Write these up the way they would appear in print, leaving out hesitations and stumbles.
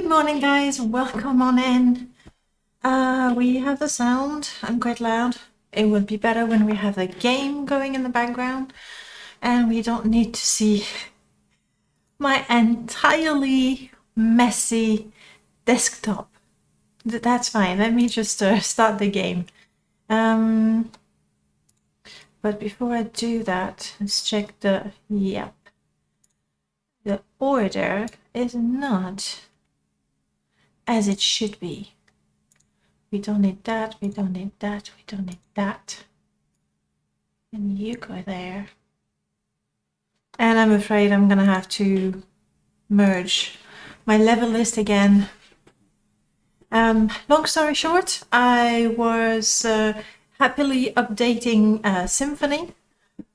Good morning, guys. Welcome on in. We have the sound. I'm quite loud. It would be better when we have the game going in the background and we don't need to see my entirely messy desktop. That's fine. Let me just start the game. But before I do that, let's check the... Yep. The order is not as it should be. We don't need that, we don't need that, we don't need that. And you go there. And I'm afraid I'm gonna have to merge my level list again. Long story short, I was happily updating Symfony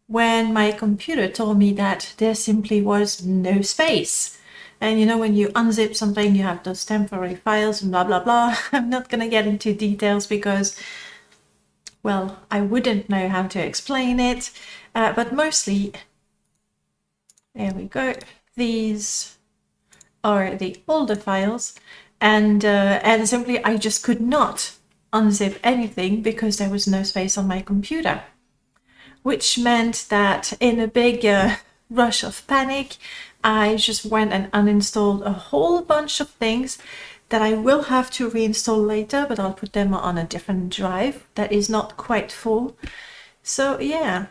when my computer told me that there simply was no space. And you know, when you unzip something, you have those temporary files and blah, blah, blah. I'm not going to get into details because, well, I wouldn't know how to explain it. But mostly, there we go. These are the older files. And simply, I just could not unzip anything because there was no space on my computer. Which meant that in a big rush of panic, I just went and uninstalled a whole bunch of things that I will have to reinstall later, but I'll put them on a different drive that is not quite full. So yeah,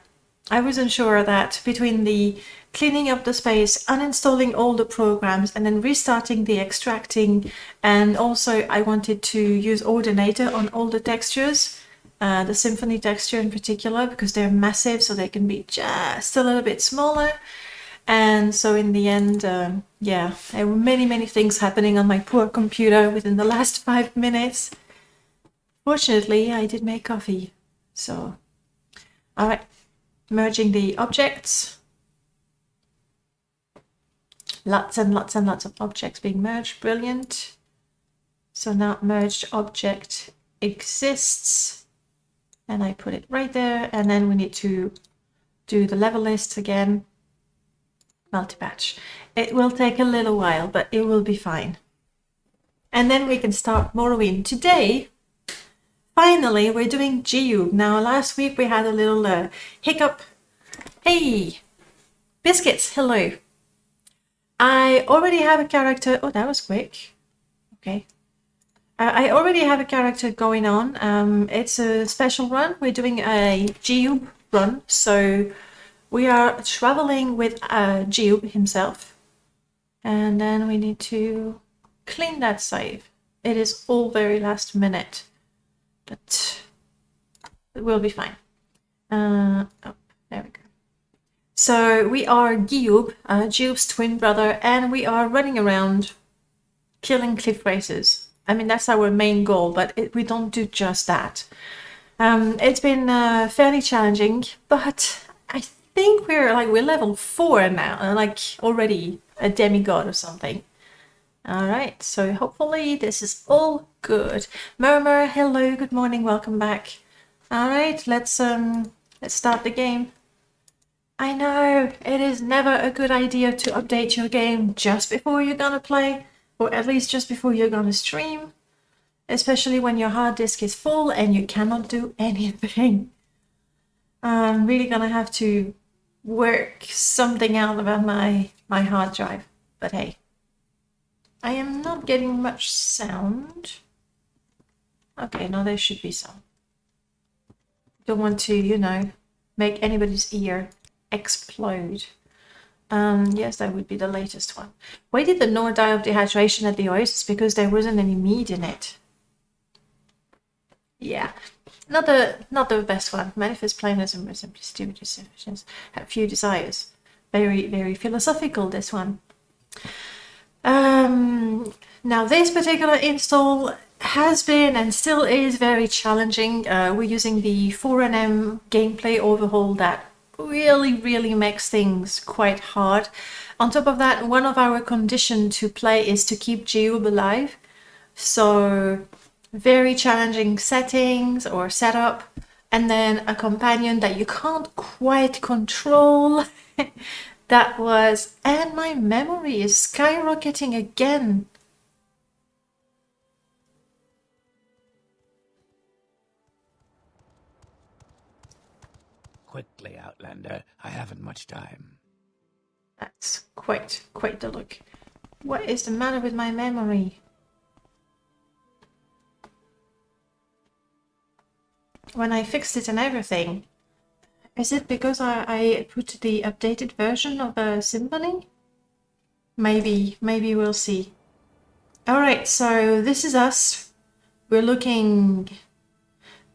I wasn't sure that between the cleaning up the space, uninstalling all the programs, and then restarting the extracting, and also I wanted to use Ordinator on all the textures. The Symfony texture in particular, because they're massive, so they can be just a little bit smaller. And so in the end, yeah, there were many things happening on my poor computer within the last 5 minutes. Fortunately, I did make coffee. So, all right, merging the objects. Lots and lots and lots of objects being merged. Brilliant. So now merged object exists. And I put it right there, and then we need to do the level lists again. Multi-patch. It will take a little while, but it will be fine. And then we can start Morrowind. Today, finally, we're doing Geoub. Now, last week we had a little hiccup. Hey, Biscuits, hello. I already have a character. Oh, that was quick. Okay. I already have a character going on. It's a special run. We're doing a Geoub run. So we are traveling with Geoub himself. And then we need to clean that save. It is all very last minute. But it will be fine. Oh, there we go. So we are Geoub, Geoub's twin brother. And we are running around killing cliff racers. I mean, that's our main goal, but we don't do just that. It's been fairly challenging, but I think we're level 4 now, like already a demigod or something. All right, so hopefully this is all good. Murmur, hello, good morning, welcome back. All right, let's start the game. I know it is never a good idea to update your game just before you're gonna play. Or at least just before you're gonna stream, especially when your hard disk is full and you cannot do anything. I'm really gonna have to work something out about my hard drive, but hey, I am not getting much sound. Okay, now there should be some. Don't want to, you know, make anybody's ear explode. Yes, that would be the latest one. Why did the Nord die of dehydration at the oasis? Because there wasn't any meat in it. Yeah, not the best one. Manifest plainness and simplicity have few desires. Very philosophical, this one. Now this particular install has been and still is very challenging. We're using the 4NM gameplay overhaul that really makes things quite hard. On top of that, one of our conditions to play is to keep Geoub alive. So very challenging settings or setup, and then a companion that you can't quite control. That was, and my memory is skyrocketing again. quickly, Outlander. I haven't much time. That's quite the look. What is the matter with my memory? When I fixed it and everything, is it because I put the updated version of a symphony? Maybe we'll see. Alright, so this is us. We're looking...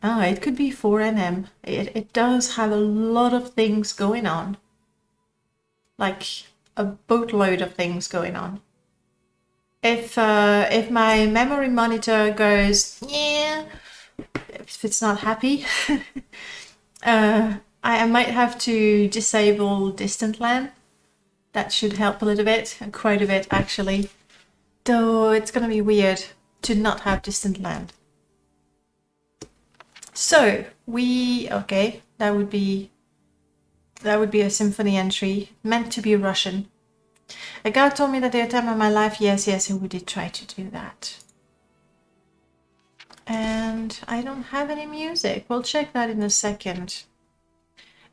Ah, it could be 4nm. It does have a lot of things going on. Like a boatload of things going on. If my memory monitor goes, yeah, if it's not happy, I might have to disable distant LAN. That should help a little bit, quite a bit actually. Though it's gonna be weird to not have distant LAN. So okay, that would be a symphony entry meant to be Russian. A guy told me that the time of my life, yes, and we did try to do that. And I don't have any music. We'll check that in a second.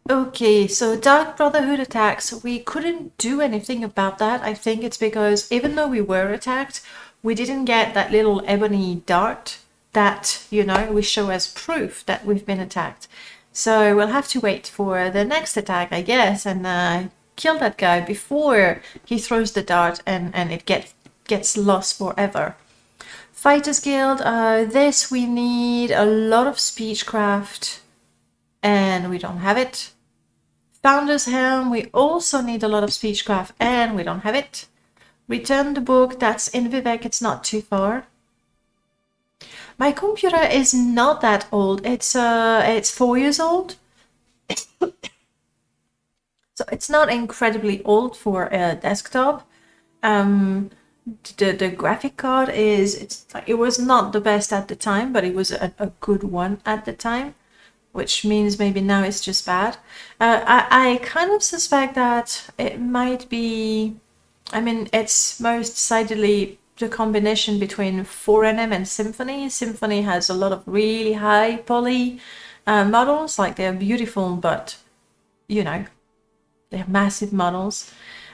Okay, so Dark Brotherhood attacks. We couldn't do anything about that. I think it's because even though we were attacked, we didn't get that little ebony dart that, you know, we show as proof that we've been attacked. So we'll have to wait for the next attack, I guess, and kill that guy before he throws the dart and it gets lost forever. Fighters Guild, this we need a lot of speechcraft and we don't have it. Founder's Helm, we also need a lot of speechcraft and we don't have it. Return the book, that's in Vivek, it's not too far. My computer is not that old, it's 4 years old. So it's not incredibly old for a desktop. The graphic card it was not the best at the time, but it was a good one at the time, which means maybe now it's just bad. I kind of suspect that it might be, I mean, it's most decidedly the combination between 4nm and Symfony. Symfony has a lot of really high poly models, like they're beautiful, but you know, they're massive models.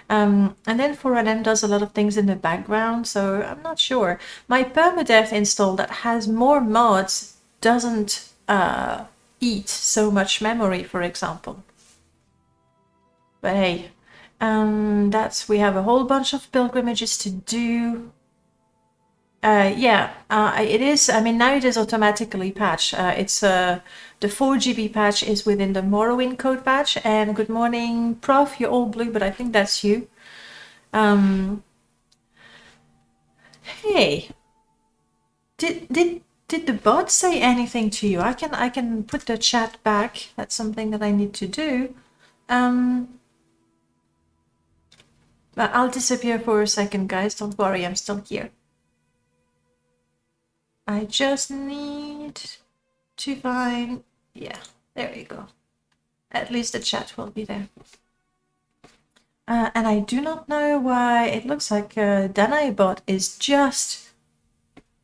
And then 4nm does a lot of things in the background, so I'm not sure. My Permadeath install that has more mods doesn't eat so much memory, for example. But hey, we have a whole bunch of pilgrimages to do. It is, I mean, now it is automatically patched. The 4GB patch is within the Morrowind code patch. And good morning, Prof. You're all blue, but I think that's you. Hey, did the bot say anything to you? I can put the chat back. That's something that I need to do. But I'll disappear for a second, guys. Don't worry, I'm still here. I just need to find... Yeah, there you go. At least the chat will be there. And I do not know why it looks like Danaibot is just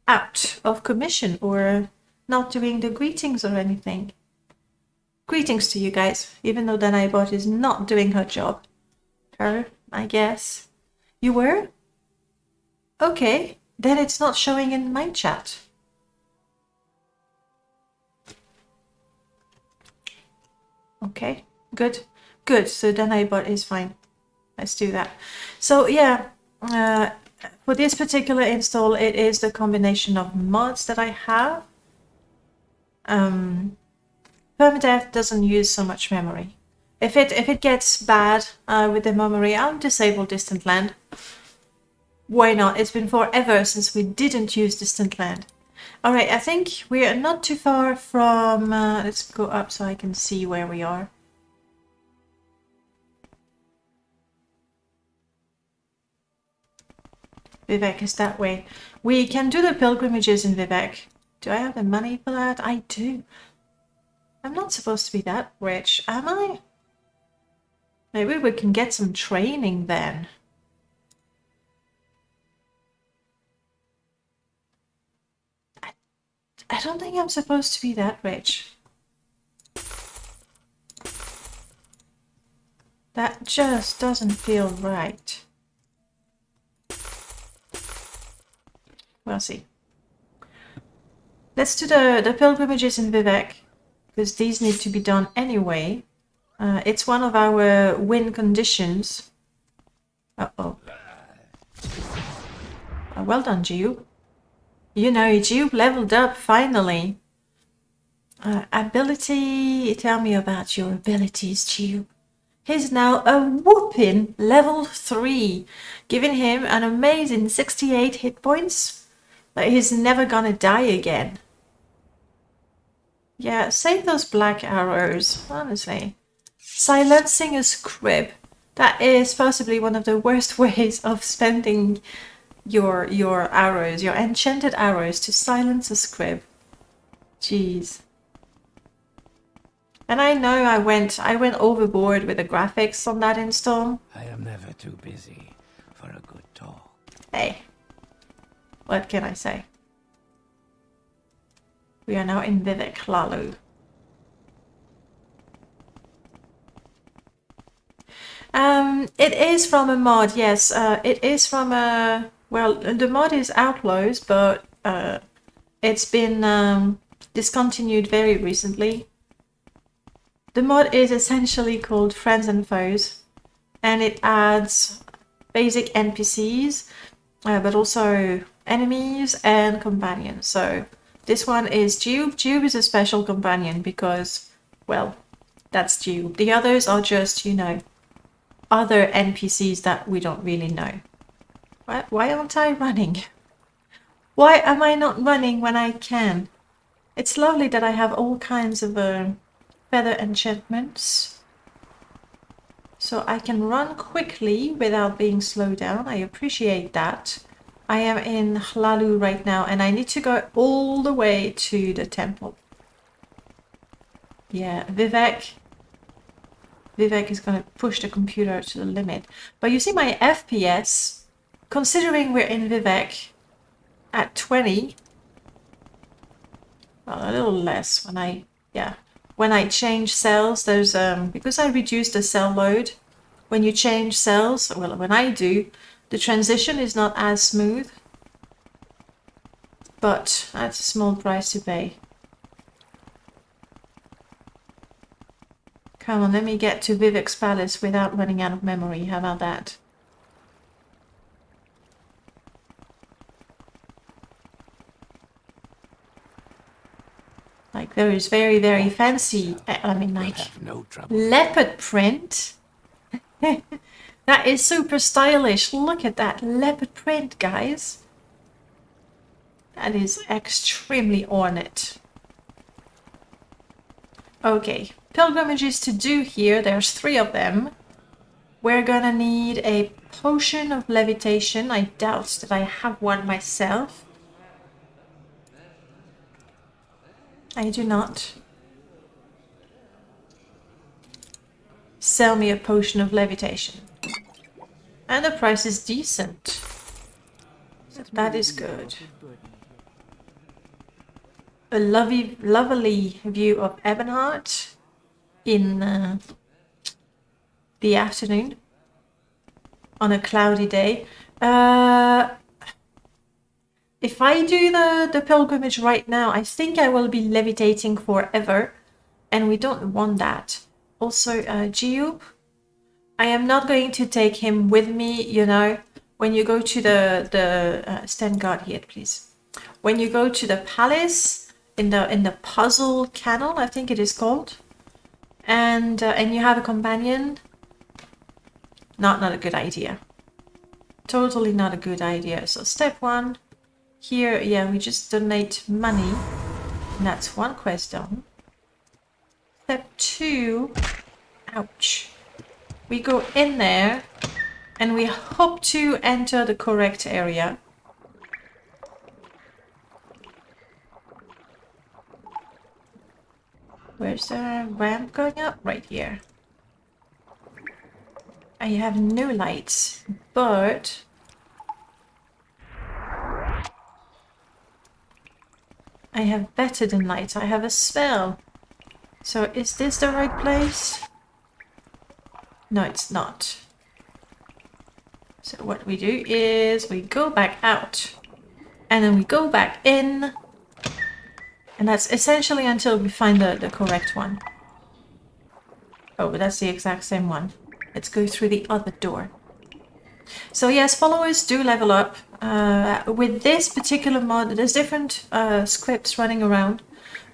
out of commission or not doing the greetings or anything. Greetings to you guys, even though Danaibot is not doing her job. Her, I guess. You were? Okay, then it's not showing in my chat. Okay, good. So Danaibot is fine. Let's do that. So yeah, for this particular install, it is the combination of mods that I have. Permadeath doesn't use so much memory. If it gets bad with the memory, I'll disable distant LAN. Why not? It's been forever since we didn't use distant LAN. Alright, I think we are not too far from... let's go up so I can see where we are. Vivek is that way. We can do the pilgrimages in Vivek. Do I have the money for that? I do. I'm not supposed to be that rich, am I? Maybe we can get some training then. I don't think I'm supposed to be that rich. That just doesn't feel right. We'll see. Let's do the pilgrimages in Vivek, because these need to be done anyway. It's one of our win conditions. Uh-oh. Well done, Jube. You know, Jube leveled up finally. Ability. Tell me about your abilities, Jube. He's now a whooping level 3, giving him an amazing 68 hit points. Like he's never gonna die again. Yeah, save those black arrows, honestly. Silencing a scrib. That is possibly one of the worst ways of spending your arrows, your enchanted arrows, to silence a scrib. Jeez. And I know I went overboard with the graphics on that install. I am never too busy for a good talk. Hey, what can I say? We are now in Vivek Hlalu. It is from a mod, yes. It is from a... Well, the mod is Outlaws, but it's been discontinued very recently. The mod is essentially called Friends and Foes, and it adds basic NPCs, but also enemies and companions. So this one is Jube. Jube is a special companion because, well, that's Jube. The others are just, you know, other NPCs that we don't really know. Why aren't I running? Why am I not running when I can? It's lovely that I have all kinds of feather enchantments, so I can run quickly without being slowed down. I appreciate that. I am in Hlalu right now, and I need to go all the way to the temple. Yeah, Vivek is going to push the computer to the limit. But you see my FPS, considering we're in Vivek at 20, well, a little less when I change cells. There's because I reduced the cell load. When you change cells, well, when I do, the transition is not as smooth, but that's a small price to pay. Come on, let me get to Vivek's palace without running out of memory. How about that? Like, there is very, very fancy, I mean, like, No trouble. leopard print. That is super stylish. Look at that leopard print, guys. That is extremely ornate. Okay, pilgrimages to do here. There's 3 of them. We're gonna need a potion of levitation. I doubt that I have one myself. I do not. Sell me a potion of levitation. And the price is decent. That is good. A lovely view of Ebonheart in the afternoon on a cloudy day. If I do the pilgrimage right now, I think I will be levitating forever, and we don't want that. Also, Jube, I am not going to take him with me, you know. When you go to the stand guard here, please. When you go to the palace in the puzzle canal, I think it is called, and you have a companion. Not a good idea. Totally not a good idea. So step 1, here, yeah, we just donate money, and that's 1 quest done. Step 2, ouch. We go in there, and we hope to enter the correct area. Where's the ramp going up? Right here. I have no lights, but I have better than lights. I have a spell. So is this the right place? No, it's not. So what we do is we go back out. And then we go back in. And that's essentially until we find the correct one. Oh, but that's the exact same one. Let's go through the other door. So yes, followers do level up. With this particular mod, there's different scripts running around.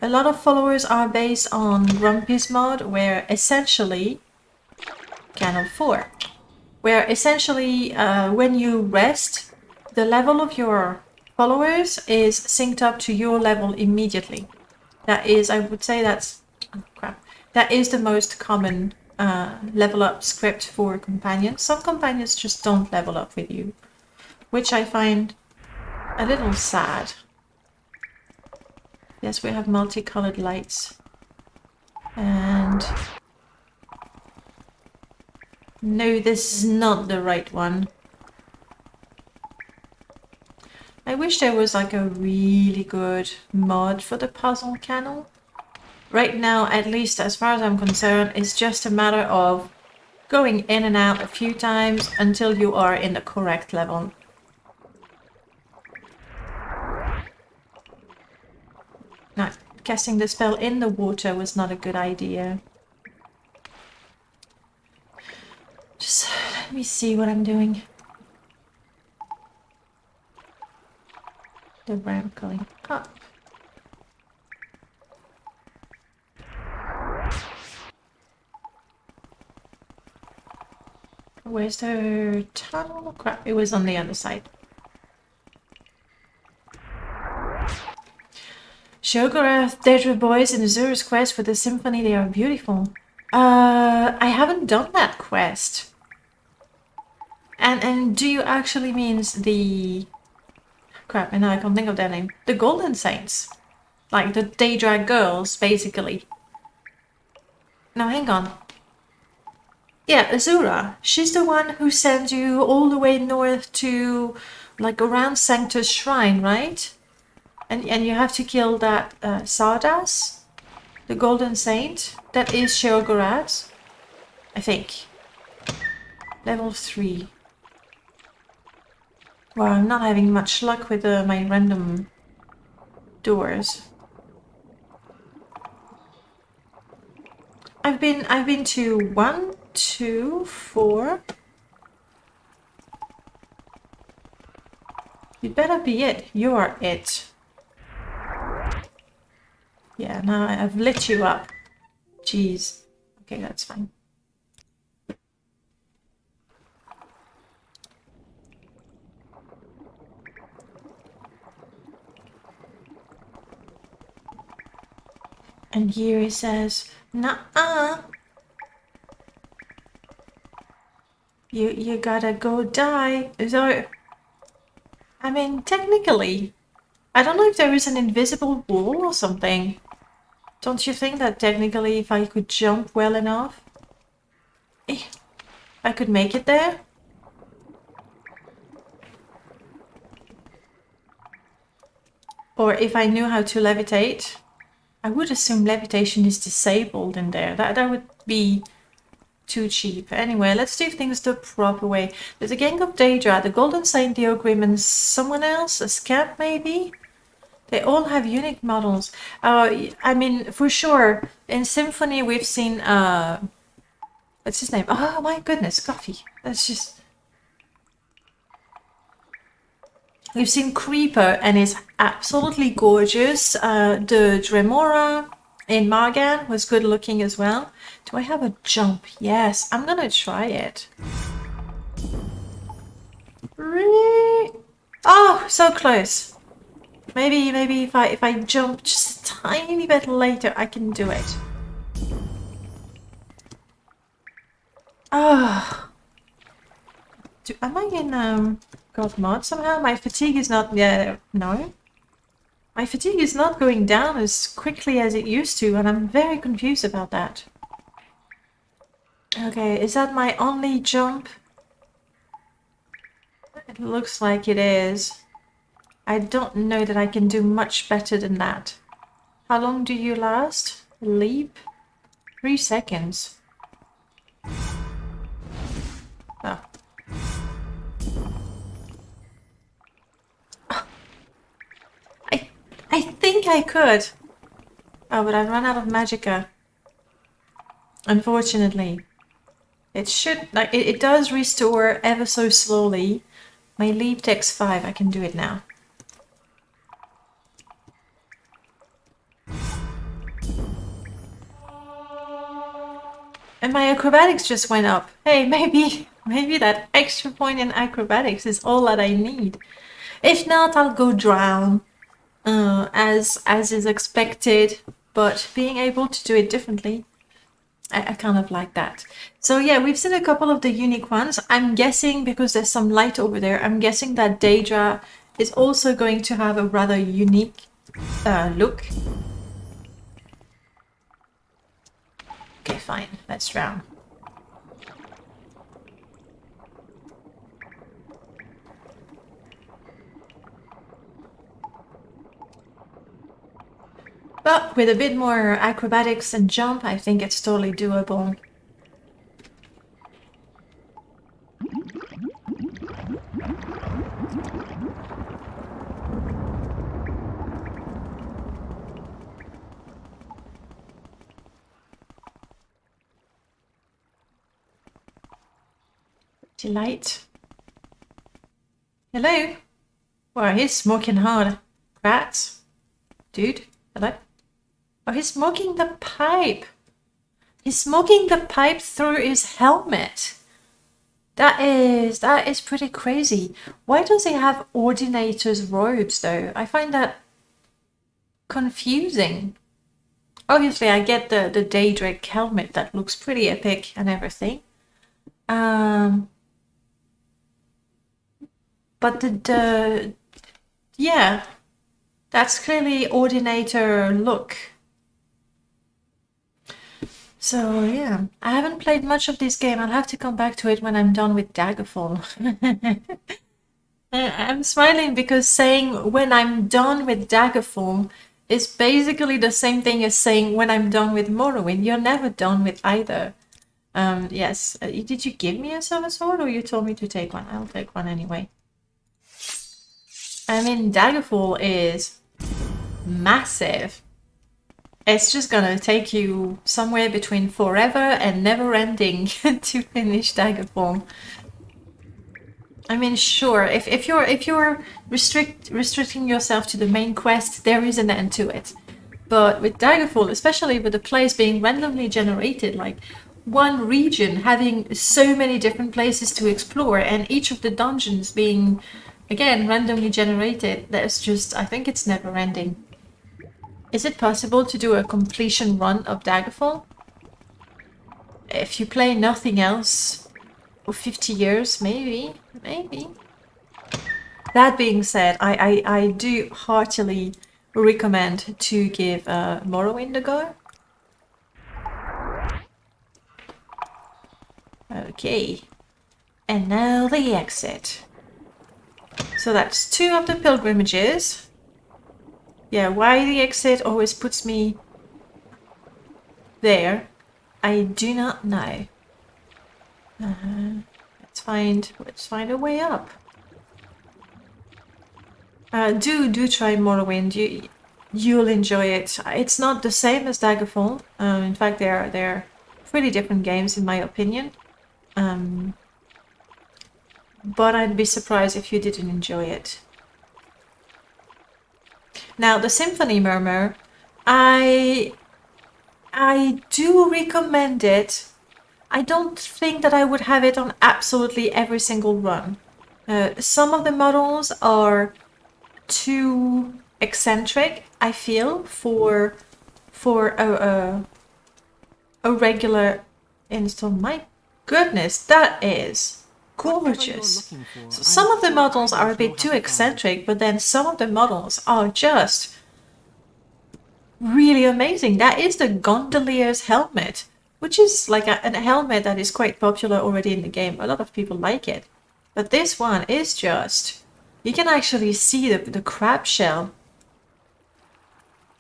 A lot of followers are based on Grumpy's mod, where essentially... Channel 4. Where essentially, when you rest, the level of your followers is synced up to your level immediately. That is, I would say that's... Oh, crap. That is the most common level up script for companions. Some companions just don't level up with you, which I find a little sad. Yes, we have multicolored lights. And... No, this is not the right one. I wish there was like a really good mod for the puzzle channel. Right now, at least as far as I'm concerned, it's just a matter of going in and out a few times until you are in the correct level. Now, casting the spell in the water was not a good idea. Just let me see what I'm doing. The ramp going up. Where's the tunnel? Crap, it was on the other side. Shogorath, Daedra Boys, and Azura's quest for the symphony, they are beautiful. I haven't done that quest. And do you actually means the... Crap, and now I can't think of their name. The Golden Saints. Like the Daedra girls, basically. No, hang on. Yeah, Azura. She's the one who sends you all the way north to, like, around Sanctus Shrine, right? And you have to kill that Sardas, the Golden Saint. That is Shogorath, I think. Level 3. Well, I'm not having much luck with my random doors. I've been to 1, 2, 4. You better be it. You are it. Yeah, now I've lit you up. Jeez. Okay, that's fine. And here he says, "Nuh-uh. You gotta go die." So, I mean, technically, I don't know if there is an invisible wall or something. Don't you think that technically if I could jump well enough, I could make it there? Or if I knew how to levitate? I would assume levitation is disabled in there. That would be too cheap. Anyway, let's do things the proper way. There's a gang of Daedra, the Golden Saint, the Ogrim, and someone else? A scamp, maybe? They all have unique models. I mean, for sure, in Symphony we've seen, what's his name? Oh my goodness, Coffee. That's just... We've seen Creeper and is absolutely gorgeous. The Dremora in Margan was good looking as well. Do I have a jump? Yes, I'm gonna try it. Oh, so close. Maybe if I jump just a tiny bit later, I can do it. Ah. Am I in God mod somehow? My fatigue is not... Yeah, no. My fatigue is not going down as quickly as it used to, and I'm very confused about that. Okay, is that my only jump? It looks like it is. I don't know that I can do much better than that. How long do you last? Leap? 3 seconds. I think I could. Oh, but I've run out of magicka. Unfortunately. It should, like, it does restore ever so slowly. My leap takes 5. I can do it now. And my acrobatics just went up. Hey, maybe that extra point in acrobatics is all that I need. If not, I'll go drown, as is expected. But being able to do it differently, I kind of like that. So yeah, we've seen a couple of the unique ones. I'm guessing, because there's some light over there, I'm guessing that Daedra is also going to have a rather unique look. Okay, fine. Let's drown. But with a bit more acrobatics and jump, I think it's totally doable. Delight. Hello? Wow, he's smoking hard. Rats? Dude? Hello? Oh, he's smoking the pipe. He's smoking the pipe through his helmet. That is pretty crazy. Why does he have ordinator's robes though? I find that confusing. Obviously, I get the Daedric helmet that looks pretty epic and everything. But yeah, that's clearly ordinator look. So yeah, I haven't played much of this game. I'll have to come back to it when I'm done with Daggerfall. I'm smiling because saying when I'm done with Daggerfall is basically the same thing as saying when I'm done with Morrowind. You're never done with either. Yes. Did you give me a silver sword or you told me to take one? I'll take one anyway. I mean, Daggerfall is massive. It's just gonna take you somewhere between forever and never ending to finish Daggerfall. I mean, sure, if you're restricting yourself to the main quest, there is an end to it. But with Daggerfall, especially with the place being randomly generated, like one region having so many different places to explore, and each of the dungeons being, again, randomly generated, there's just, I think it's never ending. Is it possible to do a completion run of Daggerfall? If you play nothing else for 50 years, maybe. That being said, I do heartily recommend to give Morrowind a go. Okay, and now the exit. So that's 2 of the pilgrimages. Yeah, why the exit always puts me there, I do not know. Let's find a way up. Do try Morrowind. You'll enjoy it. It's not the same as Daggerfall. In fact, they're pretty different games in my opinion. But I'd be surprised if you didn't enjoy it. Now, the Symphony Murmur, I do recommend it. I don't think that I would have it on absolutely every single run. Some of the models are too eccentric, I feel, for a regular install. My goodness, that is gorgeous. So some of the models are a bit too eccentric, but then some of the models are just really amazing. That is the Gondolier's helmet, which is like a helmet that is quite popular already in the game. A lot of people like it. But this one is just, you can actually see the crab shell.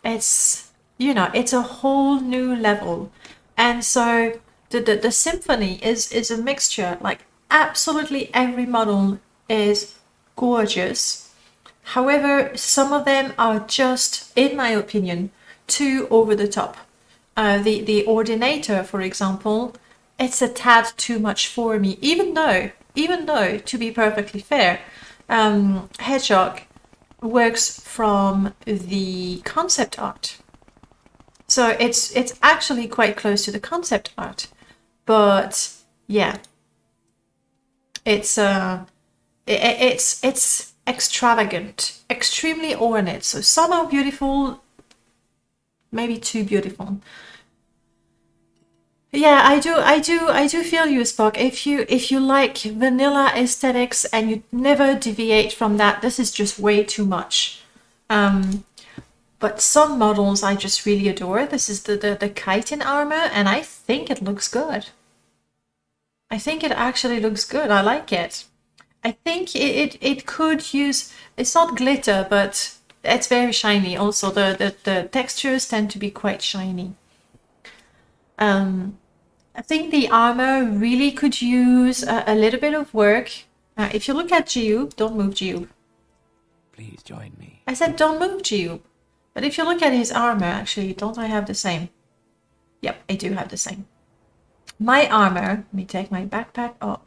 It's, you know, it's a whole new level. And so the symphony is a mixture, like absolutely every model is gorgeous. However, some of them are just, in my opinion, too over the top. The Ordinator, for example, it's a tad too much for me, even though, to be perfectly fair, Hedgehog works from the concept art. So it's actually quite close to the concept art. But yeah, it's extravagant, extremely ornate. So some are beautiful, maybe too beautiful. Yeah, I do feel you, Spock. If you like vanilla aesthetics and you never deviate from that, this is just way too much. But some models I just really adore. This is the chitin armor, and I think it looks good. I think it actually looks good. I like it. I think it could use, it's not glitter, but it's very shiny. Also, the textures tend to be quite shiny. I think the armor really could use a little bit of work. If you look at Geob, don't move Geob. Please join me. I said don't move Geob. But if you look at his armor, actually, don't I have the same? Yep, I do have the same. My armor, let me take my backpack off.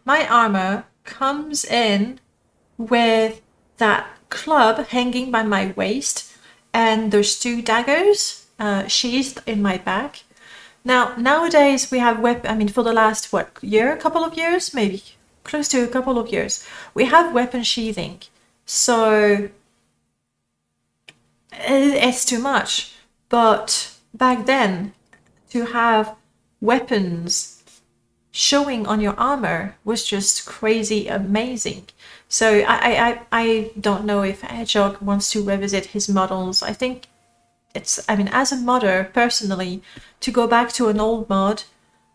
My armor comes in with that club hanging by my waist and those two daggers sheathed in my back. Now, nowadays we have for the last, couple of years, maybe close to a couple of years, we have weapon sheathing. So it's too much. But back then, to have weapons showing on your armor was just crazy amazing. So I don't know if Hedgehog wants to revisit his models. I think as a modder, personally, to go back to an old mod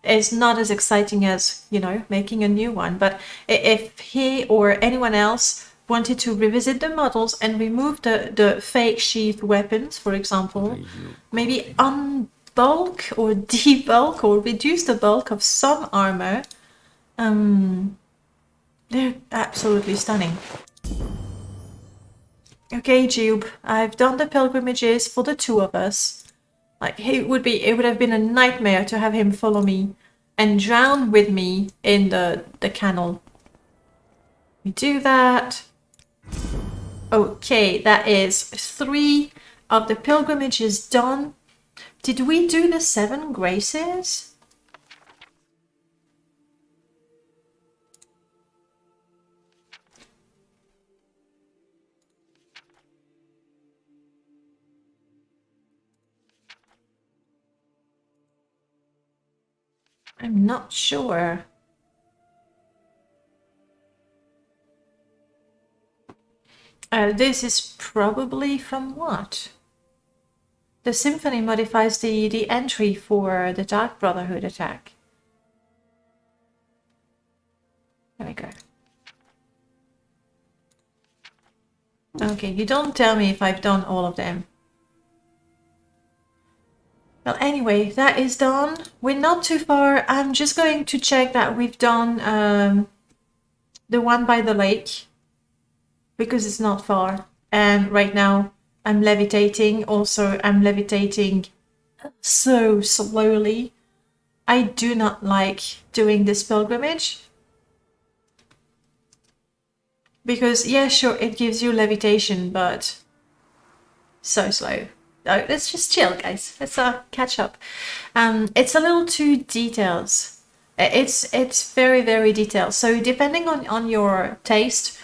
is not as exciting as, making a new one. But if he or anyone else wanted to revisit the models and remove the fake sheath weapons, for example, maybe unbulk or debulk or reduce the bulk of some armor, they're absolutely stunning. Okay, Geob, I've done the pilgrimages for the two of us. Like, it would have been a nightmare to have him follow me and drown with me in the canal. We do that. Okay, that is 3 of the pilgrimages done. Did we do the 7 graces? I'm not sure. This is probably from what? The Symphony modifies the entry for the Dark Brotherhood attack. There we go. Okay, you don't tell me if I've done all of them. Well, anyway, that is done. We're not too far. I'm just going to check that we've done the one by the lake, because it's not far. And right now I'm levitating. Also, I'm levitating so slowly. I do not like doing this pilgrimage. Because, yeah, sure, it gives you levitation, but so slow. No, let's just chill, guys. Let's catch up. It's a little too detailed. It's very, very detailed. So depending on your taste,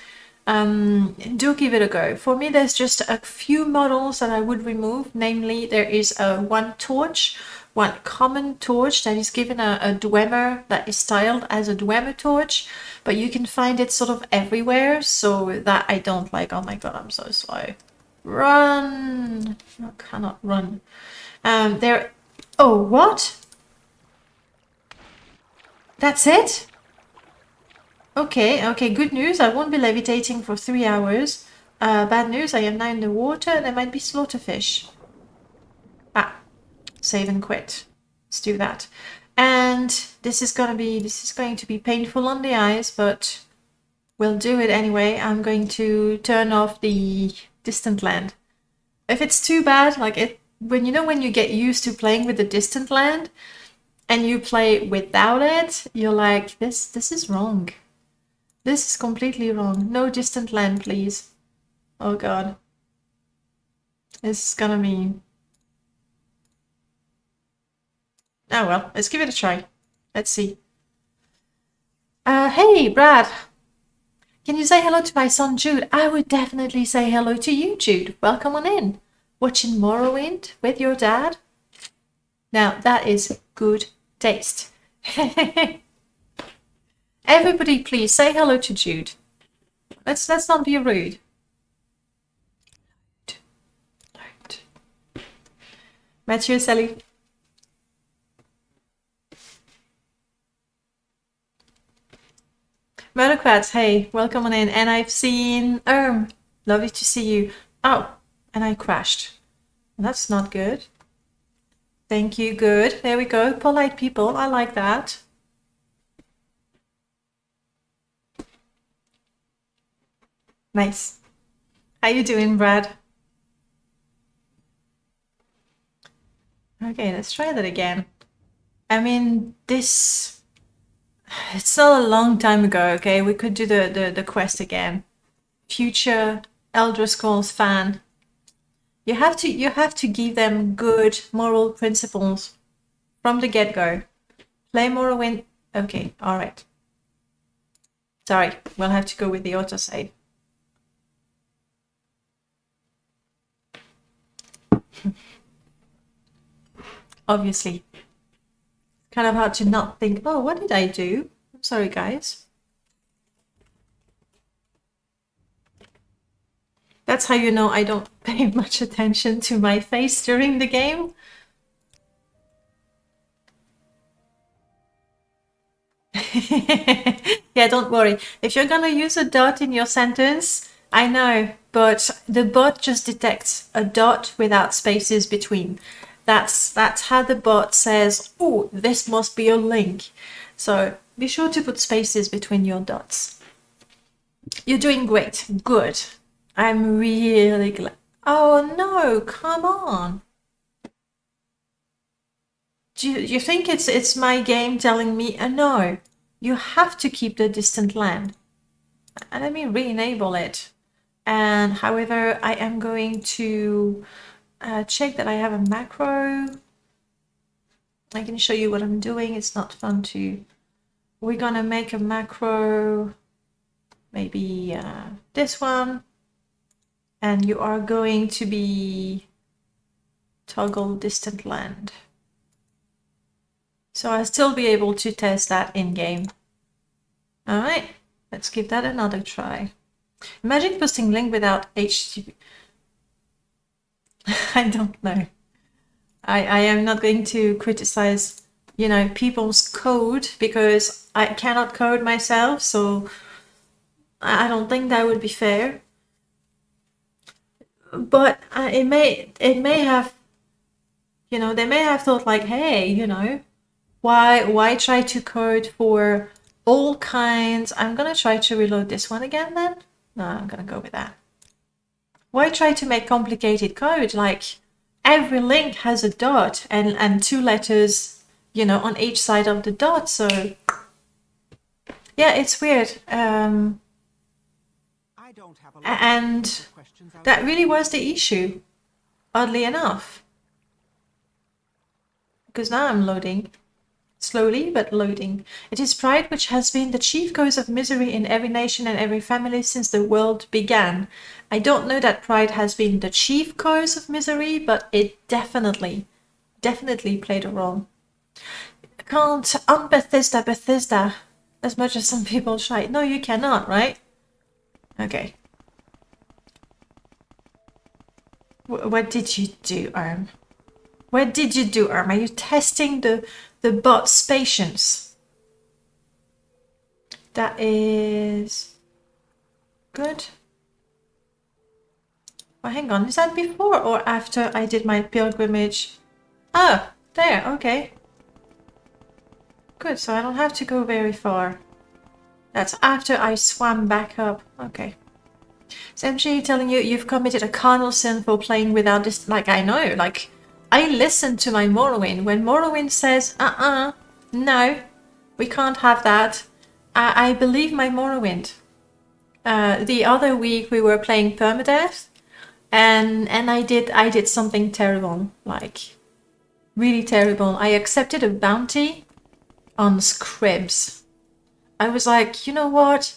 do give it a go. For me, there's just a few models that I would remove. Namely, there is one torch, one common torch that is given a Dwemer, that is styled as a Dwemer torch, but you can find it sort of everywhere, so that I don't like. Oh my god, I'm so slow. Run! I cannot run. There. Oh, what? That's it? Okay, good news. I won't be levitating for 3 hours. Bad news, I am now in the water. There might be slaughterfish. Save and quit. Let's do that. And this is going to be painful on the eyes, but we'll do it anyway. I'm going to turn off the distant land. If it's too bad, like when you get used to playing with the distant land and you play without it, you're like, this is wrong. This is completely wrong. No distant land, please. Oh god. This is gonna be... Oh well, let's give it a try. Let's see. Hey, Brad. Can you say hello to my son, Jude? I would definitely say hello to you, Jude. Welcome on in. Watching Morrowind with your dad? Now, that is good taste. Everybody, please say hello to Jude. Let's not be rude. Right. Mathieu, salut. Murderquats, hey, welcome on in. And I've seen lovely to see you. Oh, and I crashed. That's not good. Thank you, good. There we go. Polite people, I like that. Nice. How you doing, Brad? Okay, let's try that again. I mean, this... It's not a long time ago, okay? We could do the quest again. Future Elder Scrolls fan. You have to give them good moral principles from the get-go. Play Morrowind. Okay, alright. Sorry, we'll have to go with the autosave. Obviously. Kind of hard to not think, oh, what did I do? I'm sorry, guys. That's how you know I don't pay much attention to my face during the game. Yeah, don't worry. If you're gonna use a dot in your sentence, I know, but the bot just detects a dot without spaces between. That's how the bot says, oh, this must be a link. So be sure to put spaces between your dots. You're doing great. Good. I'm really glad. Oh no, come on. Do you think it's my game telling me, no, you have to keep the distant land. And let me re-enable it. And however, I am going to check that I have a macro. I can show you what I'm doing. It's not fun to... We're gonna make a macro, maybe this one. And you are going to be toggle distant land. So I'll still be able to test that in-game. Alright, let's give that another try. Imagine posting link without HTTP. I don't know. I am not going to criticize, you know, people's code because I cannot code myself, so I don't think that would be fair. But it may have, you know, they may have thought like, hey, you know, why try to code for all kinds? I'm gonna try to reload this one again then. No, I'm gonna go with that. Why try to make complicated code? Like every link has a dot and two letters, you know, on each side of the dot. So yeah, it's weird. And that really was the issue, oddly enough. Because now I'm loading. Slowly, but loading. It is pride which has been the chief cause of misery in every nation and every family since the world began. I don't know that pride has been the chief cause of misery, but it definitely played a role. I can't unBethesda Bethesda as much as some people try. No, you cannot, right? Okay. What did you do, Arm? What did you do, Arm? Are you testing the bot's patience? That is good. Well, hang on, is that before or after I did my pilgrimage? Oh, there, okay. Good, so I don't have to go very far. That's after I swam back up. Okay. So MJ telling you you've committed a carnal sin for playing without this. Like, I know. Like, I listen to my Morrowind. When Morrowind says, no, we can't have that, I believe my Morrowind. The other week we were playing Permadeath, and I did something terrible, like really terrible. I accepted a bounty on Scribs. I was like, you know what?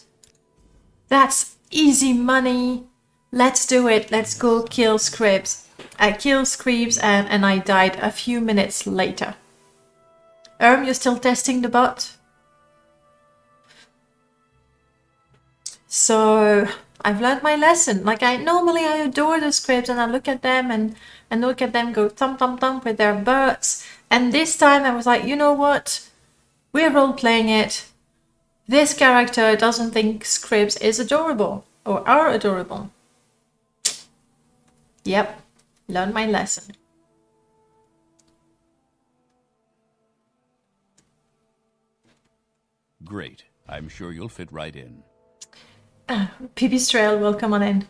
That's easy money. Let's do it. Let's go kill Scribs. I killed Scribs and I died a few minutes later. You're still testing the bot? So I've learned my lesson. Like, I adore the Scribs, and I look at them and look at them go thump thump thump with their butts. And this time I was like, you know what? We're role playing it. This character doesn't think Scribs is adorable or are adorable. Yep, learned my lesson. Great. I'm sure you'll fit right in. Pipistrel will come on in.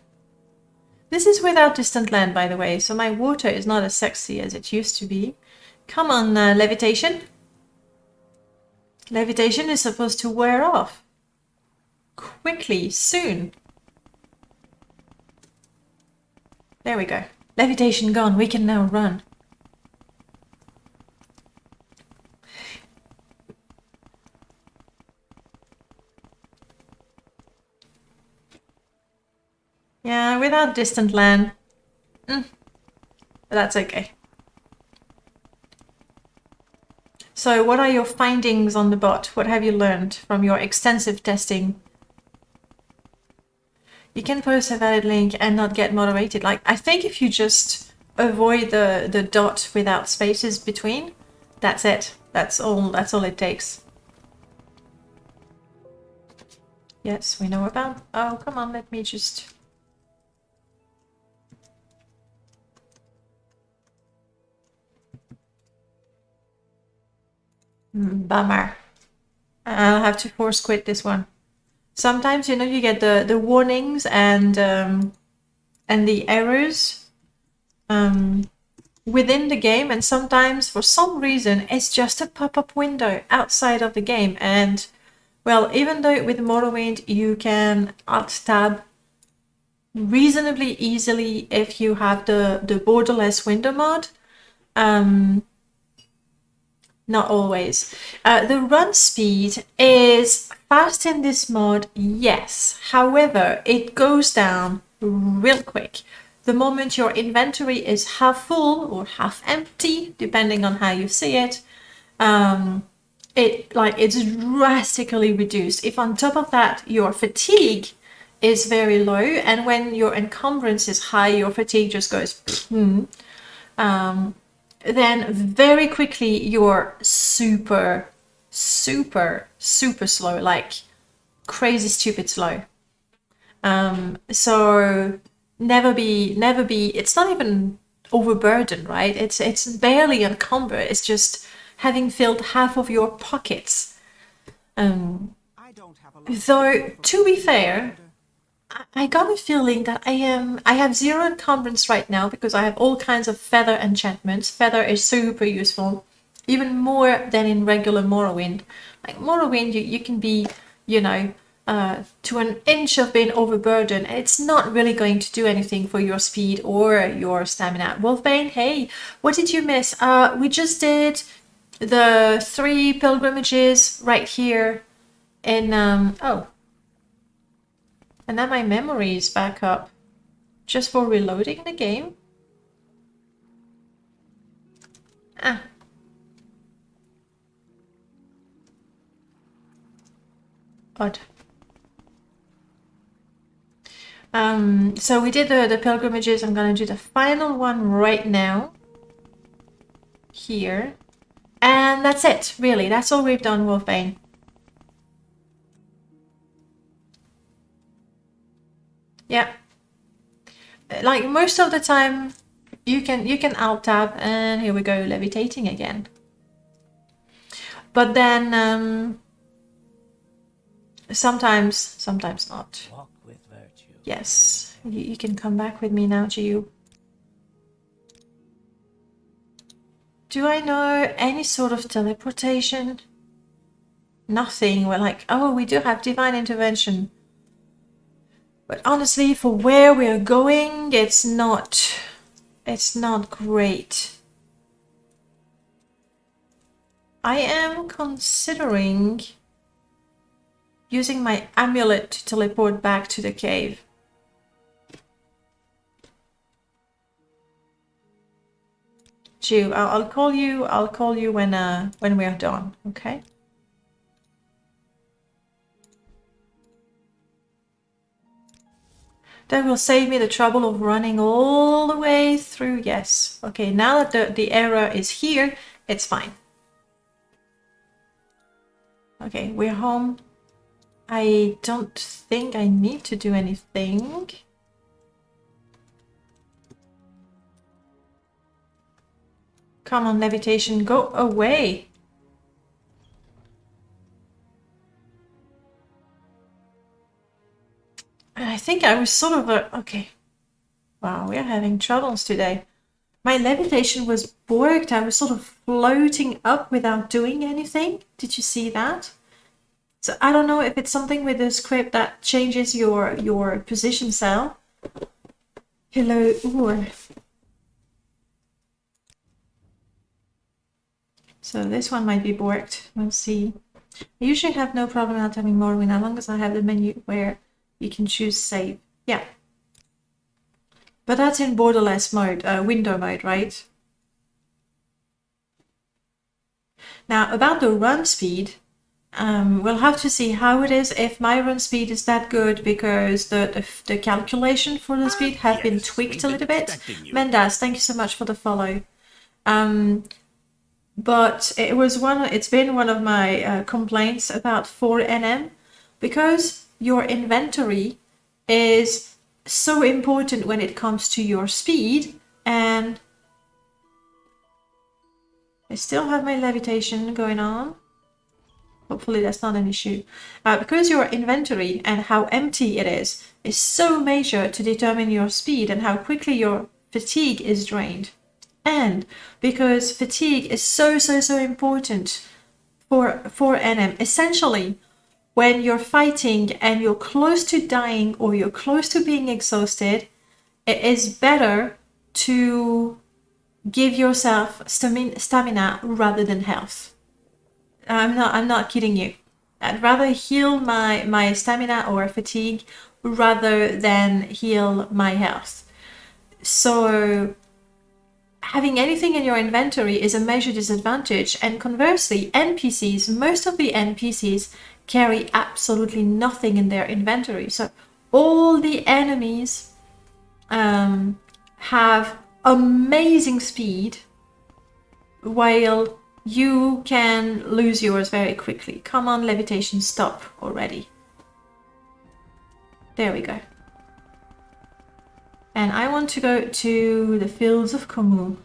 This is without distant land, by the way, so my water is not as sexy as it used to be. Come on, levitation. Levitation is supposed to wear off. Quickly, soon. There we go. Levitation gone, we can now run. Yeah, without distant land. But that's okay. So what are your findings on the bot? What have you learned from your extensive testing? You can post a valid link and not get moderated. Like, I think if you just avoid the dot without spaces between, that's it. That's all it takes. Yes, we know about. Oh, come on, let me just. Bummer. I'll have to force quit this one. Sometimes, you know, you get the warnings and the errors within the game, and sometimes for some reason it's just a pop-up window outside of the game. And well, even though with Morrowind you can alt-tab reasonably easily if you have the borderless window mod, not always. The run speed is fast in this mod, yes. However, it goes down real quick. The moment your inventory is half full or half empty, depending on how you see it, it's drastically reduced. If on top of that your fatigue is very low, and when your encumbrance is high, your fatigue just goes then very quickly you're super slow, like crazy stupid slow. So never be, it's not even overburdened, right? It's barely encumbered. It's just having filled half of your pockets. Though to be fair, I got a feeling that I have 0 encumbrance right now because I have all kinds of feather enchantments. Feather is super useful, even more than in regular Morrowind. Like Morrowind, you can be, you know, to an inch of being overburdened. It's not really going to do anything for your speed or your stamina. Wolfbane, hey, what did you miss? We just did the 3 pilgrimages right here in, oh. And then my memory is back up just for reloading the game. Odd. So we did the pilgrimages. I'm gonna do the final one right now. Here. And that's it, really. That's all we've done, Wolfbane. Yeah, like most of the time you can alt tab, and here we go, levitating again. But then Sometimes not. Walk with virtue. Yes, you can come back with me now, Gio. Do I know any sort of teleportation? Nothing. We're like, oh, we do have divine intervention. But honestly, for where we're going, it's not great. I am considering using my amulet to teleport back to the cave. Ju, I'll call you. I'll call you when we are done. Okay. That will save me the trouble of running all the way through. Yes. Okay. Now that the error is here, it's fine. Okay, we're home. I don't think I need to do anything. Come on, levitation, go away. I think I was sort of okay. Wow, we're having troubles today. My levitation was borked. I was sort of floating up without doing anything. Did you see that? So I don't know if it's something with the script that changes your position cell. Hello, Oor. So this one might be borked. We'll see. I usually have no problem not having Morrowind as long as I have the menu where you can choose save. Yeah. But that's in borderless mode, window mode, right? Now, about the run speed, we'll have to see how it is if my run speed is that good because the calculation for the speed have been tweaked a little bit. Mendas, thank you so much for the follow. But it's been one of my complaints about 4NM because your inventory is so important when it comes to your speed, and I still have my levitation going on. Hopefully that's not an issue. Because your inventory and how empty it is so major to determine your speed and how quickly your fatigue is drained. And because fatigue is so important for NM, essentially, when you're fighting and you're close to dying or you're close to being exhausted, it is better to give yourself stamina rather than health. I'm not kidding you. I'd rather heal my stamina or fatigue rather than heal my health. So having anything in your inventory is a major disadvantage, and conversely, NPCs, most of the NPCs carry absolutely nothing in their inventory. So all the enemies have amazing speed, while you can lose yours very quickly. Come on, levitation, stop already. There we go. And I want to go to the fields of Kumu.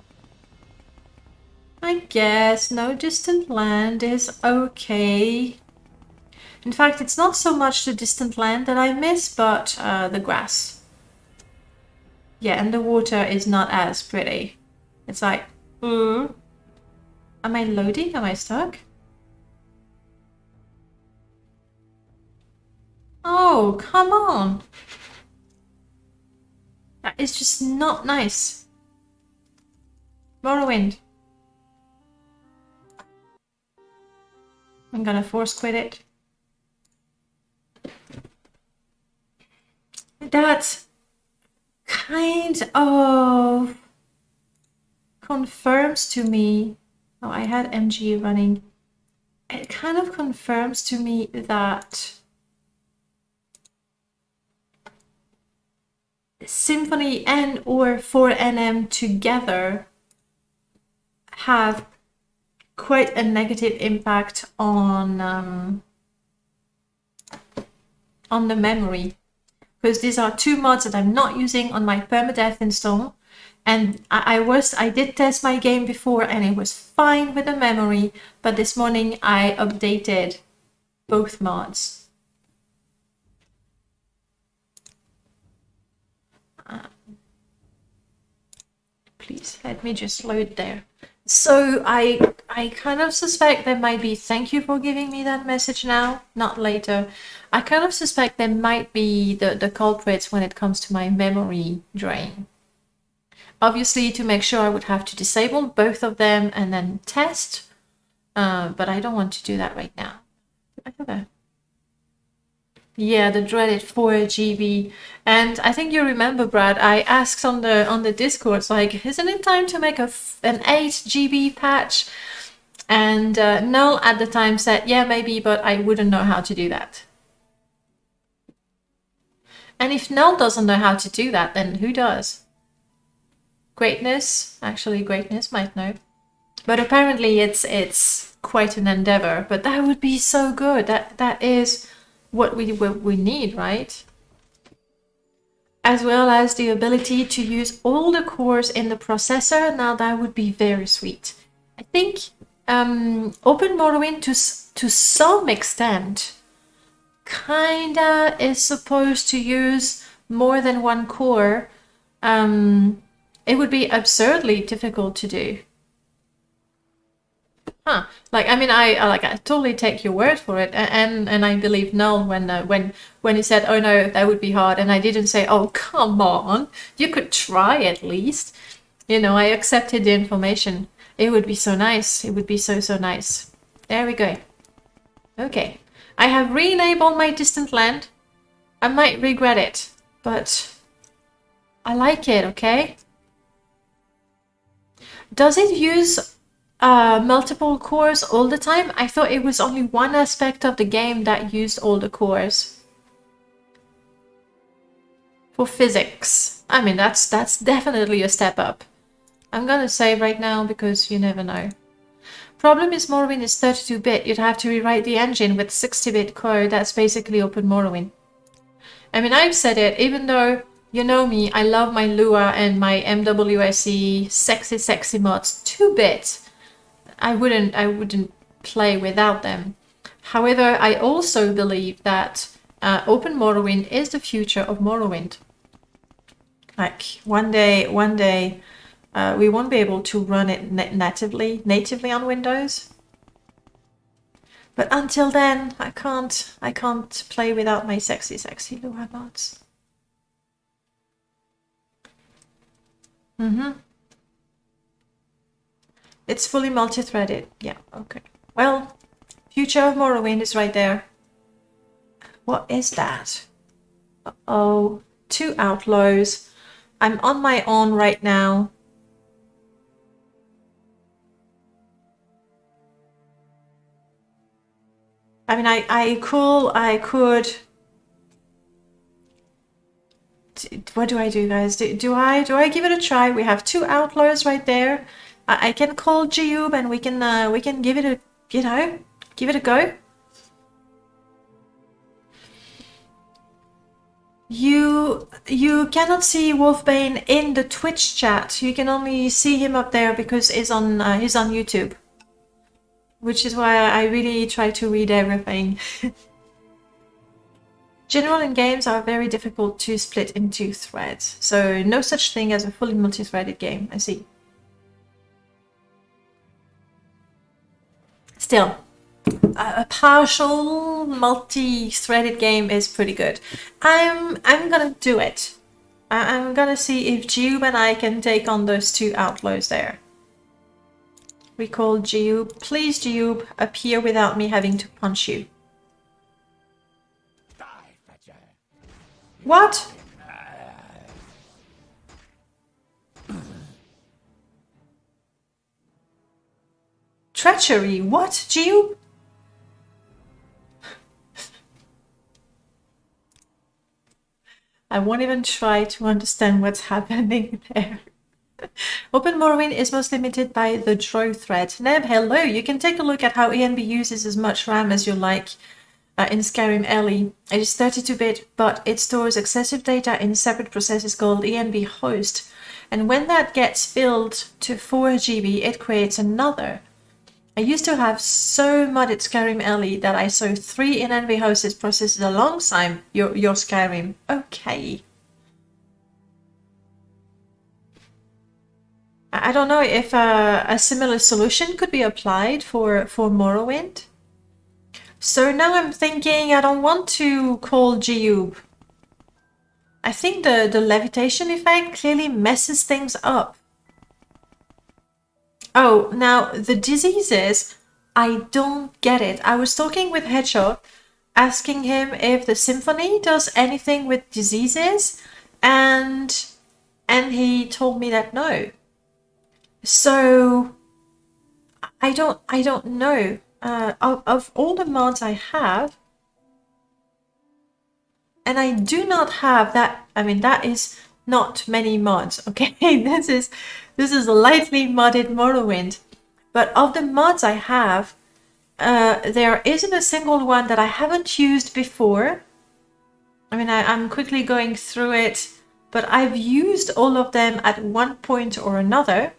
I guess no distant land is okay. In fact, it's not so much the distant land that I miss, but the grass. Yeah, and the water is not as pretty. It's like, am I loading? Am I stuck? Oh, come on. That is just not nice. Morrowind. I'm gonna force quit it. That kind of confirms to me, oh, I had MG running. It kind of confirms to me that Symphony and or 4NM together have quite a negative impact on the memory, because these are two mods that I'm not using on my Permadeath install, and I did test my game before and it was fine with the memory, but this morning I updated both mods Let me just load there. So I kind of suspect there might be, thank you for giving me that message now, not later. I kind of suspect there might be the culprits when it comes to my memory drain. Obviously, to make sure I would have to disable both of them and then test, but I don't want to do that right now. Yeah, the dreaded 4 GB. And I think you remember, Brad, I asked on the Discord, like, isn't it time to make an 8 GB patch? And Null at the time said, yeah, maybe, but I wouldn't know how to do that. And if Null doesn't know how to do that, then who does? Greatness, actually Greatness might know. But apparently it's quite an endeavor, but that would be so good. That is what we need, right? As well as the ability to use all the cores in the processor. Now that would be very sweet. I think Open Morrowind to some extent kinda is supposed to use more than one core. It would be absurdly difficult to do. Huh. Like, I mean, I totally take your word for it, and I believe Null when he said, "Oh no, that would be hard," and I didn't say, "Oh come on, you could try at least." You know, I accepted the information. It would be so nice. It would be so nice. There we go. Okay, I have re-enabled my distant land. I might regret it, but I like it. Okay. Does it use multiple cores all the time? I thought it was only one aspect of the game that used all the cores. For physics. I mean, that's definitely a step up. I'm gonna save right now because you never know. Problem is Morrowind is 32-bit. You'd have to rewrite the engine with 60-bit code. That's basically Open Morrowind. I mean, I've said it, even though you know me, I love my Lua and my MWSE sexy mods 2-bit. I wouldn't play without them. However, I also believe that Open Morrowind is the future of Morrowind. Like one day, we won't be able to run it natively on Windows. But until then, I can't play without my sexy Lua mods. It's fully multi-threaded. Yeah, okay. Well, future of Morrowind is right there. What is that? Uh-oh, 2 outlaws. I'm on my own right now. I mean, I could. What do I do, guys? Do I give it a try? We have 2 outlaws right there. I can call Giub and we can give it a, you know, give it a go. You cannot see Wolfbane in the Twitch chat. You can only see him up there because he's on YouTube. Which is why I really try to read everything. General and games are very difficult to split into threads, so no such thing as a fully multi-threaded game, I see. Still, a partial multi-threaded game is pretty good. I'm gonna do it. I'm gonna see if Giub and I can take on those 2 outlaws there. We call Giub. Please, Giub, appear without me having to punch you. What? Treachery? What, Giub? I won't even try to understand what's happening there. Open Morrowind is most limited by the draw thread. Neb, hello! You can take a look at how ENB uses as much RAM as you like in Skyrim Ellie. It is 32-bit, but it stores excessive data in separate processes called ENB host. And when that gets filled to 4 GB, it creates another. I used to have so modded Skyrim Ellie that I saw 3 ENB hosted processes alongside your Skyrim. Okay. I don't know if a similar solution could be applied for Morrowind. So now I'm thinking I don't want to call Geoub. I think the levitation effect clearly messes things up. Oh, now the diseases, I don't get it. I was talking with Hedgehog, asking him if the symphony does anything with diseases, and he told me that no. So I don't know. Of all the mods I have, and I do not have that. I mean, that is not many mods. Okay, this is a lightly modded Morrowind. But of the mods I have, there isn't a single one that I haven't used before. I mean, I'm quickly going through it, but I've used all of them at one point or another.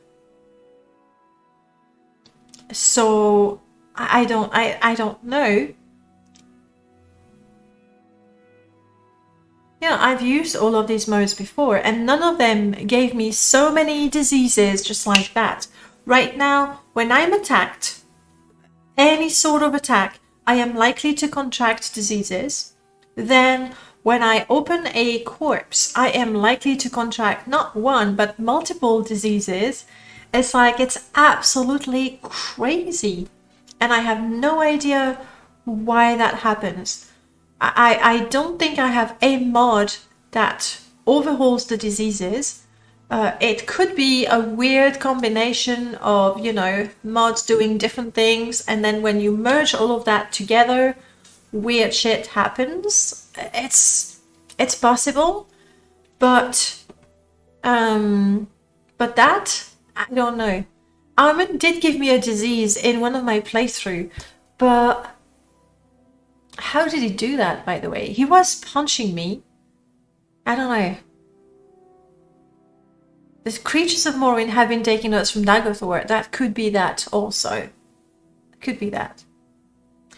So I don't know. Yeah, I've used all of these modes before, and none of them gave me so many diseases just like that. Right now, when I'm attacked, any sort of attack, I am likely to contract diseases. Then, when I open a corpse, I am likely to contract not one, but multiple diseases. It's like, it's absolutely crazy. And I have no idea why that happens. I don't think I have a mod that overhauls the diseases. It could be a weird combination of, you know, mods doing different things, and then when you merge all of that together, weird shit happens. It's possible, but that, I don't know. Armin did give me a disease in one of my playthroughs, but how did he do that, by the way? He was punching me. I don't know. The creatures of Morrowind have been taking notes from Dagothor. That could be that also. Could be that.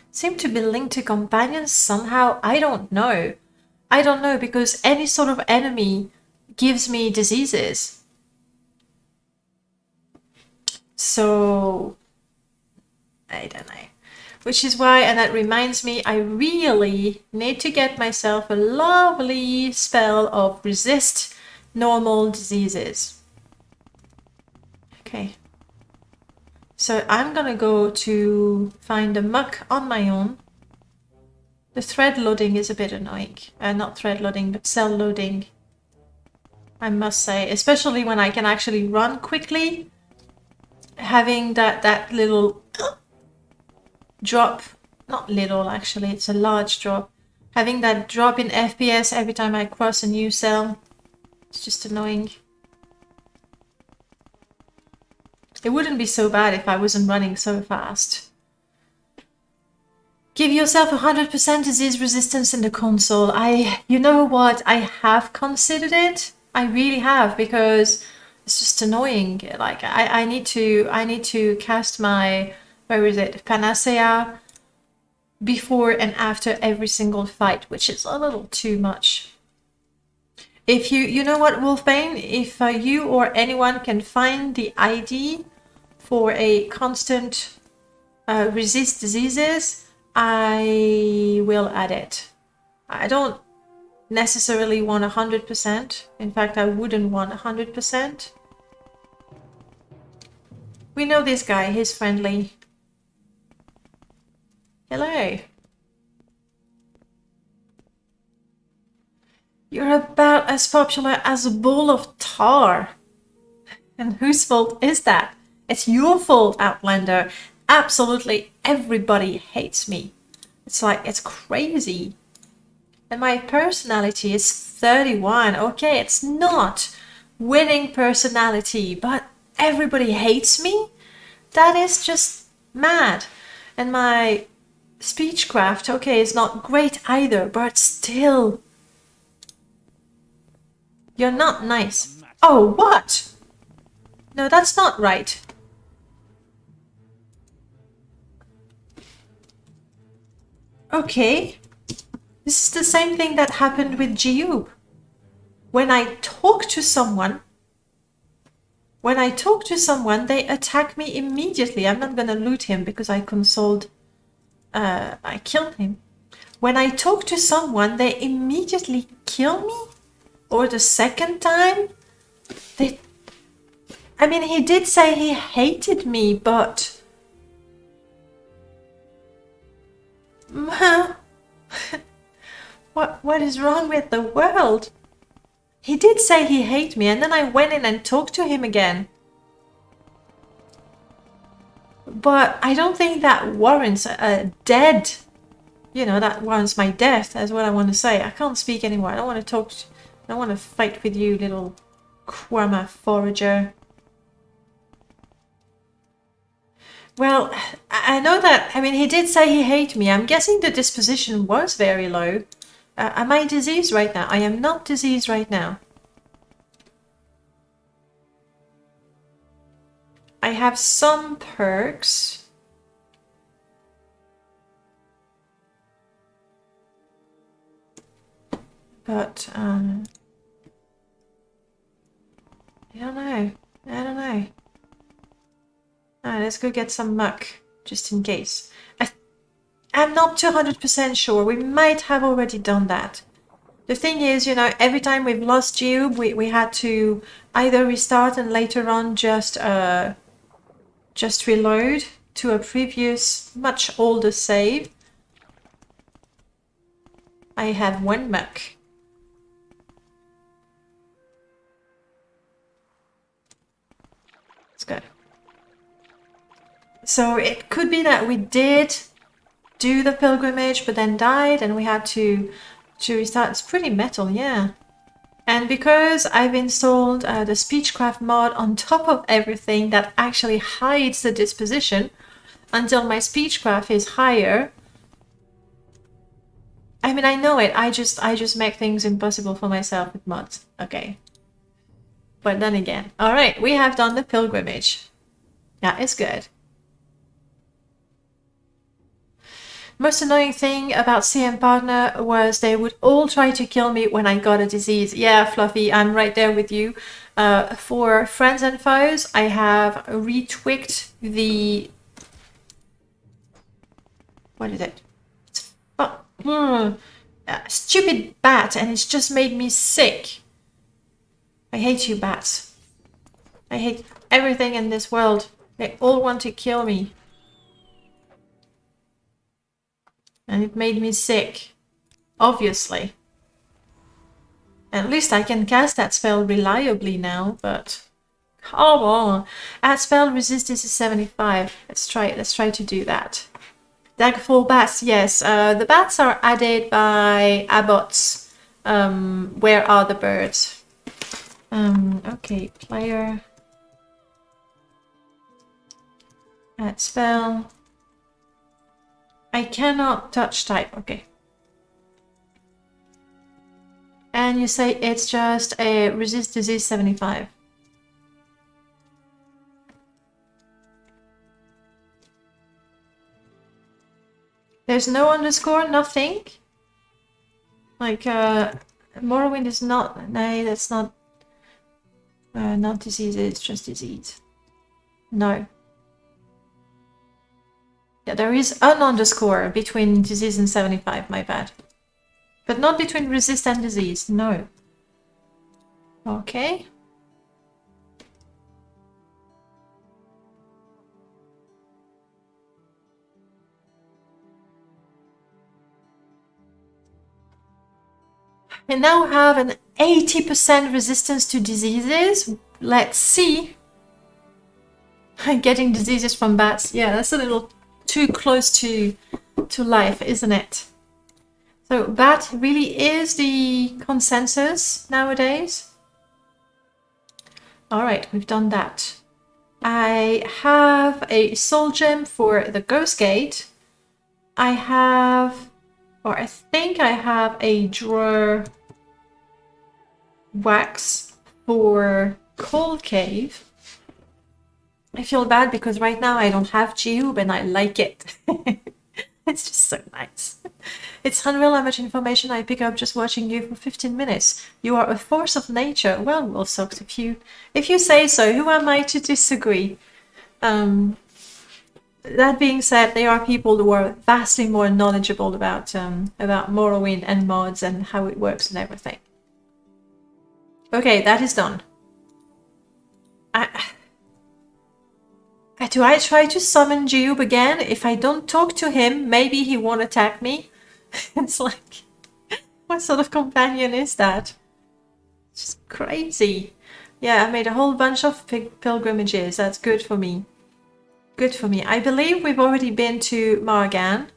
Seem to be linked to companions somehow. I don't know. I don't know, because any sort of enemy gives me diseases. So I don't know. Which is why, and that reminds me, I really need to get myself a lovely spell of resist normal diseases. Okay. So I'm gonna go to find a muck on my own. The thread loading is a bit annoying. Not thread loading, but cell loading. I must say, especially when I can actually run quickly. Having that little drop, not little actually, it's a large drop. Having that drop in FPS every time I cross a new cell, it's just annoying. It wouldn't be so bad if I wasn't running so fast. Give yourself 100% disease resistance in the console. You know what? I have considered it. I really have, because it's just annoying. Like I need to cast my, where is it, Panacea before and after every single fight, which is a little too much. If you know what, Wolfbane, if you or anyone can find the ID for a constant resist diseases, I will add it. I don't necessarily want 100%. In fact, I wouldn't want 100%. We know this guy, he's friendly. Hello. You're about as popular as a bowl of tar. And whose fault is that? It's your fault, Outlander. Absolutely everybody hates me. It's like, it's crazy. And my personality is 31. Okay, it's not winning personality, but everybody hates me? That is just mad. And my speechcraft, okay, is not great either, but still. You're not nice. Oh, what? No, that's not right. Okay. This is the same thing that happened with Geoub. When I talk to someone, When I talk to someone, they attack me immediately. I'm not gonna loot him because I killed him. When I talk to someone, they immediately kill me? Or the second time? I mean, he did say he hated me, but... What is wrong with the world? He did say he hated me, and then I went in and talked to him again. But I don't think that warrants a dead... You know, that warrants my death, that's what I want to say. I can't speak anymore. I don't want to talk... I don't want to fight with you, little Quama forager. Well, I know that... I mean, he did say he hated me. I'm guessing the disposition was very low. Am I diseased right now? I am not diseased right now. I have some perks. But, I don't know. I don't know. Alright, let's go get some muck, just in case. I'm not 200% sure. We might have already done that. The thing is, you know, every time we've lost Cube, we had to either restart and later on just reload to a previous, much older save. I have one muck. Let's go. So it could be that we did do the pilgrimage but then died and we had to restart. It's pretty metal, yeah. And because I've installed the Speechcraft mod on top of everything that actually hides the disposition until my Speechcraft is higher. I mean, I know it. I just make things impossible for myself with mods. Okay. But then again. Alright, we have done the pilgrimage. Yeah, it's good. Most annoying thing about CM Partner was they would all try to kill me when I got a disease. Yeah, Fluffy, I'm right there with you. For friends and foes, I have retwicked the... What is it? It's stupid bat, and it's just made me sick. I hate you, bats. I hate everything in this world. They all want to kill me. And it made me sick. Obviously. At least I can cast that spell reliably now, but... Come on! Add spell resistance is 75. Let's try to do that. Daggerfall bats, yes. The bats are added by abbots. Where are the birds? Okay, player. Add spell. I cannot touch type, okay. And you say it's just a resist disease 75. There's no underscore, nothing. Like, Morrowind is not, no, that's not disease, it's just disease. No. Yeah, there is an underscore between disease and 75, my bad. But not between resist and disease, no. Okay. We now have an 80% resistance to diseases. Let's see. Getting diseases from bats. Yeah, that's a little too close to life, isn't it? So bat really is the consensus nowadays. All right, we've done that. I have a soul gem for the ghost gate. I have, or I think I have a drawer wax for cold cave. I feel bad because right now I don't have Tube and I like it. It's just so nice. It's unreal how much information I pick up just watching you for 15 minutes. You are a force of nature. Well, Socks, if you say so, who am I to disagree? That being said, there are people who are vastly more knowledgeable about Morrowind and mods and how it works and everything. Okay, that is done. Do I try to summon Jube again? If I don't talk to him, maybe he won't attack me. It's like, what sort of companion is that? It's just crazy. Yeah, I made a whole bunch of pilgrimages. That's good for me. Good for me. I believe we've already been to Margan.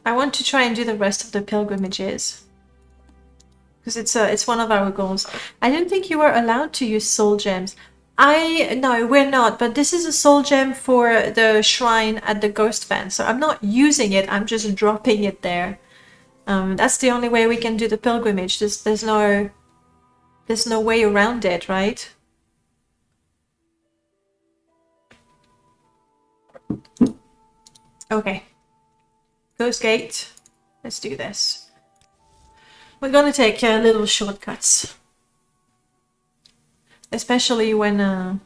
I want to try and do the rest of the pilgrimages. Because it's one of our goals. I didn't think you were allowed to use soul gems. No, we're not, but this is a soul gem for the shrine at the ghost fan, so I'm not using it, I'm just dropping it there. That's the only way we can do the pilgrimage. There's no way around it, right? Okay. Ghost gate. Let's do this. We're gonna take little shortcuts. Especially when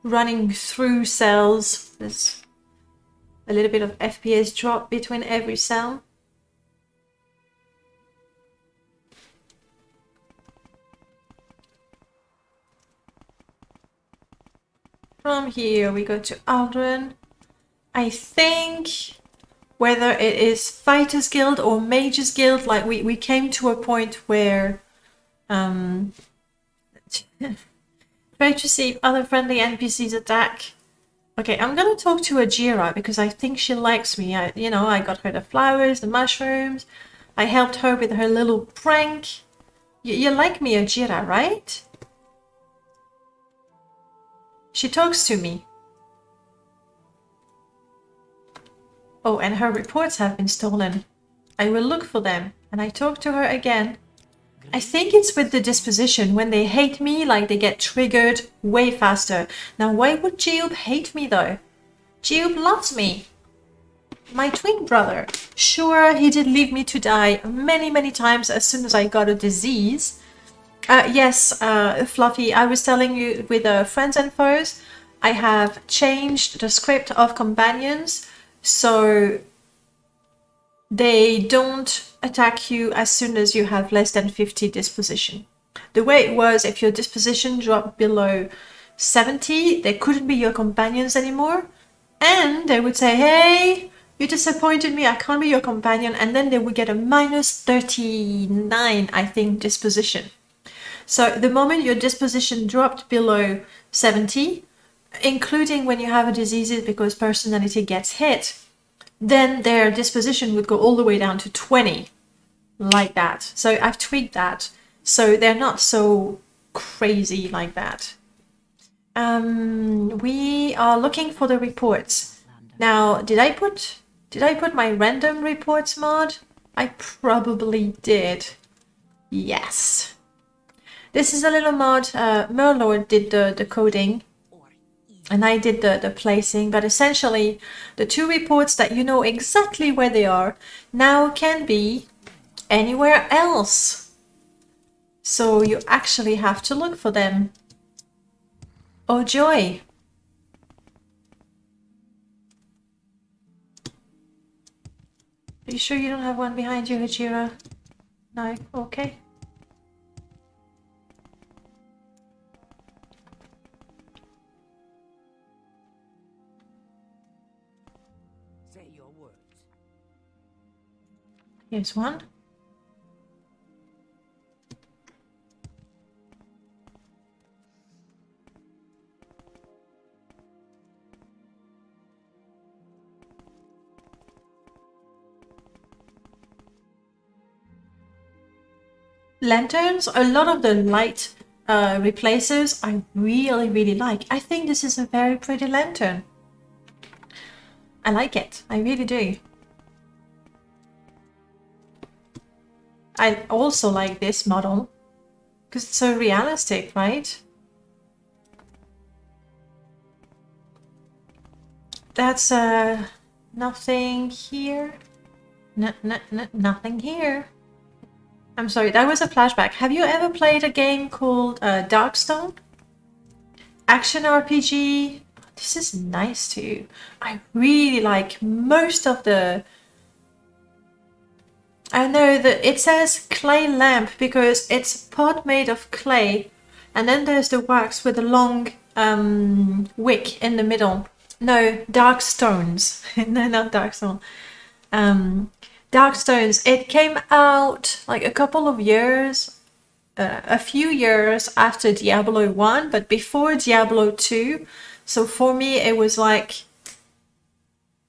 running through cells. There's a little bit of FPS drop between every cell. From here we go to Aldrin. I think whether it is Fighters Guild or Mages Guild, like we came to a point where try to see if other friendly NPCs attack. Okay, I'm gonna talk to Ajira because I think she likes me. I got her the flowers, the mushrooms. I helped her with her little prank. You like me, Ajira, right? She talks to me. Oh, and her reports have been stolen. I will look for them. And I talk to her again. I think it's with the disposition. When they hate me, like they get triggered way faster. Now, why would Geob hate me though? Geob loves me. My twin brother. Sure, he did leave me to die many, many times as soon as I got a disease. Yes, Fluffy, I was telling you with friends and foes, I have changed the script of companions so they don't attack you as soon as you have less than 50 disposition. The way it was, if your disposition dropped below 70, they couldn't be your companions anymore, and they would say, hey, you disappointed me, I can't be your companion, and then they would get a minus 39, I think, disposition. So the moment your disposition dropped below 70, including when you have a disease because personality gets hit, then their disposition would go all the way down to 20, like that. So I've tweaked that, so they're not so crazy like that. We are looking for the reports. Now, did I put my random reports mod? I probably did. Yes. This is a little mod. Merlord did the coding, and I did the placing, but essentially the two reports that you know exactly where they are now can be anywhere else. So you actually have to look for them. Oh joy. Are you sure you don't have one behind you, Hajira? No? Okay. Say your words. Here's one. Lanterns, a lot of the light replacers I really, really like. I think this is a very pretty lantern. I like it. I really do. I also like this model because it's so realistic, right? that's nothing here. Nothing here. I'm sorry, that was a flashback. Have you ever played a game called Darkstone? Action RPG. This is nice too. I really like most of the... I know that it says clay lamp because it's a pot made of clay. And then there's the wax with a long wick in the middle. No, dark stones. No, not dark stone. Dark Stones, it came out like a couple of years, a few years after Diablo 1, but before Diablo 2. So for me, it was like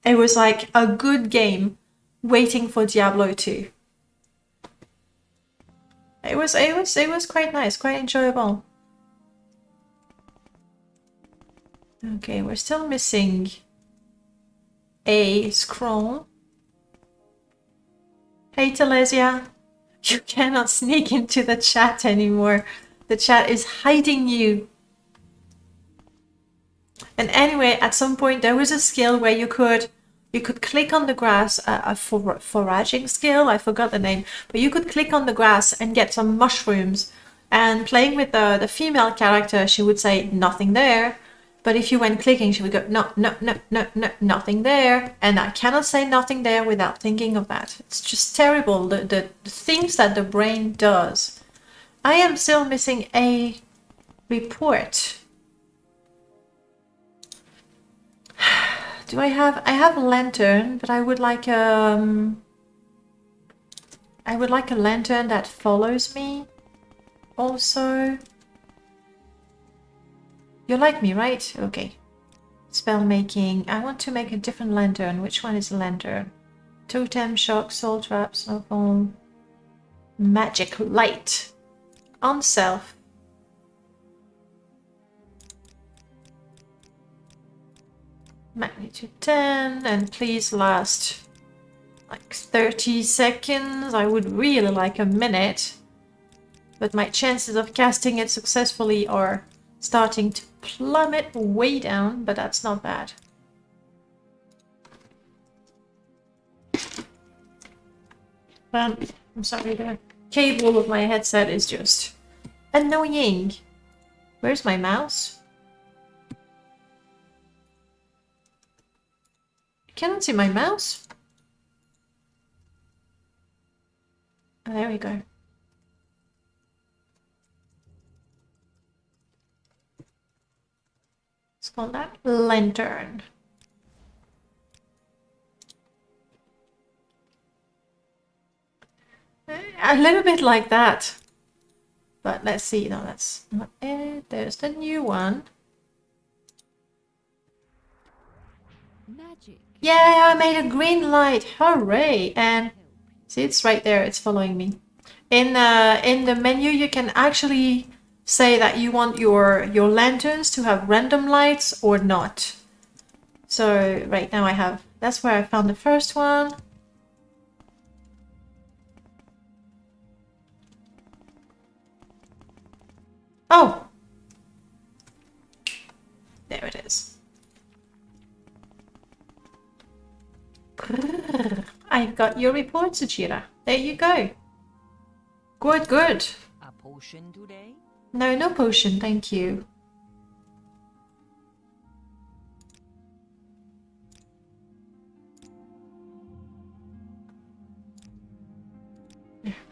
a good game waiting for Diablo 2. It was quite nice, quite enjoyable. Okay, we're still missing a scroll. Hey Telesia, you cannot sneak into the chat anymore. The chat is hiding you. And anyway, at some point there was a skill where you could click on the grass, a foraging skill, I forgot the name, but you could click on the grass and get some mushrooms. And playing with the female character, she would say nothing there. But if you went clicking, she would go, no, nothing there. And I cannot say nothing there without thinking of that. It's just terrible, the things that the brain does. I am still missing a report. Do I have a lantern, but I would like a lantern that follows me also. You like me, right? Okay. Spell making. I want to make a different lantern. Which one is a lantern? Totem, shock, soul trap, snowfall, magic light. On self. Magnitude 10, and please last like 30 seconds. I would really like a minute, but my chances of casting it successfully are starting to plummet way down, but that's not bad. I'm sorry, the cable of my headset is just annoying. Where's my mouse? I cannot see my mouse. Oh, there we go. Let's call that lantern. A little bit like that. But let's see. No, that's not it. There's the new one. Magic. Yeah, I made a green light. Hooray! And see, it's right there. It's following me. In the menu, you can actually say that you want your lanterns to have random lights or not. So right now I have, that's where I found the first one. Oh! There it is. I've got your report, Sujira. There you go. Good, good. A potion today? No, no potion, thank you.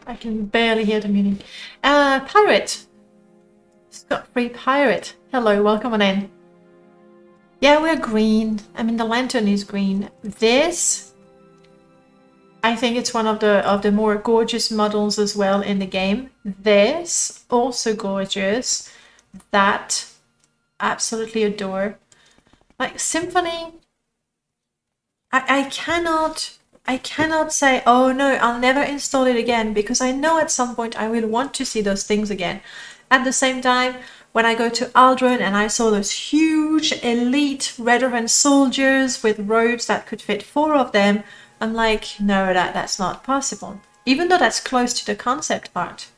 I can barely hear the music. Pirate. Scot-free pirate. Hello, welcome on in. Yeah, we're green. I mean, the lantern is green. This, I think it's one of the more gorgeous models as well in the game. This, also gorgeous. That, absolutely adore. Like, Symphony, I cannot say, oh no, I'll never install it again, because I know at some point I will want to see those things again. At the same time, when I go to Aldrin and I saw those huge elite Redoran soldiers with robes that could fit 4 of them, I'm like, no, that's not possible. Even though that's close to the concept art.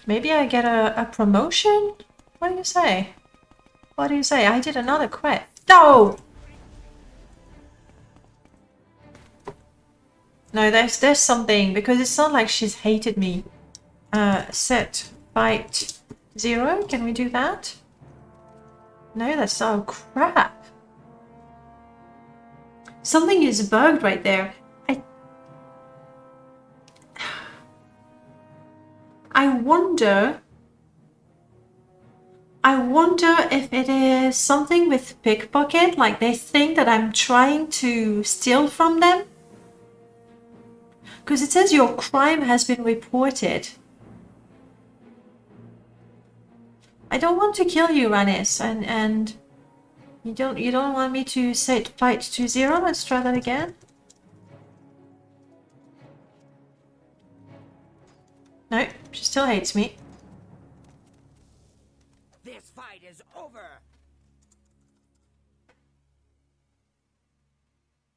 Maybe I get a promotion? What do you say? What do you say? I did another quest. No! No, there's something, because it's not like she's hated me. Set fight 0. Can we do that? No, that's so crap. Something is bugged right there. I wonder if it is something with pickpocket, like they think that I'm trying to steal from them. Because it says your crime has been reported. I don't want to kill you, Ranis, and you don't want me to set fight to 0. Let's try that again. No, she still hates me. This fight is over.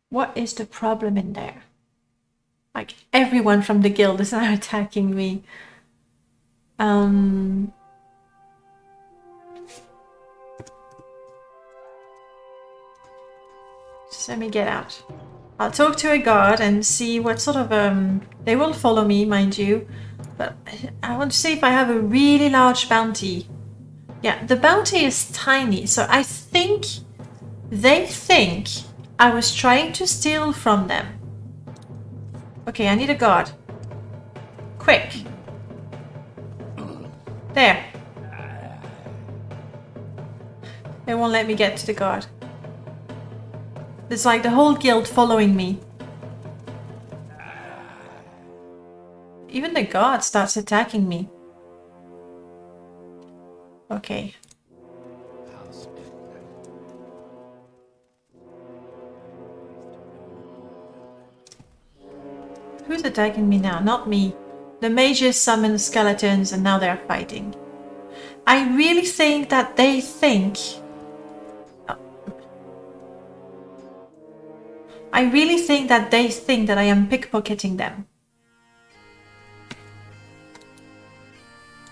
What is the problem in there? Like, everyone from the guild is now attacking me. Just let me get out. I'll talk to a guard and see what sort of they will follow me, mind you, but I want to see if I have a really large bounty. Yeah, the bounty is tiny, so I think they think I was trying to steal from them. Okay, I need a guard. Quick. There. They won't let me get to the guard. It's like the whole guild following me. Even the guard starts attacking me. Okay. Who's attacking me now? Not me. The mages summoned skeletons and now they're fighting. I really think that they think... I really think that they think that I am pickpocketing them.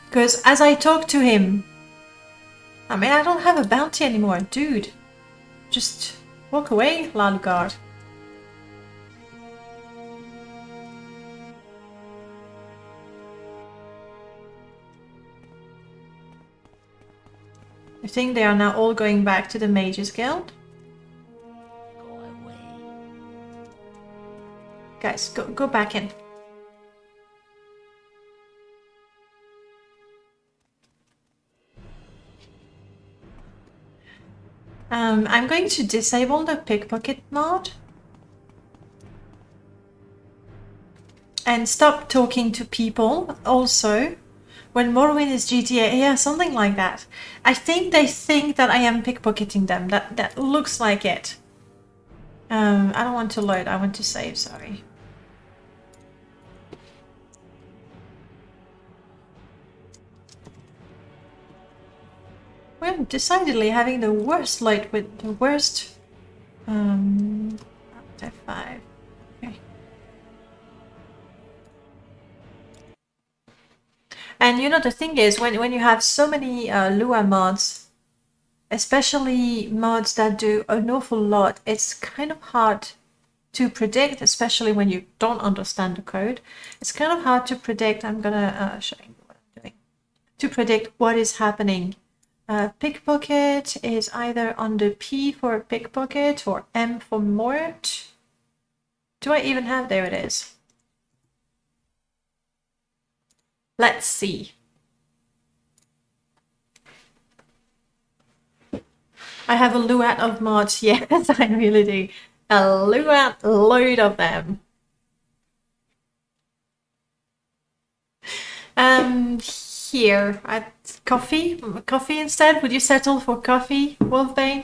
Because as I talk to him... I mean, I don't have a bounty anymore, dude. Just walk away, Lalugard. I think they are now all going back to the Mages Guild. Go away. Guys, go back in. I'm going to disable the pickpocket mod. And stop talking to people also. When Morrowind is GTA, yeah, something like that. I think they think that I am pickpocketing them. That looks like it. I don't want to load, I want to save, sorry. We're decidedly having the worst load with the worst... F5. Okay. And you know, the thing is, when you have so many Lua mods, especially mods that do an awful lot, it's kind of hard to predict, especially when you don't understand the code. It's kind of hard to predict. I'm gonna show you what I'm doing. To predict what is happening. Pickpocket is either under P for pickpocket or M for mort. Do I even have? There it is. Let's see. I have a luat of mods. Yes, I really do. A luat load of them. Here, coffee instead. Would you settle for coffee, Wolfbane?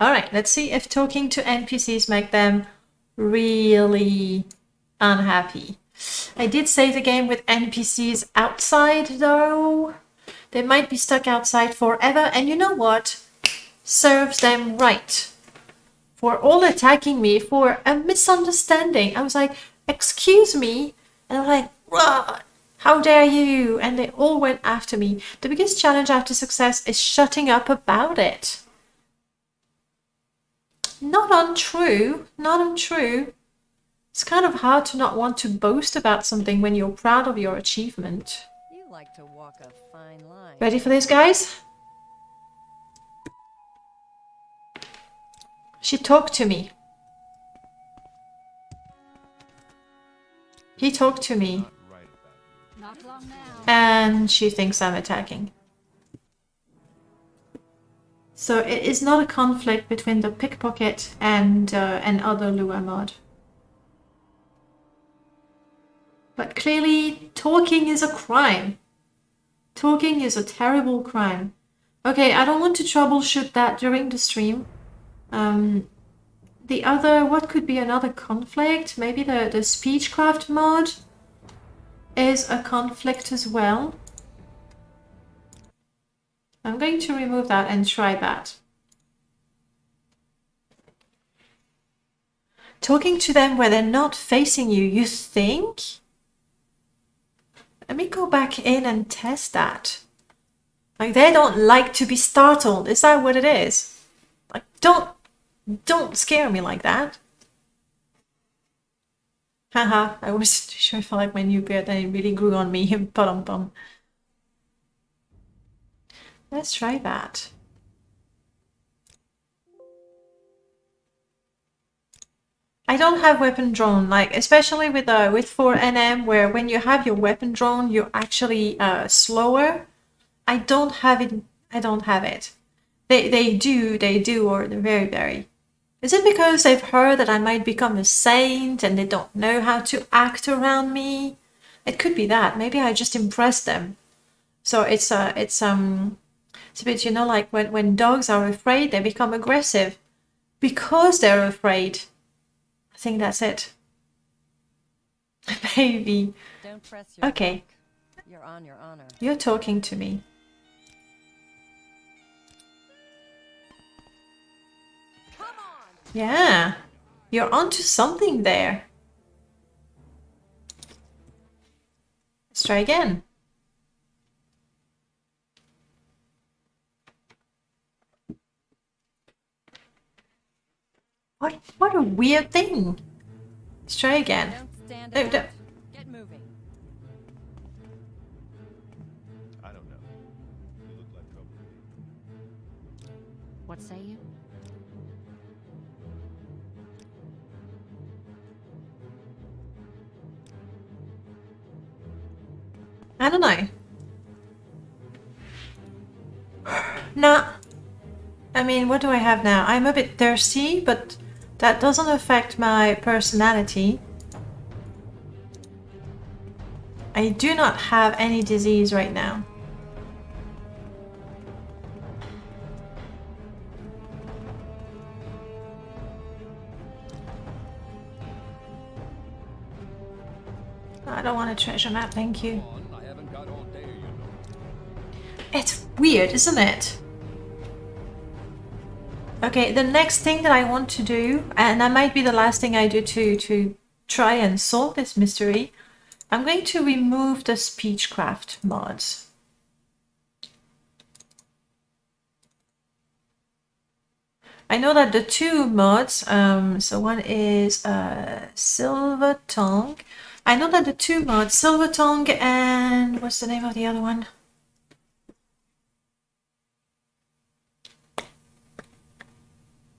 All right, let's see if talking to NPCs make them really unhappy. I did save the game with NPCs outside though. They might be stuck outside forever, and you know what? Serves them right. For all attacking me for a misunderstanding. I was like, excuse me. And I'm like, "Rah." How dare you? And they all went after me. The biggest challenge after success is shutting up about it. Not untrue. Not untrue. It's kind of hard to not want to boast about something when you're proud of your achievement. You like to walk a fine line. Ready for this, guys? She talked to me. He talked to me. Not long now. And she thinks I'm attacking. So it is not a conflict between the pickpocket and other Lua mod. But clearly, talking is a crime. Talking is a terrible crime. Okay, I don't want to troubleshoot that during the stream. The other, what could be another conflict? Maybe the speechcraft mod is a conflict as well. I'm going to remove that and try that. Talking to them where they're not facing you, you think? Let me go back in and test that. Like, they don't like to be startled. Is that what it is? Like, don't scare me like that. Haha, I wasn't sure if I like my new beard, then it really grew on me. Bum. Let's try that. I don't have weapon drone, like especially with 4NM, where when you have your weapon drone, you're actually slower. I don't have it. I don't have it. They do, or they're very. Is it because they've heard that I might become a saint and they don't know how to act around me? It could be that. Maybe I just impressed them. So it's a bit, you know, like when dogs are afraid, they become aggressive because they're afraid. I think that's it. Maybe. Don't press your Okay. luck. You're on your honor. You're talking to me. Come on! Yeah. You're onto something there. Let's try again. What a weird thing. Let's try again. Don't stand No, out. don't. Get moving. I don't know. You look like trouble to me. What say you? I don't know. Nah. I mean, what do I have now? I'm a bit thirsty, but that doesn't affect my personality. I do not have any disease right now. I don't want a treasure map, thank you. I haven't got all day, you know. It's weird, isn't it? Okay, the next thing that I want to do, and that might be the last thing I do to try and solve this mystery, I'm going to remove the speechcraft mods. I know that the two mods, so one is Silver Tongue. I know that the two mods, Silver Tongue and what's the name of the other one?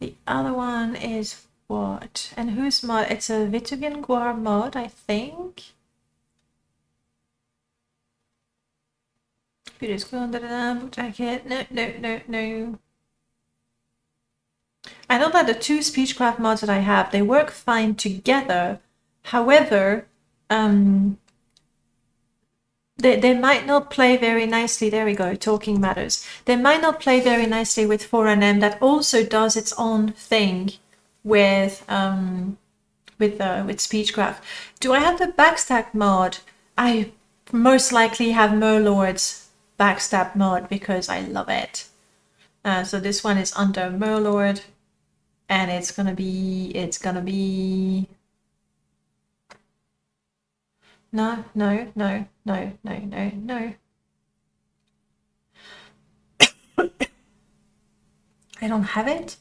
The other one is what? And whose mod? It's a Vitugan Guar mod, I think. Just go under the jacket. No. I know that the two speechcraft mods that I have, they work fine together. However, they might not play very nicely. There we go, talking matters. They might not play very nicely with 4NM that also does its own thing with speechcraft. Do I have the backstab mod? I most likely have Murlord's backstab mod because I love it. So this one is under Murlord, and it's gonna be No, no, no, no, no, no, no. I don't have it.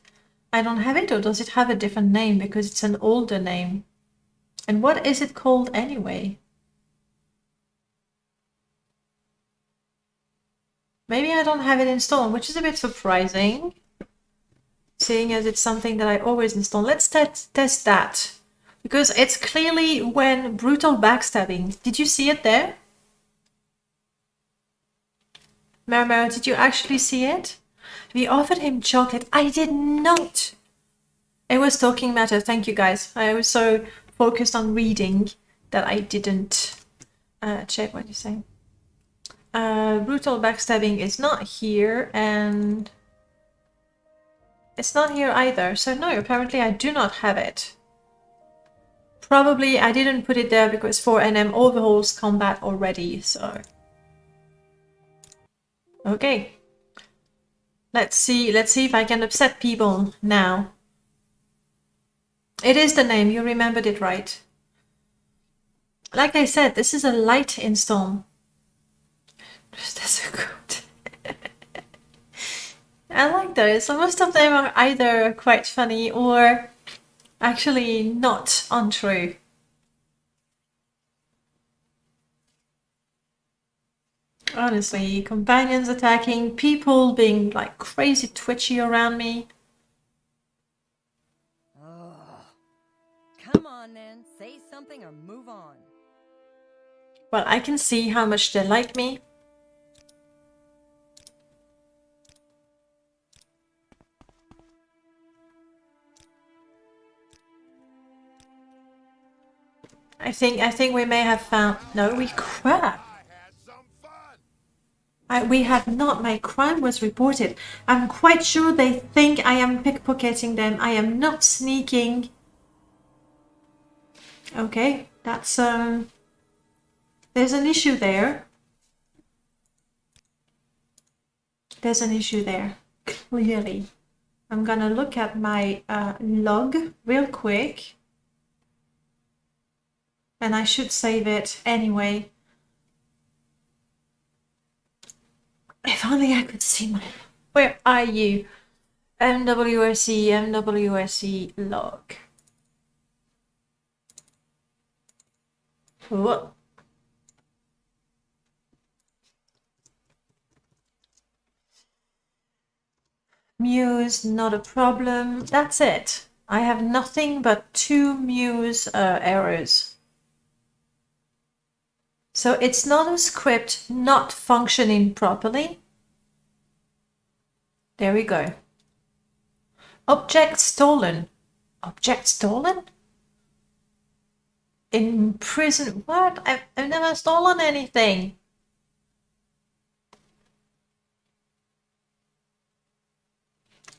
I don't have it, or does it have a different name because it's an older name? And what is it called anyway? Maybe I don't have it installed, which is a bit surprising, seeing as it's something that I always install. Let's test that, because it's clearly when brutal backstabbing. Did you see it there? Mero, did you actually see it? We offered him chocolate. I did not. It was talking matter. Thank you, guys. I was so focused on reading that I didn't check what you're saying. Brutal backstabbing is not here, and it's not here either. So no, apparently I do not have it. Probably I didn't put it there because 4NM overhauls combat already, so... Okay. Let's see if I can upset people now. It is the name, you remembered it right. Like I said, this is a light install. That's so good. I like those. So most of them are either quite funny or actually not untrue. Honestly, companions attacking, people being like crazy twitchy around me. Come on then, say something or move on. Well, I can see how much they like me. I think we may have found... No, we crap. We have not. My crime was reported. I'm quite sure they think I am pickpocketing them. I am not sneaking. Okay, that's there's an issue there. There's an issue there, clearly. I'm gonna look at my log real quick. And I should save it anyway. If only I could see my... Where are you? MWSE log. Whoa. Muse, not a problem. That's it. I have nothing but 2 Muse errors. So it's not a script not functioning properly. There we go. Object stolen. Object stolen? In prison? What? I've never stolen anything.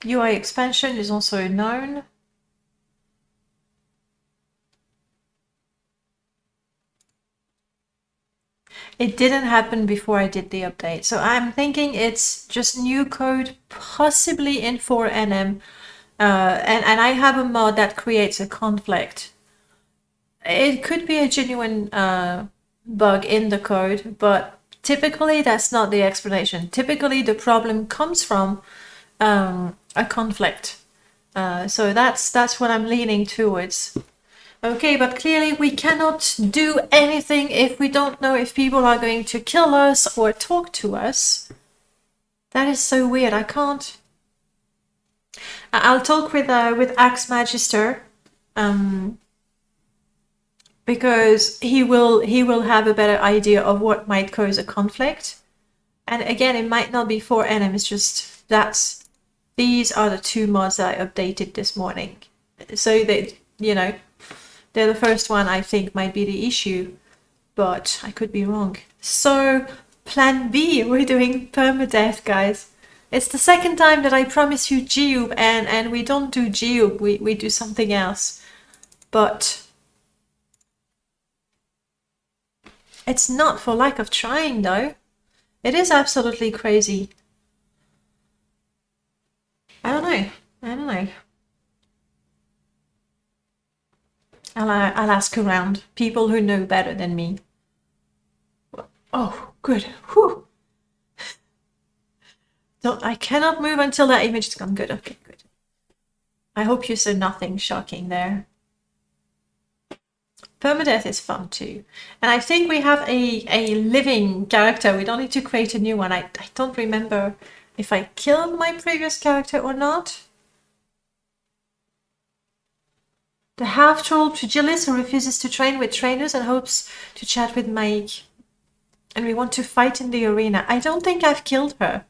UI expansion is also known. It didn't happen before I did the update. So I'm thinking it's just new code, possibly in 4NM. And I have a mod that creates a conflict. It could be a genuine bug in the code, but typically that's not the explanation. Typically the problem comes from a conflict. So that's what I'm leaning towards. Okay, but clearly we cannot do anything if we don't know if people are going to kill us or talk to us. That is so weird. I can't. I'll talk with Axe Magister, because he will have a better idea of what might cause a conflict. And again, it might not be 4NM. It's just these are the 2 mods that I updated this morning. So that, you know, they're the first one I think might be the issue, but I could be wrong. So plan B, we're doing permadeath, guys. It's the second time that I promise you Geob, and we don't do Geob, we do something else. But it's not for lack of trying though. It is absolutely crazy. I don't know. I'll ask around, people who know better than me. Oh, good. Whew. So I cannot move until that image is gone. Good. Okay, good. I hope you saw nothing shocking there. Permadeath is fun too. And I think we have a living character. We don't need to create a new one. I don't remember if I killed my previous character or not. The half-troll pugilist who refuses to train with trainers and hopes to chat with Mike. And we want to fight in the arena. I don't think I've killed her.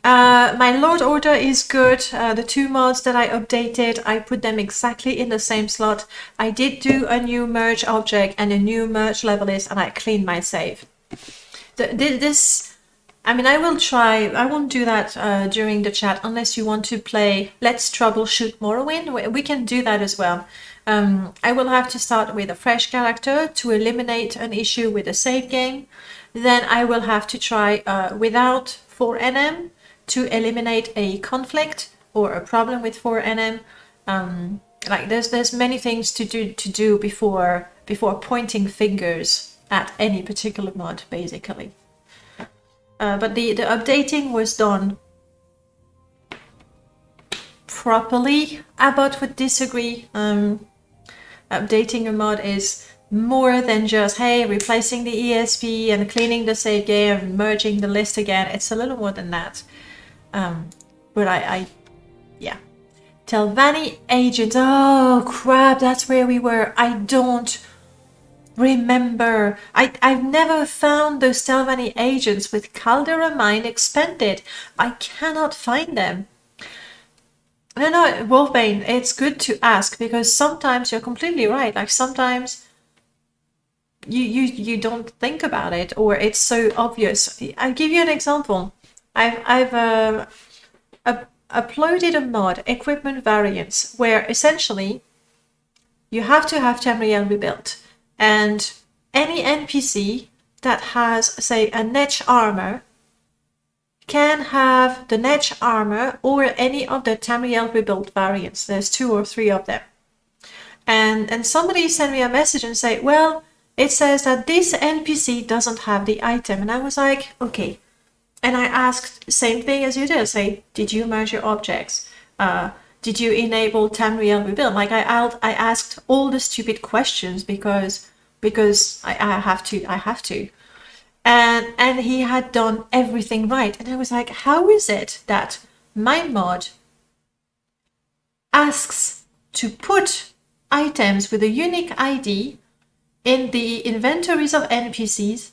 My Lord Order is good. The 2 mods that I updated, I put them exactly in the same slot. I did do a new merge object and a new merge level list, and I cleaned my save. I mean, I will try. I won't do that during the chat unless you want to play Let's Troubleshoot Morrowind. We can do that as well. I will have to start with a fresh character to eliminate an issue with a save game. Then I will have to try without 4NM to eliminate a conflict or a problem with 4NM. Like there's many things to do before pointing fingers at any particular mod, basically. But the updating was done properly. Abbott would disagree. Updating a mod is more than just, hey, replacing the ESP and cleaning the save game and merging the list again. It's a little more than that. But yeah. Telvanni agents. Oh, crap, that's where we were. I don't remember. I've never found those Telvanni agents with Caldera Mine expanded. I cannot find them. No, Wolfbane, it's good to ask because sometimes you're completely right. Like sometimes you don't think about it or it's so obvious. I'll give you an example. I've uploaded a mod, Equipment Variants, where essentially you have to have Tamriel rebuilt. And any NPC that has, say, a Netch armor can have the Netch armor or any of the Tamriel rebuilt variants. There's 2 or 3 of them. And somebody sent me a message and say, well, it says that this NPC doesn't have the item. And I was like, okay. And I asked, same thing as you did, say, did you merge your objects? Did you enable Tamriel rebuild? Like I asked all the stupid questions because I have to. And he had done everything right. And I was like, how is it that my mod asks to put items with a unique ID in the inventories of NPCs,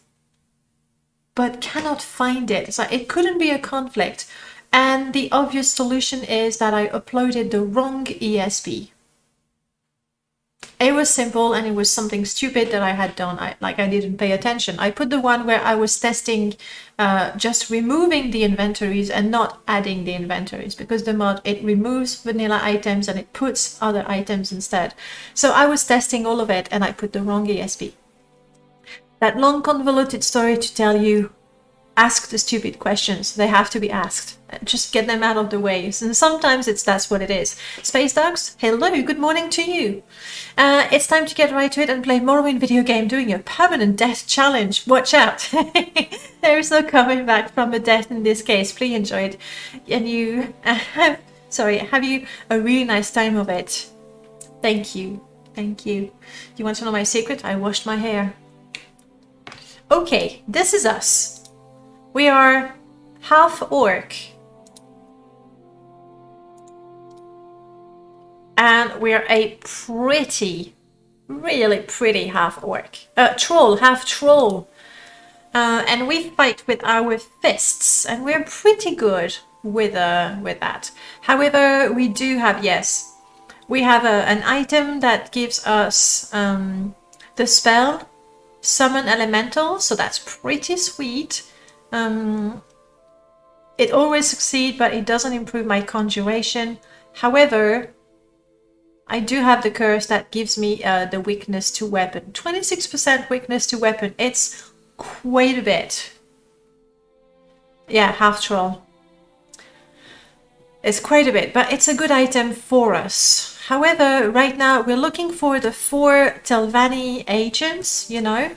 but cannot find it? So it couldn't be a conflict. And the obvious solution is that I uploaded the wrong ESP. It was simple and it was something stupid that I had done. I didn't pay attention. I put the one where I was testing just removing the inventories and not adding the inventories because the mod, it removes vanilla items and it puts other items instead. So I was testing all of it and I put the wrong ESP. That long convoluted story to tell you, ask the stupid questions. They have to be asked. Just get them out of the way. And sometimes that's what it is. Space Dogs, hello, good morning to you. It's time to get right to it and play Morrowind video game doing a permanent death challenge. Watch out. There is no coming back from a death in this case. Please enjoy it. And you have you a really nice time of it. Thank you. Thank you. You want to know my secret? I washed my hair. Okay, this is us. We are half orc. And we're a really pretty half orc. Half troll. And we fight with our fists. And we're pretty good with that. However, we do have, we have an item that gives us the spell Summon Elemental. So that's pretty sweet. It always succeeds, but it doesn't improve my conjuration. However, I do have the curse that gives me the weakness to weapon. 26% weakness to weapon. It's quite a bit. Yeah, half troll. It's quite a bit, but it's a good item for us. However, right now we're looking for the 4 Telvanni agents, you know.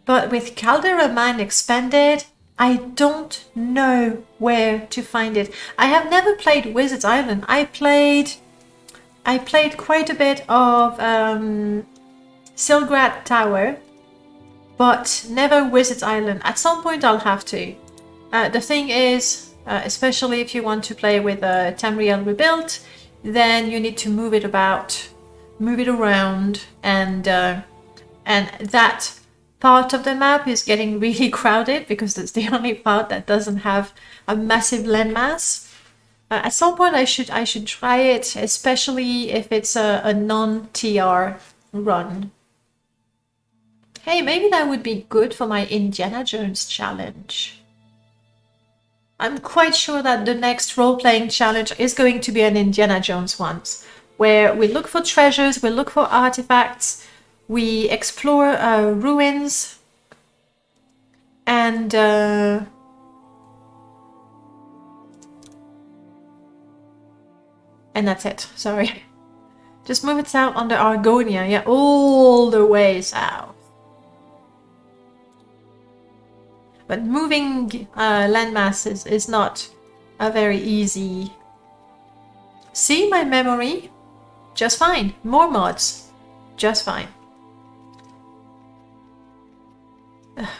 But with Caldera Mine Expanded, I don't know where to find it. I have never played Wizard's Island. I played quite a bit of Silgrad Tower, but never Wizard's Island. At some point I'll have to. The thing is, especially if you want to play with Tamriel Rebuilt, then you need to move it around, and that part of the map is getting really crowded because it's the only part that doesn't have a massive landmass. At some point I should try it, especially if it's a non-TR run. Hey, maybe that would be good for my Indiana Jones challenge. I'm quite sure that the next role-playing challenge is going to be an Indiana Jones one, where we look for treasures, we look for artifacts, we explore ruins, and that's it. Sorry. Just move it south under Argonia. Yeah, all the way south. But moving landmasses is not a very easy... See my memory? Just fine. More mods. Just fine.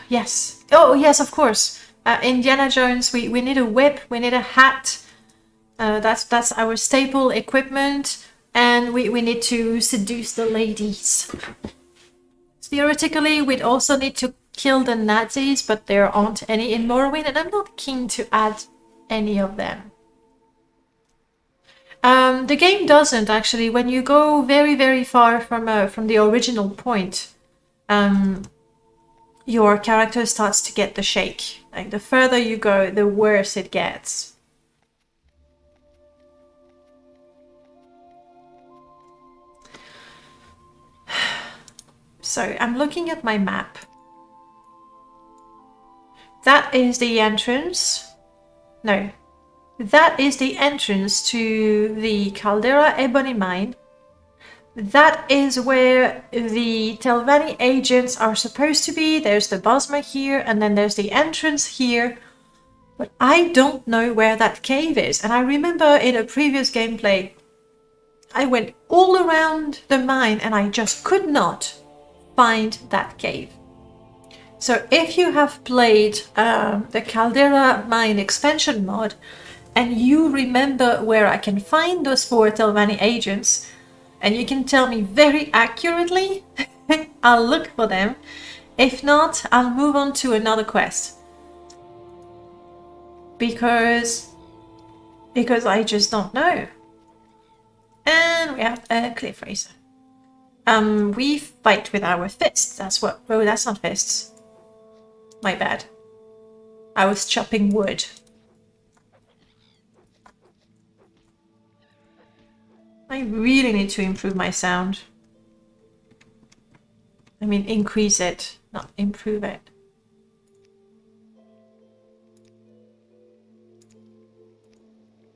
Yes. Oh, yes, of course. Indiana Jones, we need a whip, we need a hat. That's our staple equipment. And we need to seduce the ladies. Theoretically, we'd also need to kill the Nazis, but there aren't any in Morrowind, and I'm not keen to add any of them. The game doesn't actually. When you go very, very far from the original point, your character starts to get the shake. Like the further you go, the worse it gets. So I'm looking at my map. That is the entrance. No. That is the entrance to the Caldera Ebony Mine. That is where the Telvanni agents are supposed to be. There's the Bosmer here, and then there's the entrance here. But I don't know where that cave is. And I remember in a previous gameplay, I went all around the mine and I just could not find that cave. So if you have played the Caldera Mine expansion mod and you remember where I can find those 4 Telvanni agents, and you can tell me very accurately, I'll look for them. If not, I'll move on to another quest. Because I just don't know. And we have a cliff racer. We fight with our fists. That's what... Oh, that's not fists. My bad. I was chopping wood. I really need to improve my sound. I mean, increase it, not improve it.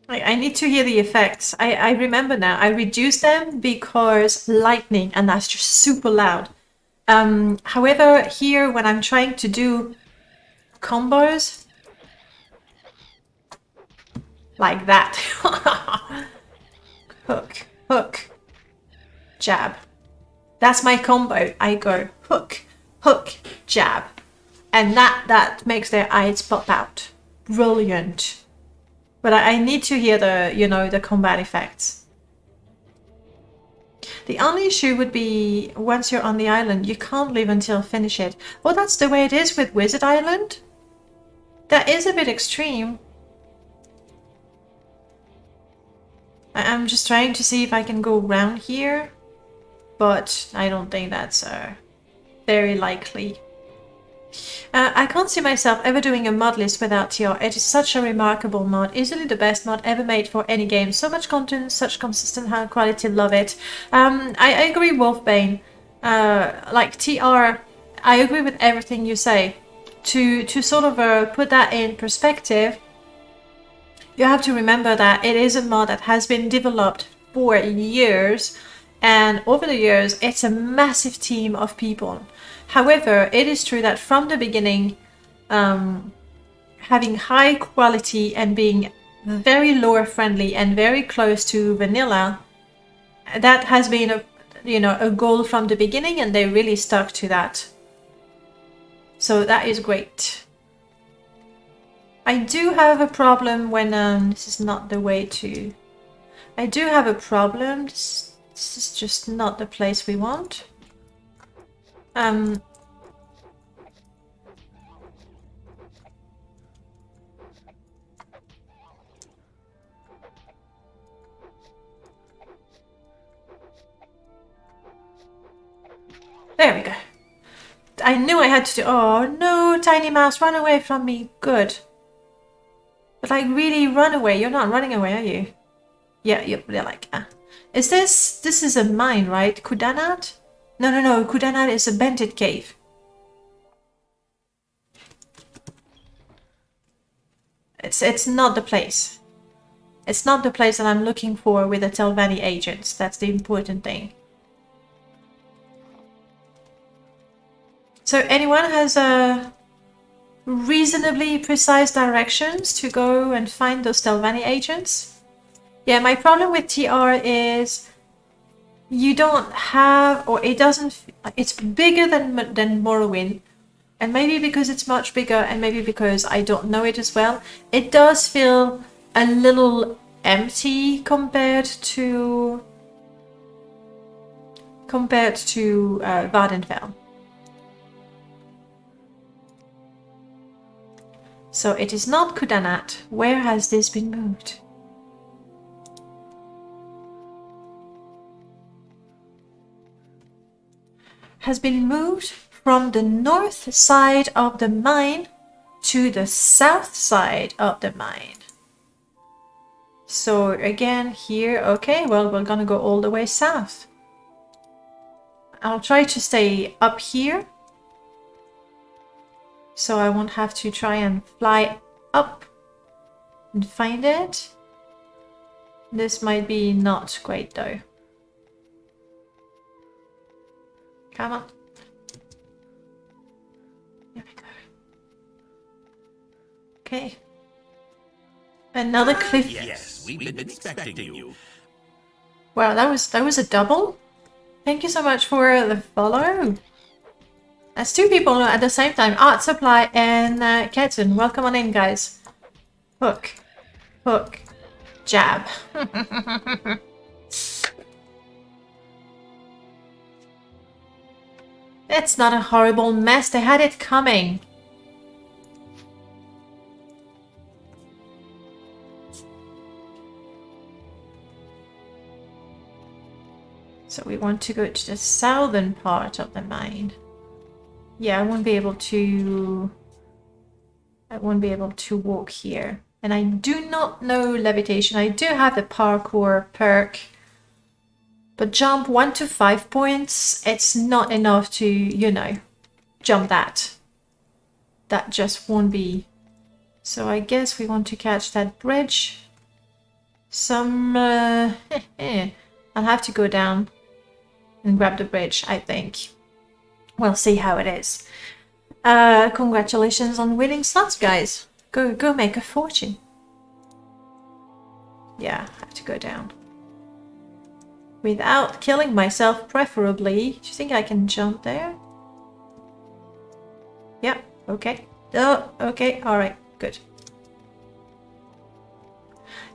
I need to hear the effects. I remember now. I reduced them because lightning, and that's just super loud. However, here when I'm trying to do combos like that, hook, hook, jab. That's my combo. I go hook, hook, jab, and that makes their eyes pop out. Brilliant. But I need to hear the, you know, the combat effects. The only issue would be once you're on the island, you can't leave until finish it. Oh, that's the way it is with Wizard Island? That is a bit extreme. I'm just trying to see if I can go around here, but I don't think that's very likely. I can't see myself ever doing a mod list without TR. It is such a remarkable mod, easily the best mod ever made for any game. So much content, such consistent high quality, love it. I agree, Wolfbane. Like TR, I agree with everything you say. To sort of put that in perspective, you have to remember that it is a mod that has been developed for years, And over the years, it's a massive team of people. However, it is true that from the beginning, having high quality and being very lore friendly and very close to vanilla, that has been a goal from the beginning, and they really stuck to that. So that is great. I do have a problem when this is not the way to. I do have a problem. This is just not the place we want. There we go. I knew I had to do. Oh no, tiny mouse, run away from me. Good. But like, really run away. You're not running away, are you? Yeah, they're like, Is this is a mine, right? Kudanat? No. Kudanat is a Bended cave. It's not the place. It's not the place that I'm looking for with the Telvanni agents. That's the important thing. So anyone has reasonably precise directions to go and find those Telvanni agents? Yeah, my problem with TR is you don't have, or it doesn't, it's bigger than Morrowind. And maybe because it's much bigger, and maybe because I don't know it as well, it does feel a little empty compared to Vardenfell. So it is not Kudanat. Where has this been moved? Has been moved from the north side of the mine to the south side of the mine. So again here, okay, well, we're gonna go all the way south. I'll try to stay up here, so I won't have to try and fly up and find it. This might be not great though. Come on. Here we go. Okay. Another cliff. Yes, we've been expecting you. Wow, that was a double. Thank you so much for the follow. That's two people at the same time. Art Supply and Ketzen. Welcome on in, guys. Hook. Hook. Jab. It's not a horrible mess. They had it coming. So we want to go to the southern part of the mine. Yeah, I won't be able to walk here. And I do not know levitation. I do have the parkour perk. But jump 1 to 5 points, it's not enough to, you know, jump that. That just won't be. So I guess we want to catch that bridge. I'll have to go down and grab the bridge, I think. We'll see how it is. Congratulations on winning slots, guys. Go make a fortune. Yeah, I have to go down. Without killing myself, preferably. Do you think I can jump there? Yep, okay. Oh, okay, alright, good.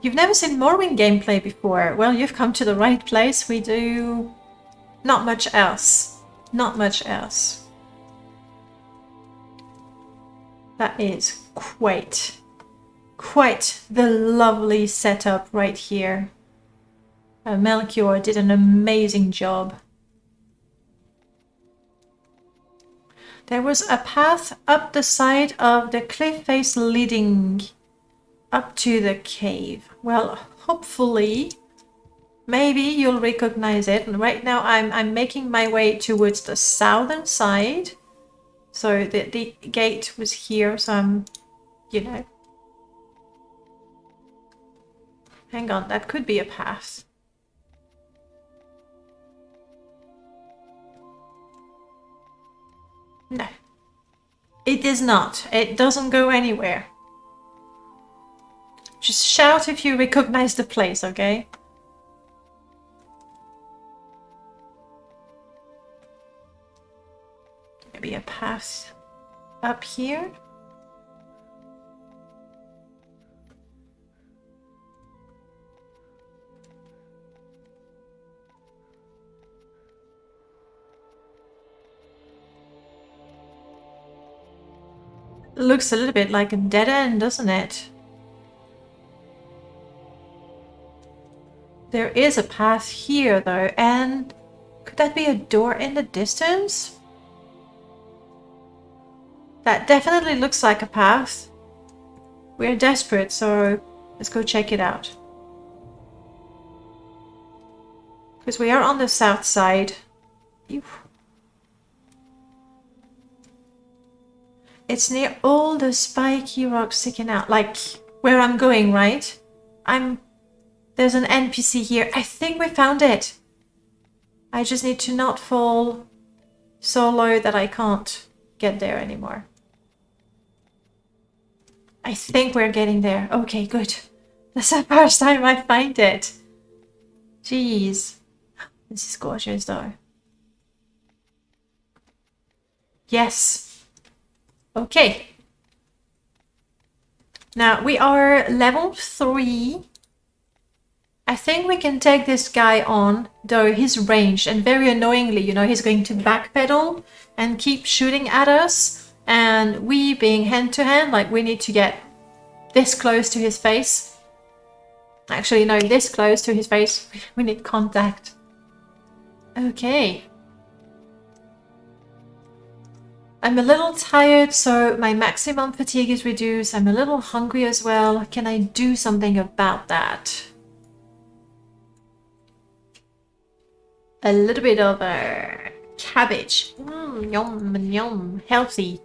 You've never seen Morrowind gameplay before. Well, you've come to the right place. We do not much else. Not much else. That is quite the lovely setup right here. Melchior did an amazing job. There was a path up the side of the cliff face leading up to the cave. Well, hopefully, maybe you'll recognize it. And right now I'm making my way towards the southern side. So the gate was here, so I'm, you know. Hang on, that could be a path. No. It is not. It doesn't go anywhere. Just shout if you recognize the place, okay? Maybe a path up here. Looks a little bit like a dead end, doesn't it? There is a path here though, and could that be a door in the distance? That definitely looks like a path. We're desperate, so let's go check it out. Because we are on the south side. Ew. It's near all the spiky rocks sticking out, like where I'm going, right? There's an NPC here. I think we found it. I just need to not fall so low that I can't get there anymore. I think we're getting there. Okay, good. That's the first time I find it. Jeez. This is gorgeous though. Yes. Okay. Now we are level 3. I think we can take this guy on, though he's ranged and very annoyingly, you know, he's going to backpedal and keep shooting at us. And we being hand to hand, like we need to get this close to his face. Actually, no, this close to his face. We need contact. Okay. I'm a little tired, so my maximum fatigue is reduced. I'm a little hungry as well. Can I do something about that? A little bit of cabbage. Yum, yum, healthy.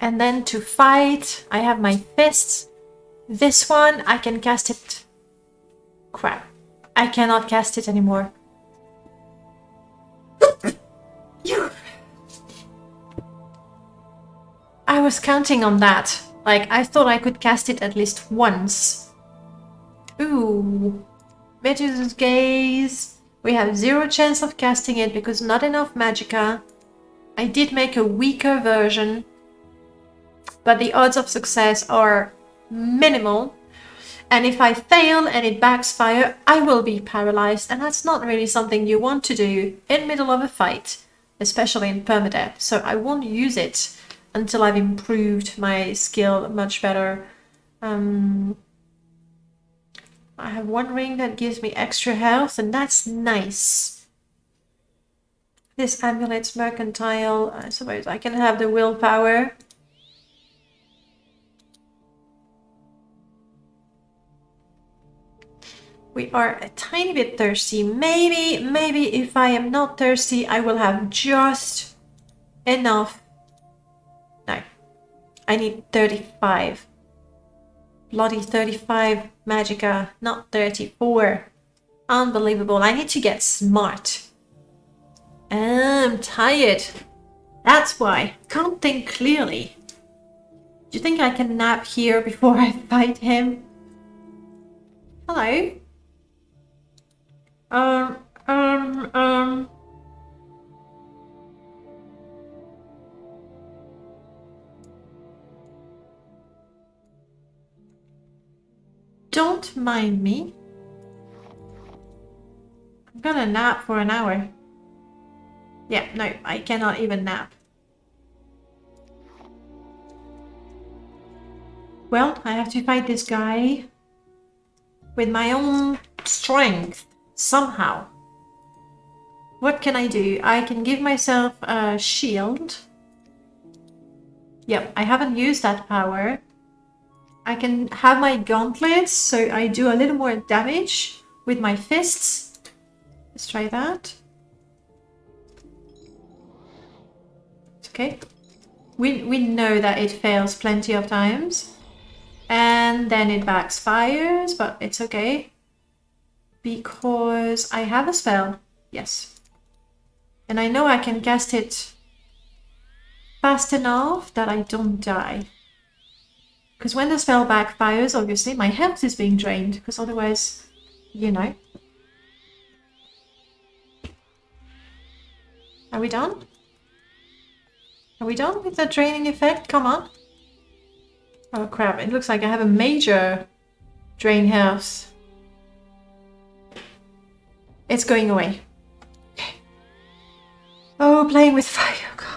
And then to fight, I have my fists. This one, I can cast it. Crap. I cannot cast it anymore. I was counting on that. Like, I thought I could cast it at least once. Ooh. Medusa's Gaze. We have 0 chance of casting it because not enough magicka. I did make a weaker version, but the odds of success are minimal. And if I fail and it backfires, I will be paralyzed, and that's not really something you want to do in middle of a fight, especially in permadeath. So I won't use it until I've improved my skill much better. I have 1 ring that gives me extra health, and that's nice. This amulet's mercantile. I suppose I can have the willpower. We are a tiny bit thirsty. Maybe if I am not thirsty, I will have just enough. No, I need 35. Bloody 35 magicka, not 34. Unbelievable. I need to get smart. I'm tired. That's why. Can't think clearly. Do you think I can nap here before I fight him? Hello? Don't mind me. I'm gonna nap for an hour. Yeah, no, I cannot even nap. Well, I have to fight this guy with my own strength, somehow. What can I do? I can give myself a shield. Yep, I haven't used that power. I can have my gauntlets, so I do a little more damage with my fists. Let's try that. It's okay. We know that it fails plenty of times. And then it backfires, but it's okay. Because I have a spell. Yes. And I know I can cast it fast enough that I don't die. Because when the spell backfires, obviously my health is being drained, because otherwise, you know. Are we done? Are we done with the draining effect? Come on. Oh crap, it looks like I have a major drain health. It's going away. Okay. Oh, playing with fire. God.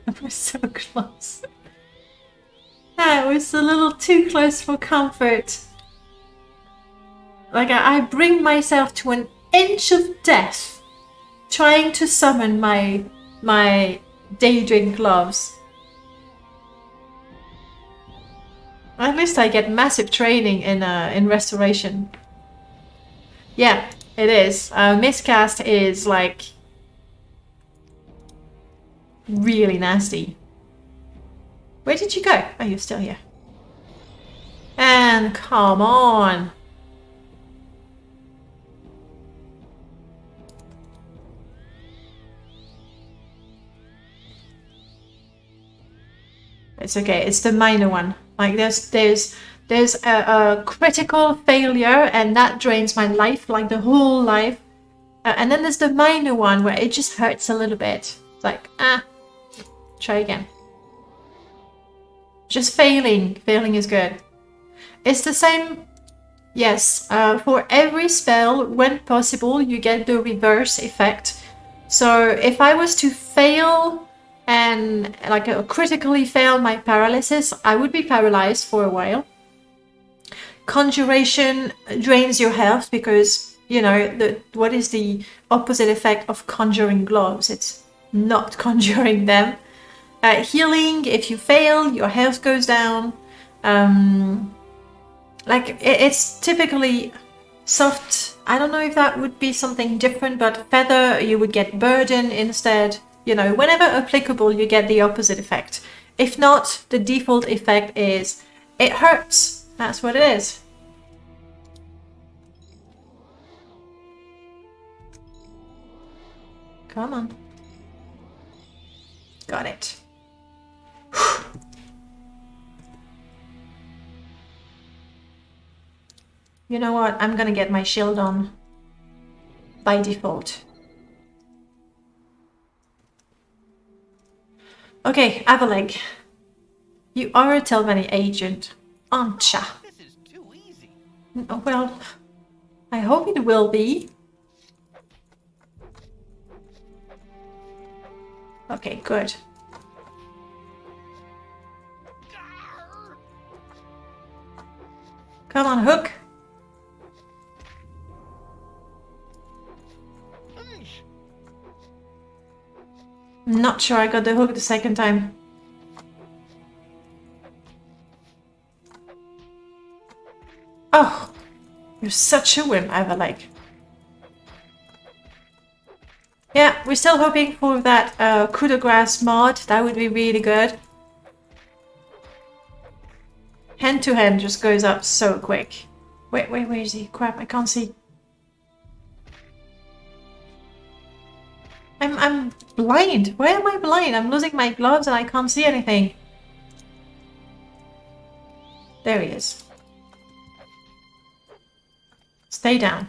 I was so close. That was a little too close for comfort. Like I bring myself to an inch of death trying to summon my Daedrin gloves. At least I get massive training in restoration. Yeah, it is. Miscast is like really nasty. Where did you go? Oh, you're still here. And come on. It's okay. It's the minor one. Like there's a critical failure and that drains my life, like the whole life. And then there's the minor one where it just hurts a little bit. It's like, try again. Just failing. Failing is good. It's the same. Yes. For every spell, when possible, you get the reverse effect. So if I was to fail and like critically fail my paralysis, I would be paralyzed for a while. Conjuration drains your health because, you know, what is the opposite effect of conjuring gloves? It's not conjuring them. Healing, if you fail, your health goes down. Like it's typically soft. I don't know if that would be something different, but feather, you would get burden instead. You know, whenever applicable, you get the opposite effect. If not, the default effect is it hurts. That's what it is. Come on. Got it. You know what? I'm gonna get my shield on by default. Okay, Avaleg. You are a Telvanni agent, aren't ya? This is too easy. Well, I hope it will be. Okay, good. Come on, Hook. Not sure I got the hook the second time. Oh, you're such a wimp, Avaleg. Yeah, we're still hoping for that coup de grace mod. That would be really good. Hand to hand just goes up so quick. Wait, where is he? Crap, I can't see. I'm blind. Where am I blind? I'm losing my gloves and I can't see anything. There he is. Stay down.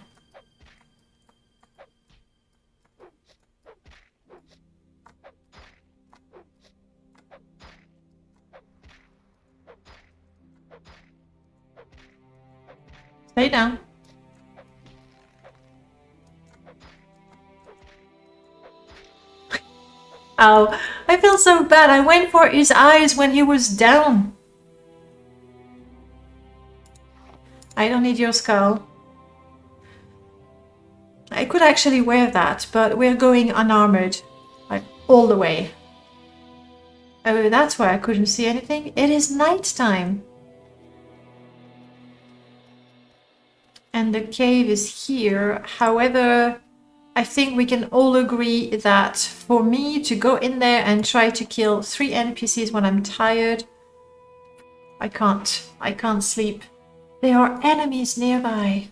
Stay down. Ow, I feel so bad. I went for his eyes when he was down. I don't need your skull. I could actually wear that, but we're going unarmored. Like, all the way. Oh, that's why I couldn't see anything. It is nighttime. And the cave is here. However, I think we can all agree that for me to go in there and try to kill 3 NPCs when I'm tired, I can't. I can't sleep. There are enemies nearby.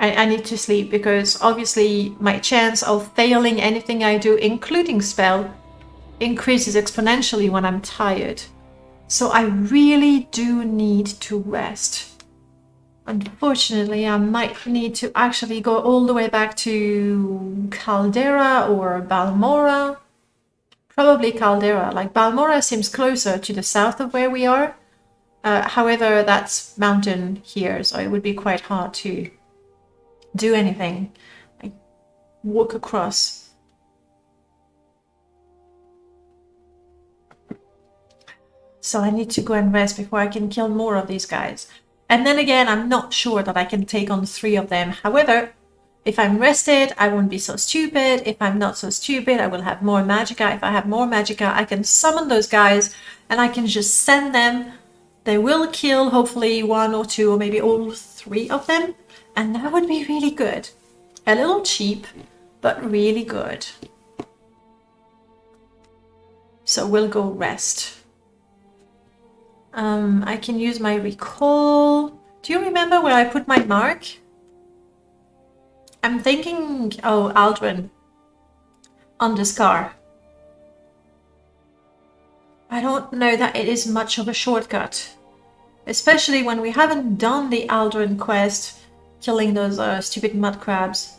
I need to sleep because obviously my chance of failing anything I do, including spell, increases exponentially when I'm tired. So I really do need to rest. Unfortunately, I might need to actually go all the way back to Caldera or Balmora. Probably Caldera. Like Balmora seems closer to the south of where we are. However, that's mountain here, so it would be quite hard to do anything. Like walk across. So I need to go and rest before I can kill more of these guys. And then again, I'm not sure that I can take on 3 of them. However, if I'm rested, I won't be so stupid. If I'm not so stupid, I will have more magicka. If I have more magicka, I can summon those guys and I can just send them. They will kill hopefully 1 or 2 or maybe all 3 of them. And that would be really good. A little cheap, but really good. So we'll go rest. I can use my recall. Do you remember where I put my mark? I'm thinking, oh, Aldrin. On the scar. I don't know that it is much of a shortcut. Especially when we haven't done the Aldrin quest, killing those stupid mud crabs.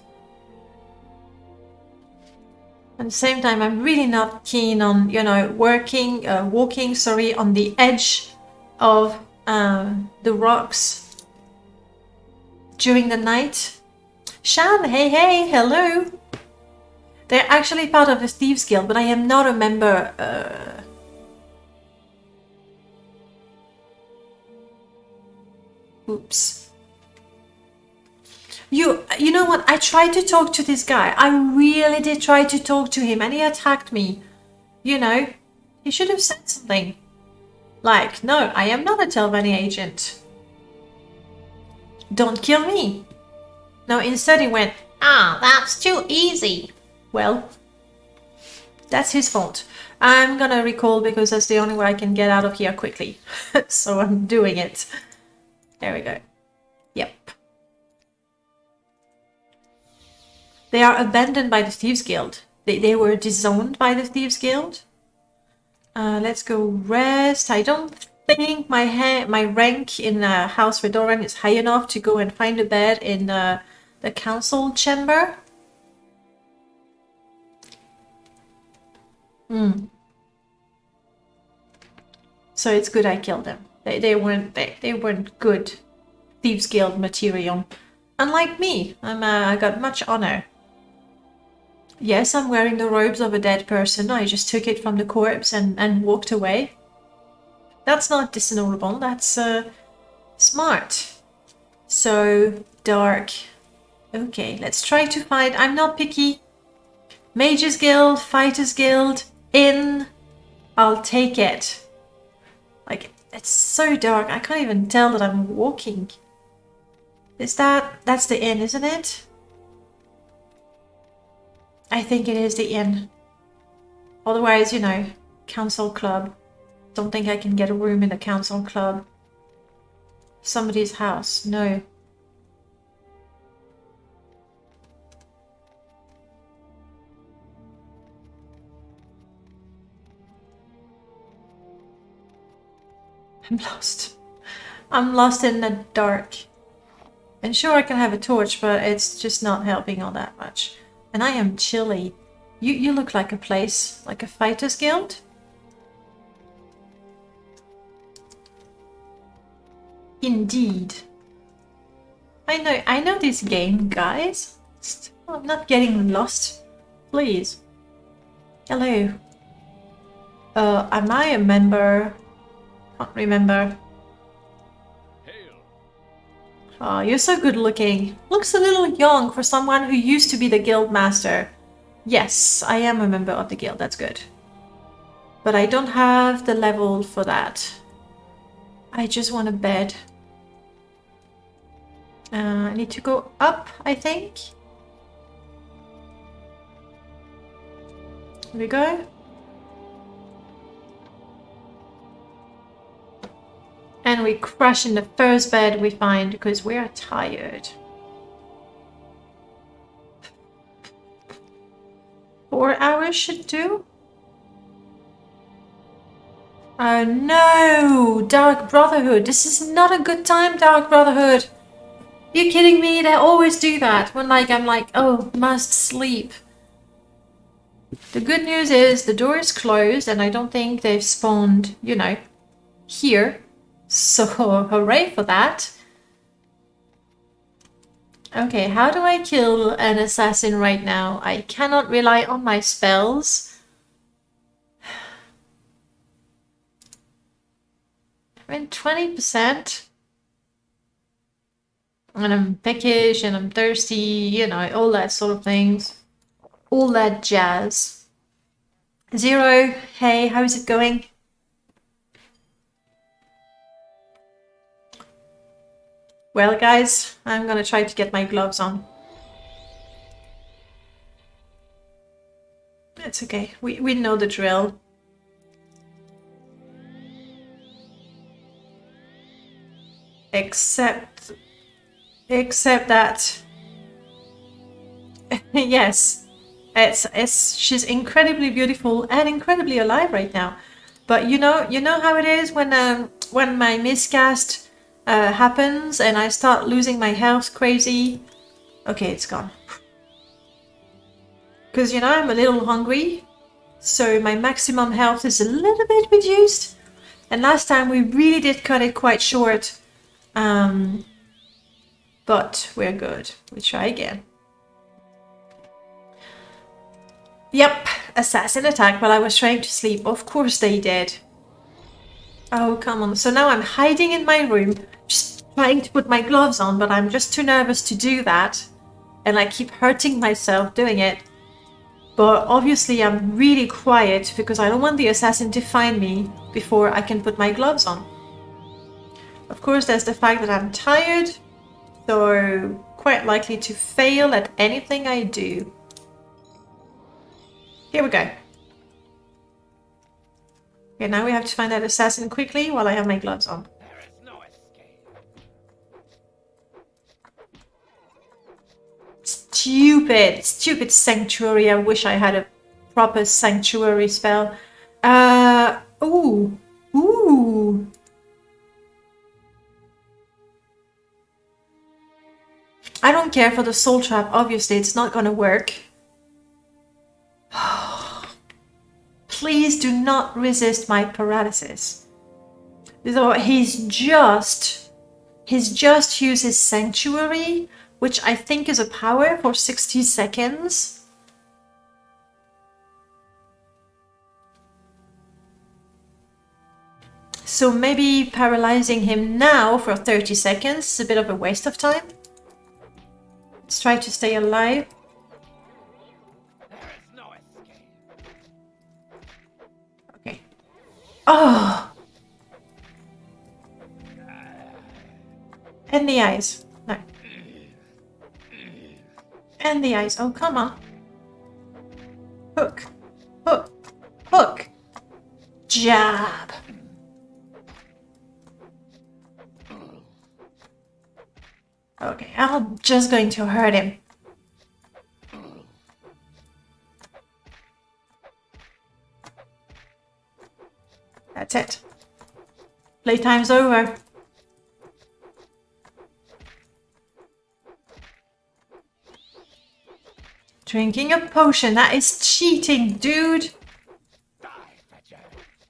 At the same time, I'm really not keen on, you know, walking, on the edge of the rocks during the night. Shan, hey, hello. They're actually part of the Thieves Guild, but I am not a member. Oops. You know what? I tried to talk to this guy. I really did try to talk to him, and he attacked me. You know, he should have said something. Like, no, I am not a Telvanni agent. Don't kill me. No, instead he went, that's too easy. Well, that's his fault. I'm gonna recall because that's the only way I can get out of here quickly. So I'm doing it. There we go. Yep. They are abandoned by the Thieves Guild. They were disowned by the Thieves Guild. Let's go rest. I don't think my rank in House Redoran is high enough to go and find a bed in the council chamber. So it's good I killed them. They weren't good Thieves Guild material. Unlike me, I got much honor. Yes, I'm wearing the robes of a dead person. I just took it from the corpse and walked away. That's not dishonorable. That's smart. So dark. Okay, let's try to find. I'm not picky. Mages Guild, Fighters Guild, Inn. I'll take it. Like, it's so dark. I can't even tell that I'm walking. That's the inn, isn't it? I think it is the inn. Otherwise, you know, council club. Don't think I can get a room in the council club. Somebody's house. No. I'm lost. I'm lost in the dark. And sure, I can have a torch, but it's just not helping all that much. And I am chilly. You look like a place, like a fighters guild. Indeed. I know this game, guys. I'm not getting lost. Please. Hello. Am I a member? Can't remember. Oh, you're so good looking. Looks a little young for someone who used to be the guild master. Yes, I am a member of the guild. That's good. But I don't have the level for that. I just want a bed. I need to go up, I think. Here we go. And we crash in the first bed we find because we are tired. 4 hours should do. Oh no, Dark Brotherhood. This is not a good time, Dark Brotherhood. You kidding me? They always do that when like I'm like, oh, must sleep. The good news is the door is closed and I don't think they've spawned, you know, here. So hooray for that. Okay, how do I kill an assassin right now? I cannot rely on my spells. I mean, 20%. And I'm peckish and I'm thirsty, you know, all that sort of things. All that jazz. Zero, hey, how's it going? Well, guys, I'm gonna try to get my gloves on. It's okay, we know the drill. Except that, yes, she's incredibly beautiful and incredibly alive right now. But you know how it is when my miscast happens and I start losing my health crazy. Okay, it's gone. Because you know I'm a little hungry, so my maximum health is a little bit reduced. And last time we really did cut it quite short. But we're good. We try again. Yep, assassin attack while I was trying to sleep. Of course they did. Oh, come on. So now I'm hiding in my room, just trying to put my gloves on, but I'm just too nervous to do that. And I keep hurting myself doing it. But obviously I'm really quiet because I don't want the assassin to find me before I can put my gloves on. Of course, there's the fact that I'm tired, so quite likely to fail at anything I do. Here we go. Okay, now we have to find that assassin quickly while I have my gloves on. There is no escape. Stupid sanctuary. I wish I had a proper sanctuary spell. Ooh. I don't care for the soul trap. Obviously, it's not gonna work. Please do not resist my paralysis. So he's just used his sanctuary, which I think is a power for 60 seconds. So maybe paralyzing him now for 30 seconds is a bit of a waste of time. Let's try to stay alive. There is no escape. Okay. Oh! And the eyes. No. And the eyes. Oh, come on. Hook. Hook. Hook. Jab. Okay, I'm just going to hurt him. That's it. Playtime's over. Drinking a potion, that is cheating, dude.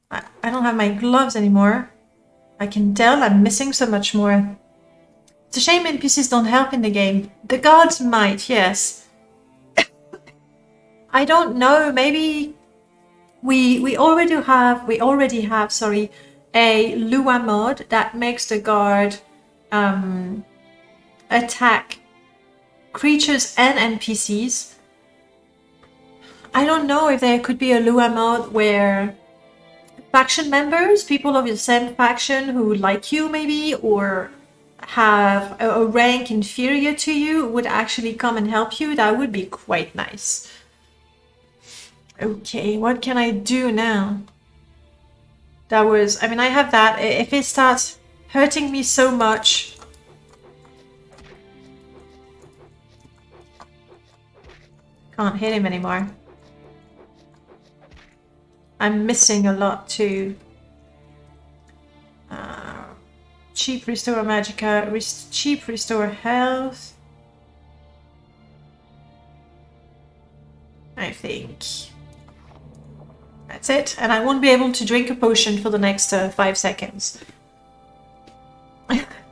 I don't have my gloves anymore. I can tell I'm missing so much more. It's a shame NPCs don't help in the game. The guards might, yes. I don't know, maybe we already have, sorry, a Lua mod that makes the guard attack creatures and NPCs. I don't know if there could be a Lua mod where faction members, people of the same faction who like you maybe, or have a rank inferior to you, would actually come and help you. That would be quite nice. Okay, what can I do now? That was, I mean, I have that. If it starts hurting me so much. Can't hit him anymore. I'm missing a lot too. Cheap restore magicka, cheap restore health. I think that's it, and I won't be able to drink a potion for the next 5 seconds.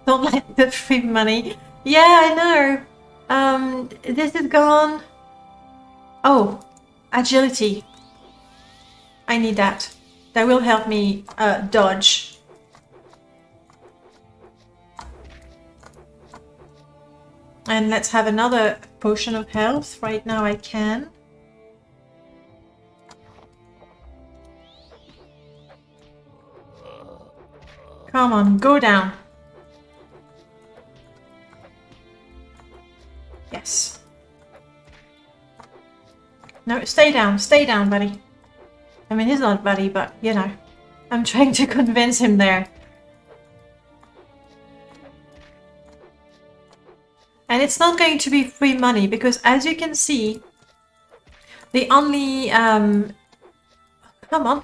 Don't like the free money. Yeah, I know. This is gone. Oh, agility. I need that. That will help me dodge. And let's have another potion of health. Right now I can. Come on, go down. Yes. No, stay down, buddy. I mean, he's not buddy, but, you know. I'm trying to convince him there. And it's not going to be free money, because as you can see, the only, come on.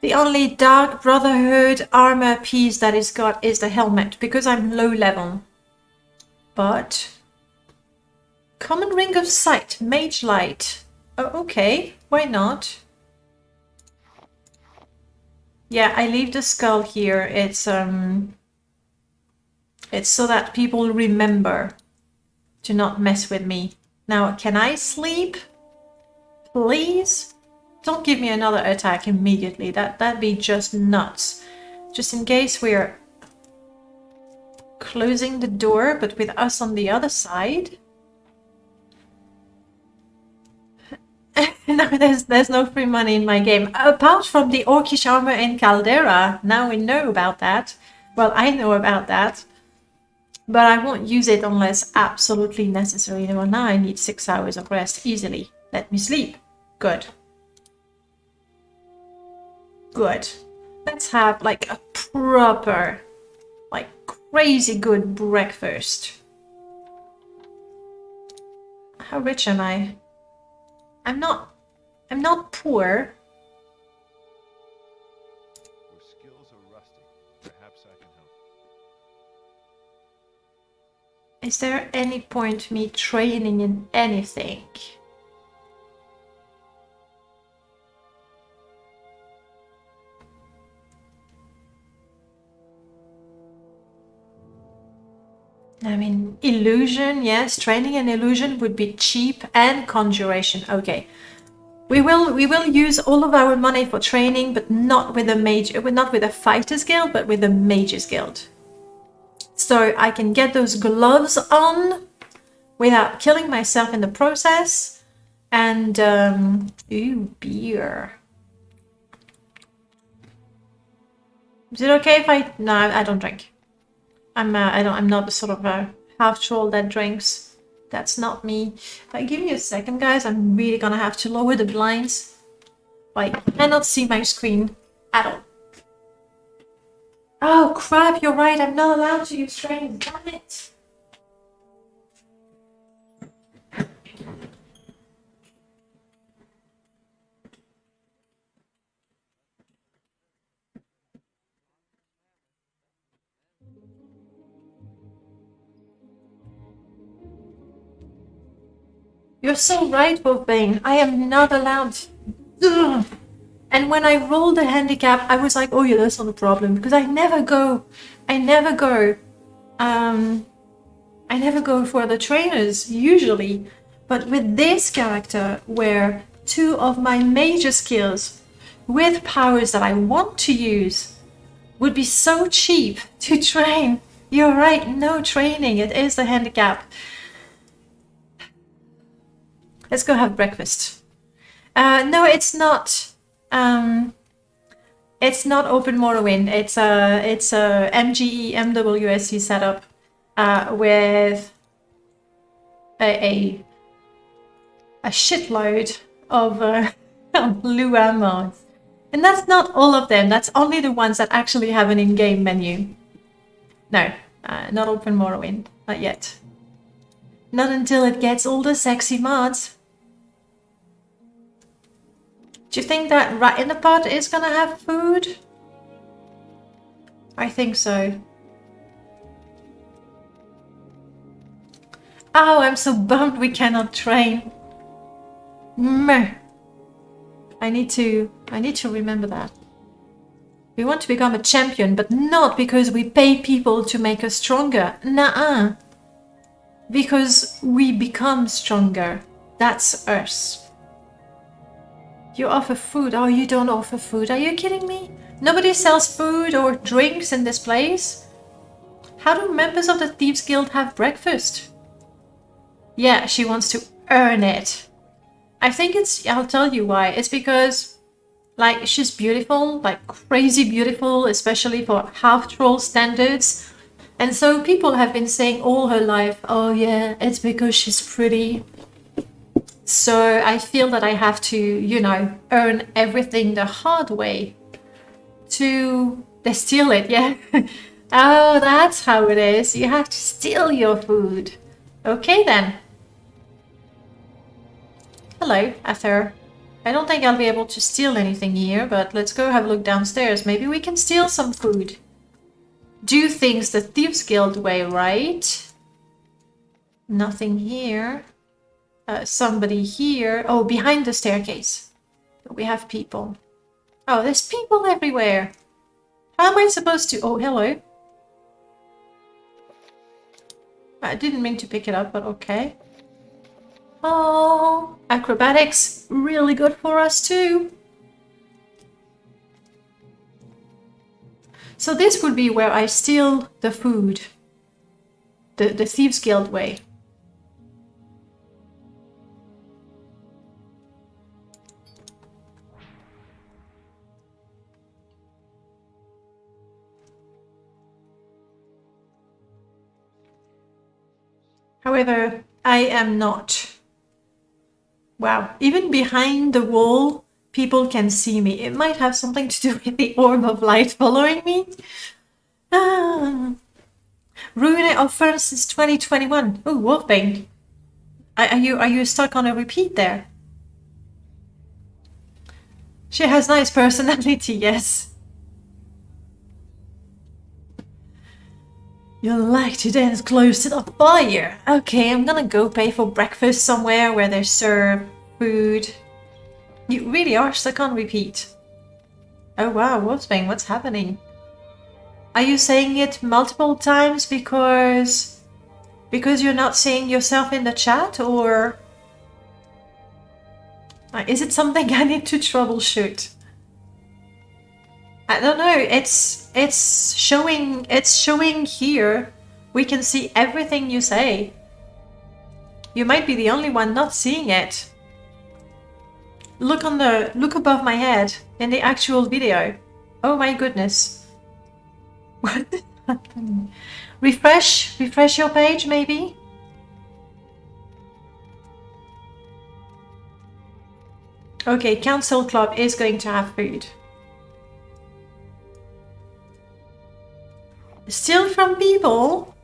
The only Dark Brotherhood armor piece that it's got is the helmet, because I'm low level. But common ring of sight, mage light. Oh, okay, why not? Yeah, I leave the skull here. It's so that people remember to not mess with me. Now, can I sleep? Please? Don't give me another attack immediately. That'd be just nuts. Just in case we're closing the door, but with us on the other side. No, there's no free money in my game. Apart from the Orcish armor in Caldera. Now we know about that. Well, I know about that. But I won't use it unless absolutely necessary. Well, now I need 6 hours of rest easily. Let me sleep. Good. Good. Let's have like a proper, like crazy good breakfast. How rich am I? I'm not poor. Your skills are rusty. Perhaps I can help. Is there any point me training in anything? I mean, illusion, yes, training in illusion would be cheap, and conjuration. Okay, we will use all of our money for training, but not with a fighters guild, but with a mages guild. So I can get those gloves on without killing myself in the process. And ooh, beer. Is it okay if I? No, I don't drink. I'm not the sort of half troll that drinks. That's not me. Give me a second, guys. I'm really gonna have to lower the blinds. I cannot see my screen at all. Oh crap! You're right. I'm not allowed to use training. Damn it! You're so right, Wolfbane. I am not allowed. Ugh. And when I rolled the handicap, I was like, oh yeah, that's not a problem. Because I never go for the trainers, usually. But with this character, where 2 of my major skills, with powers that I want to use, would be so cheap to train. You're right, no training. It is the handicap. Let's go have breakfast. No, it's not. It's not open Morrowind. It's a MGE MWSC setup with a shitload of Lua mods, and that's not all of them. That's only the ones that actually have an in-game menu. No, not open Morrowind, not yet. Not until it gets all the sexy mods. Do you think that rat in the pot is gonna have food? I think so. Oh, I'm so bummed we cannot train. Meh. I need to remember that. We want to become a champion, but not because we pay people to make us stronger. Nuh-uh. Because we become stronger. That's us. You offer food. Oh, you don't offer food. Are you kidding me? Nobody sells food or drinks in this place. How do members of the Thieves Guild have breakfast? Yeah, she wants to earn it. I think I'll tell you why. It's because, like, she's beautiful, like crazy beautiful, especially for half-troll standards. And so people have been saying all her life, oh yeah, it's because she's pretty. So I feel that I have to, you know, earn everything the hard way. They steal it, yeah? Oh, that's how it is. You have to steal your food. Okay then. Hello, Arthur. I don't think I'll be able to steal anything here, but let's go have a look downstairs. Maybe we can steal some food. Do things the Thieves Guild way, right? Nothing here. Somebody here. Oh, behind the staircase. We have people. Oh, there's people everywhere. How am I supposed to... Oh, hello. I didn't mean to pick it up, but okay. Oh, acrobatics. Really good for us too. So this would be where I steal the food. The Thieves Guild way. However, I am not. Wow, even behind the wall, people can see me. It might have something to do with the orb of light following me. Ruin offers since 2021. Oh, Wolfbane. Are you stuck on a repeat there? She has nice personality, yes. You like to dance close to the fire. Okay, I'm gonna go pay for breakfast somewhere where they serve food. You really are stuck on repeat. Oh wow, Wolfsbane, what's happening? Are you saying it multiple times because you're not seeing yourself in the chat, or is it something I need to troubleshoot? I don't know. It's showing here. We can see everything you say. You might be the only one not seeing it. Look above my head in the actual video. Oh my goodness. What is happening? Refresh your page maybe. Okay, Council Club is going to have food. Steal from people?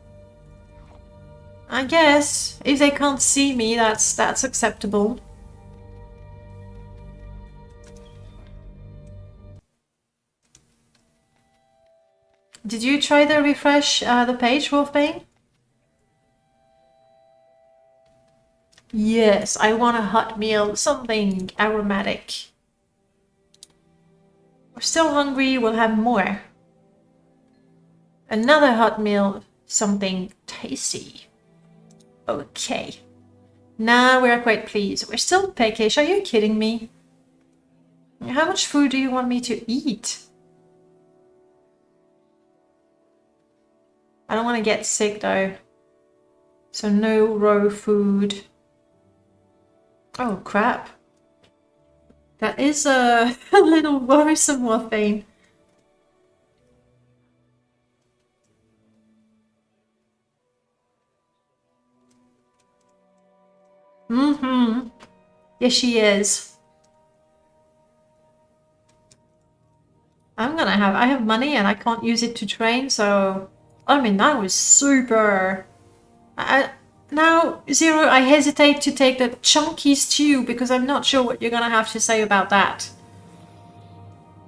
I guess. If they can't see me, that's acceptable. Did you try to refresh the page, Wolfbane? Yes, I want a hot meal, something aromatic. We're still hungry, we'll have more. Another hot meal, something tasty. Okay. Now we're quite pleased. We're still peckish, are you kidding me? How much food do you want me to eat? I don't want to get sick though. So no raw food. Oh crap. That is a little worrisome, Wolfbane. Mm-hmm. Yes, she is. I have money and I can't use it to train, so... I mean, that was super... Now, Zero, I hesitate to take the chunky stew because I'm not sure what you're gonna have to say about that.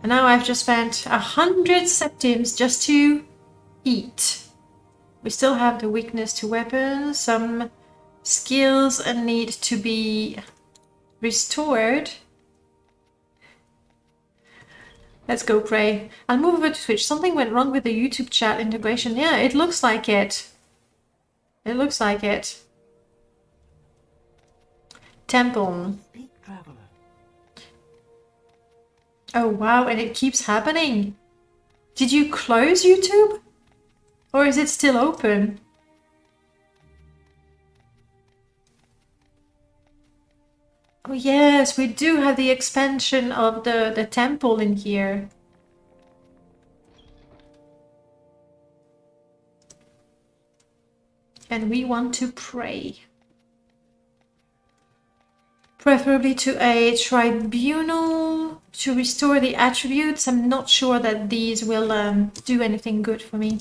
And now I've just spent 100 septims just to eat. We still have the weakness to weapons, some skills need to be restored. Let's go pray. I'll move over to Twitch. Something went wrong with the YouTube chat integration. Yeah, it looks like it. It looks like it. Temple. Oh wow, and it keeps happening. Did you close YouTube? Or is it still open? Oh yes, we do have the expansion of the temple in here. And we want to pray. Preferably to a tribunal to restore the attributes. I'm not sure that these will do anything good for me.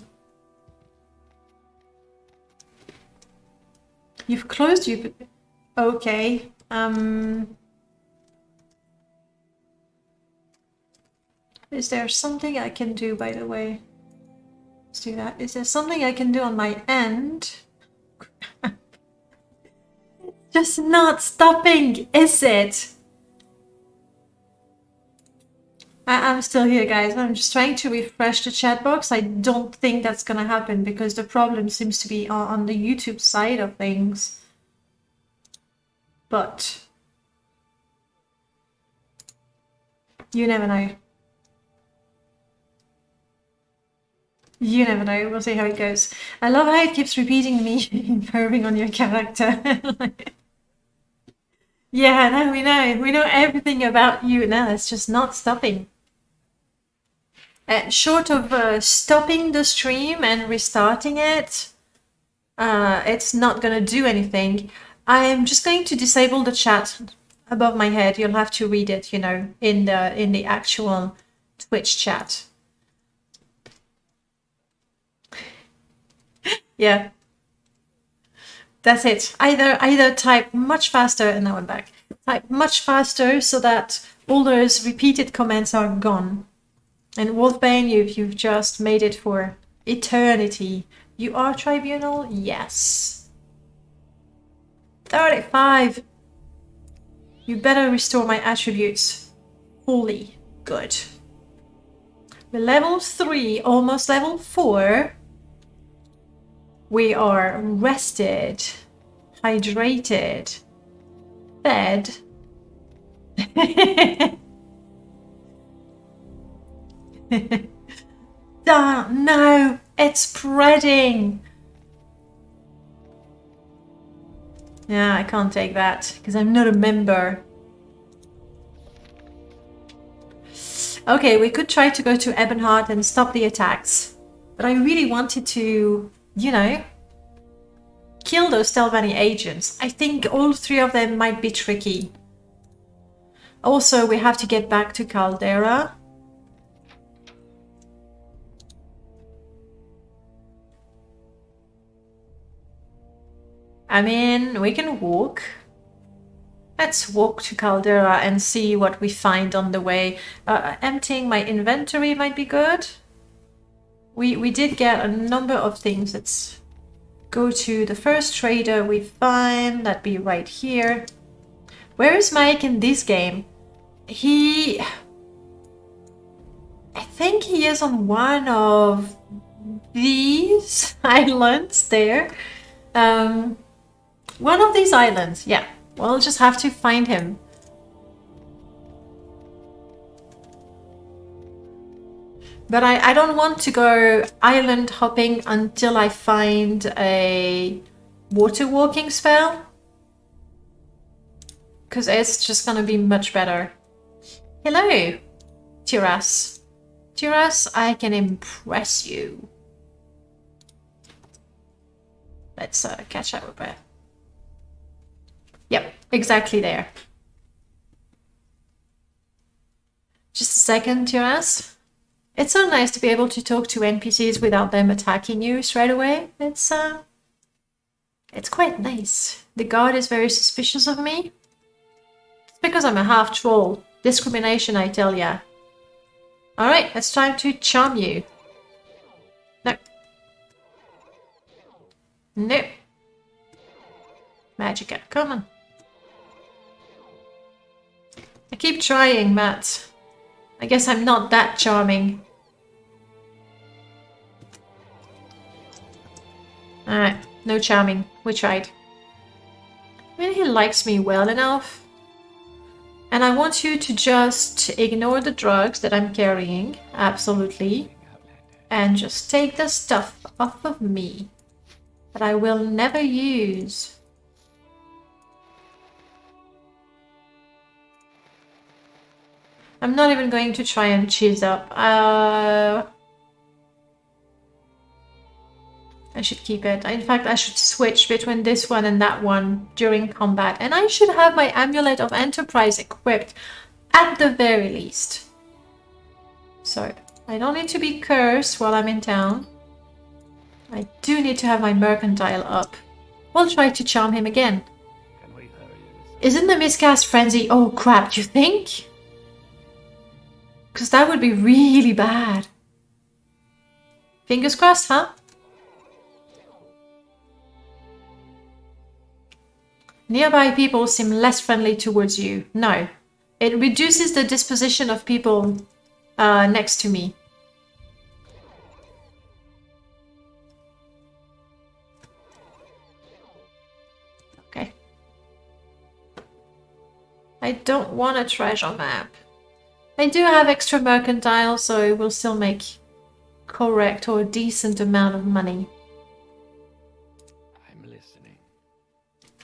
You've closed you. Okay. Is there something I can do, by the way? Let's do that. Is there something I can do on my end? Just not stopping, is it? I'm still here, guys. I'm just trying to refresh the chat box. I don't think that's gonna happen because the problem seems to be on the YouTube side of things. But you never know. You never know. We'll see how it goes. I love how it keeps repeating me improving on your character. Yeah, no, we know. We know everything about you now. It's just not stopping. Short of stopping the stream and restarting it, it's not going to do anything. I'm just going to disable the chat above my head. You'll have to read it, you know, in the actual Twitch chat. Yeah. That's it. Either type much faster, and now I'm back. Type much faster so that all those repeated comments are gone. And Wolfbane, you've just made it for eternity. You are tribunal? Yes. 35. You better restore my attributes fully. Good. We're level 3, almost level 4. We are rested, hydrated, fed. No, it's spreading. Yeah, I can't take that because I'm not a member. Okay, we could try to go to Ebonheart and stop the attacks. But I really wanted to, you know, kill those Telvanni agents. I think all 3 of them might be tricky. Also, we have to get back to Caldera. I mean, we can walk. Let's walk to Caldera and see what we find on the way. Emptying my inventory might be good. We did get a number of things. Let's go to the first trader we find. That'd be right here. Where is Mike in this game? I think he is on one of these islands there. One of these islands, yeah. We'll just have to find him. But I don't want to go island hopping until I find a water walking spell. Because it's just going to be much better. Hello, Tiras. Tiras, I can impress you. Let's catch up with her. Yep, exactly there. Just a second, Tiras. It's so nice to be able to talk to NPCs without them attacking you straight away. It's quite nice. The guard is very suspicious of me. It's because I'm a half troll. Discrimination, I tell ya. Alright, it's time to charm you. No. No. Magica, come on. I keep trying, Matt. I guess I'm not that charming. Alright, no charming. We tried. I mean, he likes me well enough. And I want you to just ignore the drugs that I'm carrying. Absolutely. And just take the stuff off of me that I will never use. I'm not even going to try and cheese up. I should keep it. In fact, I should switch between this one and that one during combat. And I should have my Amulet of Enterprise equipped at the very least. So, I don't need to be cursed while I'm in town. I do need to have my Mercantile up. We'll try to charm him again. Isn't the miscast frenzy? Oh crap, you think? Because that would be really bad. Fingers crossed, huh? Nearby people seem less friendly towards you. No. It reduces the disposition of people next to me. Okay. I don't want a treasure map. I do have extra mercantile, so it will still make correct or a decent amount of money. I'm listening.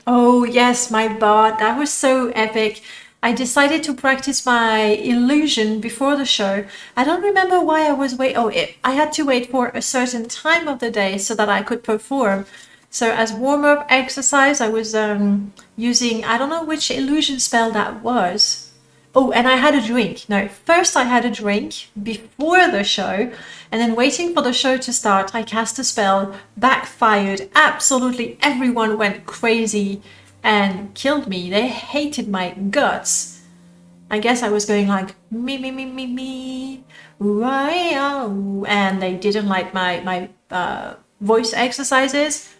Oh yes, my bard. That was so epic. I decided to practice my illusion before the show. I don't remember why I was I had to wait for a certain time of the day so that I could perform. So as warm-up exercise, I was using, I don't know which illusion spell that was. Oh, and I had a drink. No, first I had a drink before the show, and then waiting for the show to start, I cast a spell, backfired. Absolutely everyone went crazy and killed me. They hated my guts. I guess I was going like, me, wow, and they didn't like my voice exercises.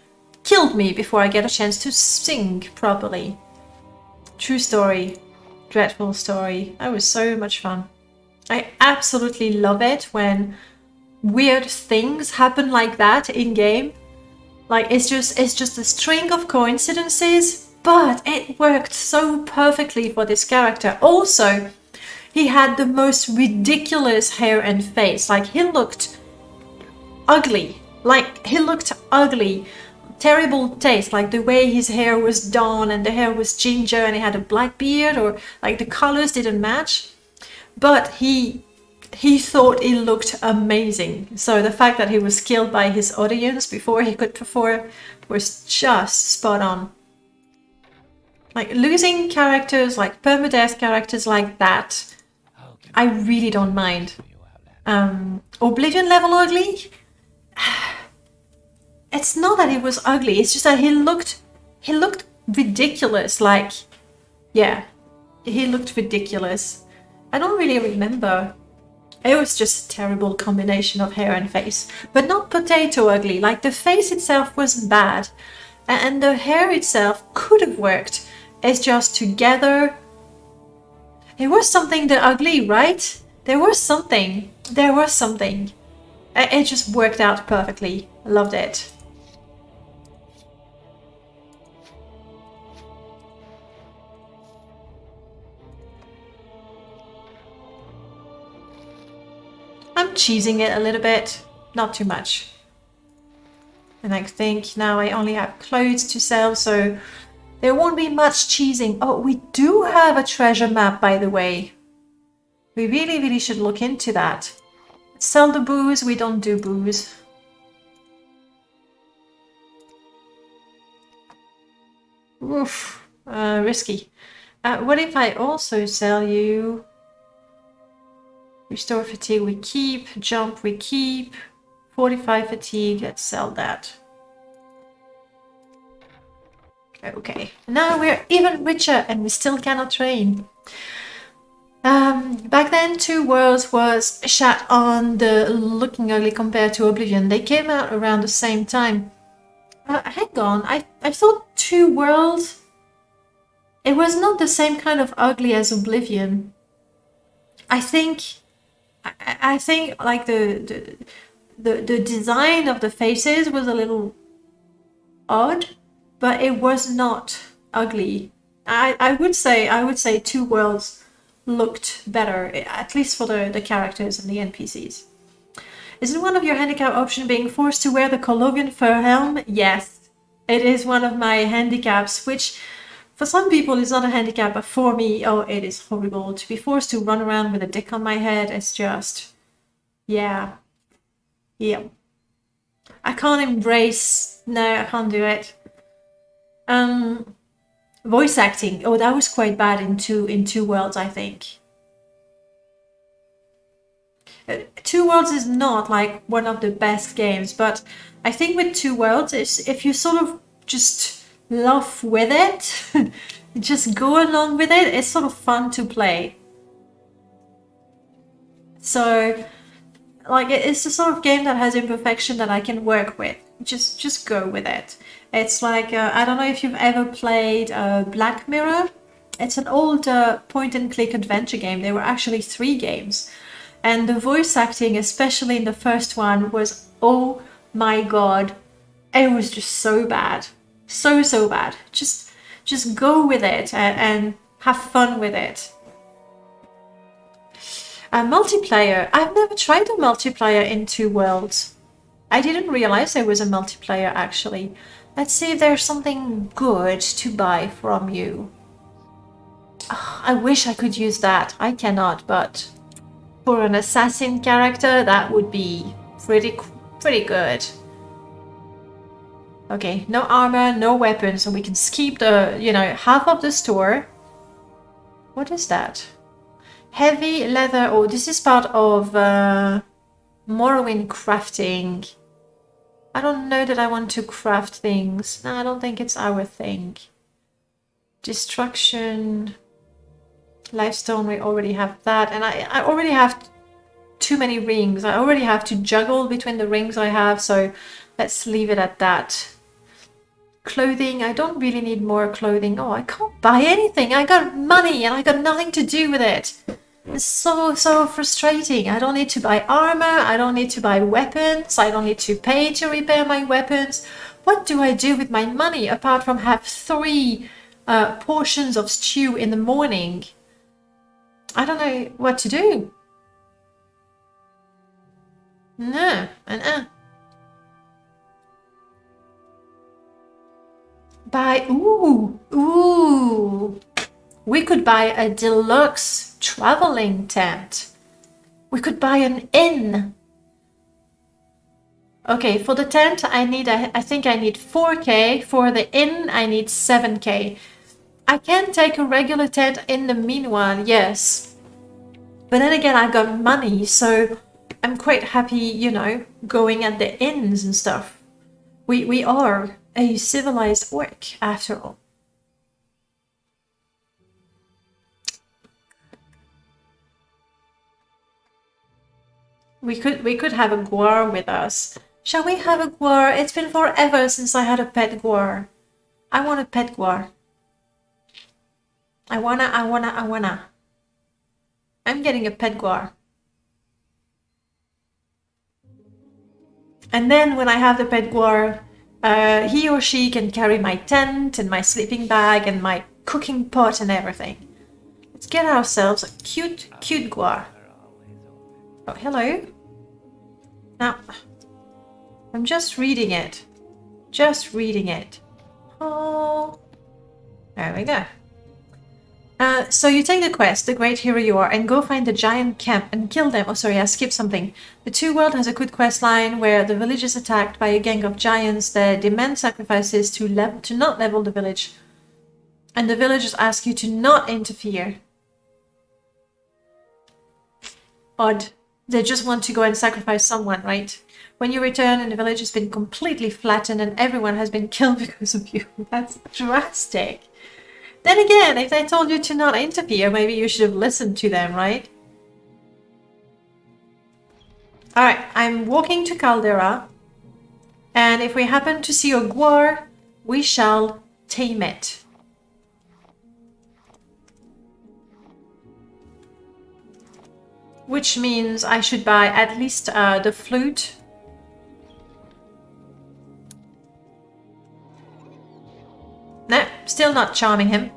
Killed me before I get a chance to sing properly. True story. Dreadful story. That was so much fun. I absolutely love it when weird things happen like that in game. Like it's just a string of coincidences, but it worked so perfectly for this character. Also, he had the most ridiculous hair and face. Like he looked ugly. Terrible taste, like the way his hair was done and the hair was ginger and he had a black beard, or like the colors didn't match, but he thought it looked amazing. So the fact that he was killed by his audience before he could perform was just spot on. Like losing characters, like permadeath characters like that, I really don't mind. Oblivion level ugly? It's not that he was ugly, it's just that he looked ridiculous. Like, yeah, he looked ridiculous. I don't really remember. It was just a terrible combination of hair and face, but not potato ugly. Like the face itself wasn't bad, and the hair itself could have worked. It's just together. It was something the ugly, right? There was something. It just worked out perfectly. I loved it. I'm cheesing it a little bit, not too much. And I think now I only have clothes to sell, so there won't be much cheesing. Oh, we do have a treasure map, by the way. We really should look into that. Sell the booze, we don't do booze. Oof, risky. What if I also sell you... Restore fatigue we keep, jump we keep, 45 fatigue, let's sell that. Okay, now we're even richer and we still cannot train. Back then, Two Worlds was shot on the Looking Ugly compared to Oblivion. They came out around the same time. Hang on, I thought Two Worlds... It was not the same kind of ugly as Oblivion. I think like the design of the faces was a little odd, but it was not ugly. I would say Two Worlds looked better, at least for the characters and the NPCs. Isn't one of your handicap options being forced to wear the Colovian fur helm? Yes, it is one of my handicaps, which for some people is not a handicap, but for me, oh, it is horrible. To be forced to run around with a dick on my head, it's just, yeah. I can't embrace, no, I can't do it. Voice acting, oh, that was quite bad in Two Worlds, I think. Two Worlds is not like one of the best games, but I think with Two Worlds, if you sort of just laugh with it, just go along with it, it's sort of fun to play. So, like, it's the sort of game that has imperfection that I can work with. Just go with it. It's like, I don't know if you've ever played Black Mirror. It's an old point-and-click adventure game. There were actually 3 games. And the voice acting, especially in the first one, was, oh my god, it was just so bad. So bad. Just go with it and have fun with it. Multiplayer. I've never tried a multiplayer in Two Worlds. I didn't realize there was a multiplayer, actually. Let's see if there's something good to buy from you. Oh, I wish I could use that. I cannot, but for an assassin character, that would be pretty good. Okay, no armor, no weapons, so we can skip the, half of the store. What is that? Heavy leather. Oh, this is part of Morrowind crafting. I don't know that I want to craft things. No, I don't think it's our thing. Destruction. Lifestone, we already have that. And I already have too many rings. I already have to juggle between the rings I have, so let's leave it at that. Clothing, I don't really need more clothing. Oh, I can't buy anything. I got money and I got nothing to do with it. It's so frustrating. I don't need to buy armor. I don't need to buy weapons. I don't need to pay to repair my weapons. What do I do with my money apart from have 3 portions of stew in the morning? I don't know what to do. No, Buy, ooh. We could buy a deluxe traveling tent. We could buy an inn. Okay, for the tent, I think I need 4k. For the inn, I need 7k. I can take a regular tent in the meanwhile, yes. But then again, I got money, so I'm quite happy, going at the inns and stuff. We are a civilized orc, after all. We could have a guar with us. Shall we have a guar? It's been forever since I had a pet guar. I want a pet guar. I wanna. I'm getting a pet guar. And then when I have the pet guar, he or she can carry my tent and my sleeping bag and my cooking pot and everything. Let's get ourselves a cute guar. Oh, hello. Now, I'm just reading it. Oh, there we go. So you take the quest, the great hero you are, and go find the giant camp and kill them. Oh, sorry, I skipped something. The Two World has a good quest line where the village is attacked by a gang of giants that demand sacrifices to not level the village. And the villagers ask you to not interfere. Odd. They just want to go and sacrifice someone, right? When you return and the village has been completely flattened and everyone has been killed because of you. That's drastic. Then again, if they told you to not interfere, maybe you should have listened to them, right? Alright, I'm walking to Caldera. And if we happen to see a guar, we shall tame it. Which means I should buy at least the flute. No, still not charming him.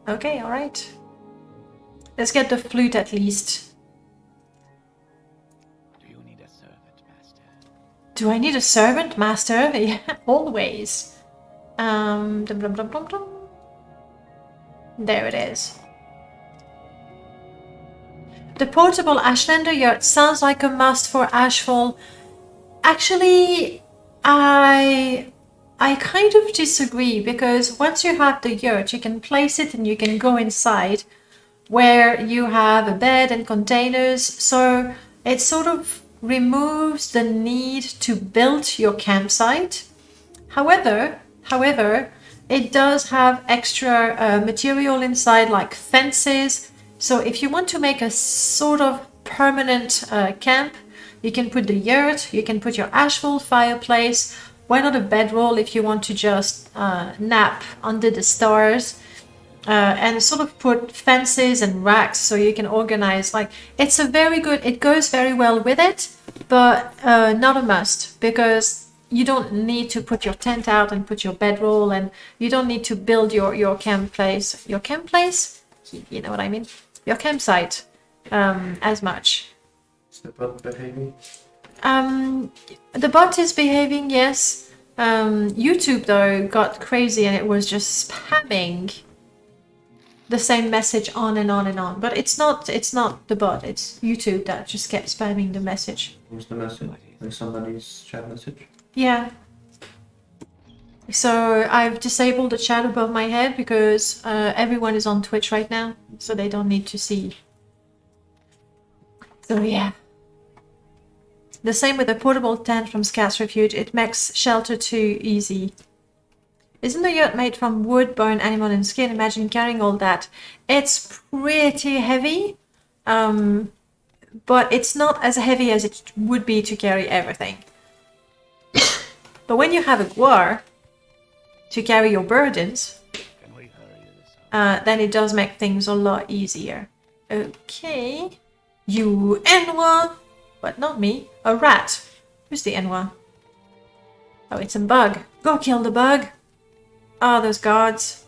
Okay, alright. Let's get the flute at least. Do you need a servant, master? Do I need a servant, master? Yeah, always. Dum, dum, dum, dum, dum. There it is. The portable Ashlander yurt sounds like a must for Ashfall. Actually, I kind of disagree, because once you have the yurt, you can place it and you can go inside where you have a bed and containers. So it sort of removes the need to build your campsite. However, it does have extra material inside, like fences. So if you want to make a sort of permanent camp, you can put the yurt, you can put your ashfall fireplace. Why not a bedroll if you want to just nap under the stars? And sort of put fences and racks so you can organize. Like, it's a very good, it goes very well with it, but not a must, because you don't need to put your tent out and put your bedroll, and you don't need to build your camp place. Your camp place? You know what I mean? Your campsite as much. Is the bot behaving? The bot is behaving, yes. YouTube though got crazy and it was just spamming the same message on and on and on. But it's not the bot, it's YouTube that just kept spamming the message. What's the message? Like somebody's chat message? Yeah. So I've disabled the chat above my head because everyone is on Twitch right now, so they don't need to see. So yeah. The same with the portable tent from Scouts Refuge. It makes shelter too easy. Isn't the yurt made from wood, bone, animal, and skin? Imagine carrying all that. It's pretty heavy, but it's not as heavy as it would be to carry everything. But when you have a guar to carry your burdens, Can we hurry this up? then it does make things a lot easier. Okay. You Enwa! But not me. A rat. Who's the Enwa? Oh, it's a bug. Go kill the bug. Oh, those guards.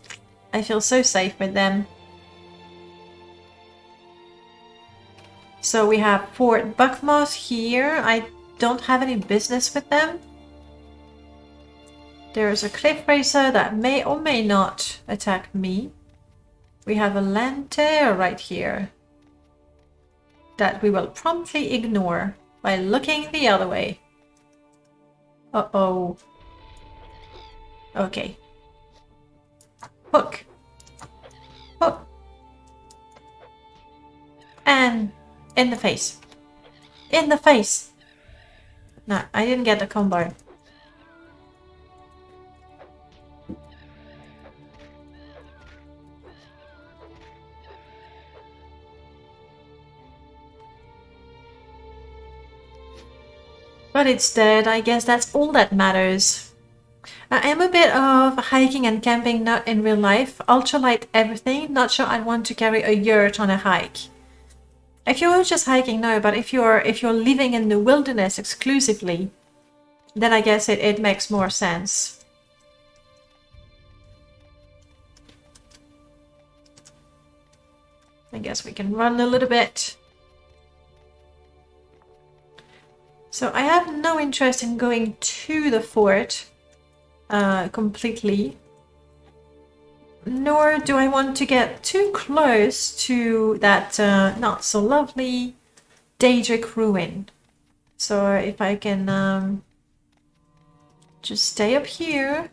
I feel so safe with them. So we have Fort Buckmoss here. I don't have any business with them. There's a cliff racer that may or may not attack me. We have a lantern right here that we will promptly ignore by looking the other way. Uh-oh. Okay. Hook. Hook. And in the face. In the face. No, I didn't get the combo. But it's dead. I guess that's all that matters. I am a bit of hiking and camping nut in real life. Ultralight everything. Not sure I'd want to carry a yurt on a hike. If you're just hiking, no. But if you're living in the wilderness exclusively, then I guess it makes more sense. I guess we can run a little bit. So I have no interest in going to the fort completely. Nor do I want to get too close to that not so lovely Daedric ruin. So if I can just stay up here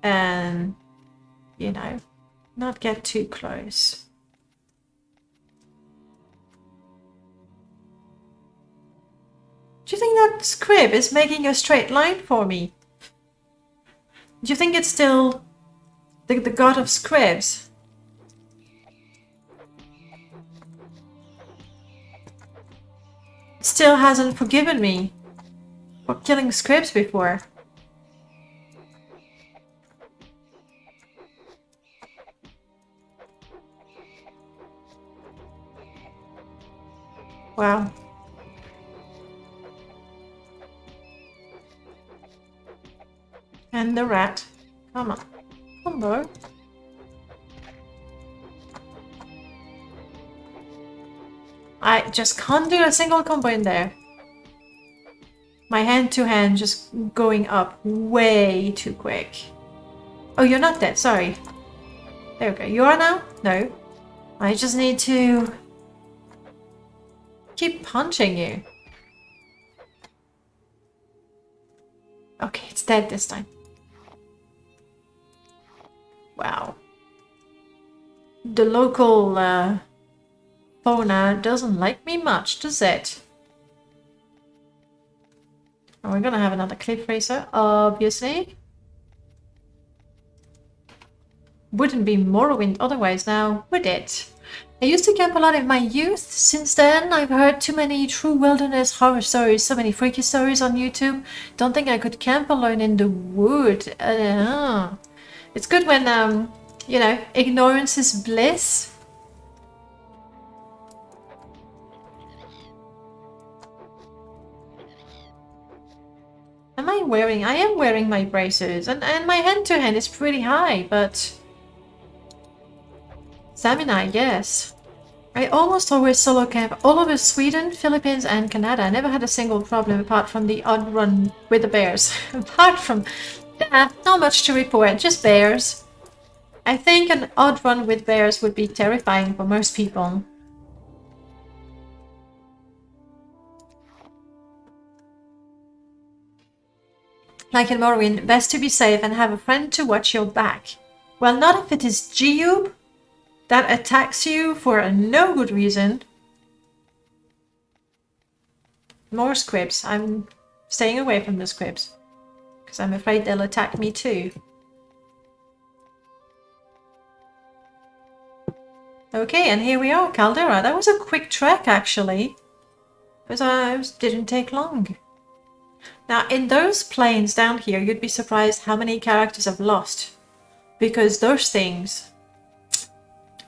and, you know, not get too close. Do you think that scrib is making a straight line for me? Do you think it's still The god of scribs. Still hasn't forgiven me for killing scribs before. Wow. And the rat. Come on. Combo. I just can't do a single combo in there. My hand-to-hand just going up way too quick. Oh, you're not dead. Sorry. There we go. You are now? No. I just need to keep punching you. Okay, it's dead this time. Wow. The local fauna doesn't like me much, does it? And we're gonna have another cliff racer, obviously. Wouldn't be Morrowind otherwise now, would it? I used to camp a lot in my youth. Since then, I've heard too many true wilderness horror stories, so many freaky stories on YouTube. Don't think I could camp alone in the wood. It's good when, you know, ignorance is bliss. I am wearing my bracers, and my hand-to-hand is pretty high, but... Stamina, yes. I almost always solo camp all over Sweden, Philippines and Canada. I never had a single problem apart from the odd run with the bears. Apart from that, not much to report, just bears. I think an odd run with bears would be terrifying for most people. Like in Morrowind, best to be safe and have a friend to watch your back. Well, not if it is Geob that attacks you for no good reason. More squibs. I'm staying away from the squibs, because I'm afraid they'll attack me too. Okay, and here we are, Caldera. That was a quick trek, actually. It didn't take long. Now, in those plains down here, you'd be surprised how many characters I've lost. Because those things,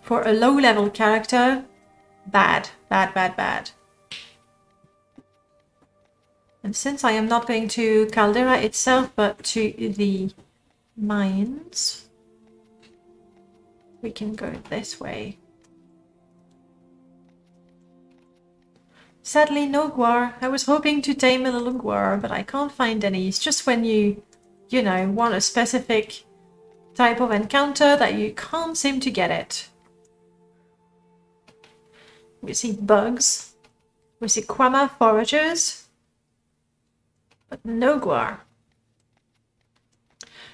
for a low-level character, bad, bad, bad, bad. And since I am not going to Caldera itself, but to the mines, we can go this way. Sadly, no guar. I was hoping to tame a little guar, but I can't find any. It's just when you know, want a specific type of encounter that you can't seem to get it. We see bugs. We see Quama foragers. But no guar.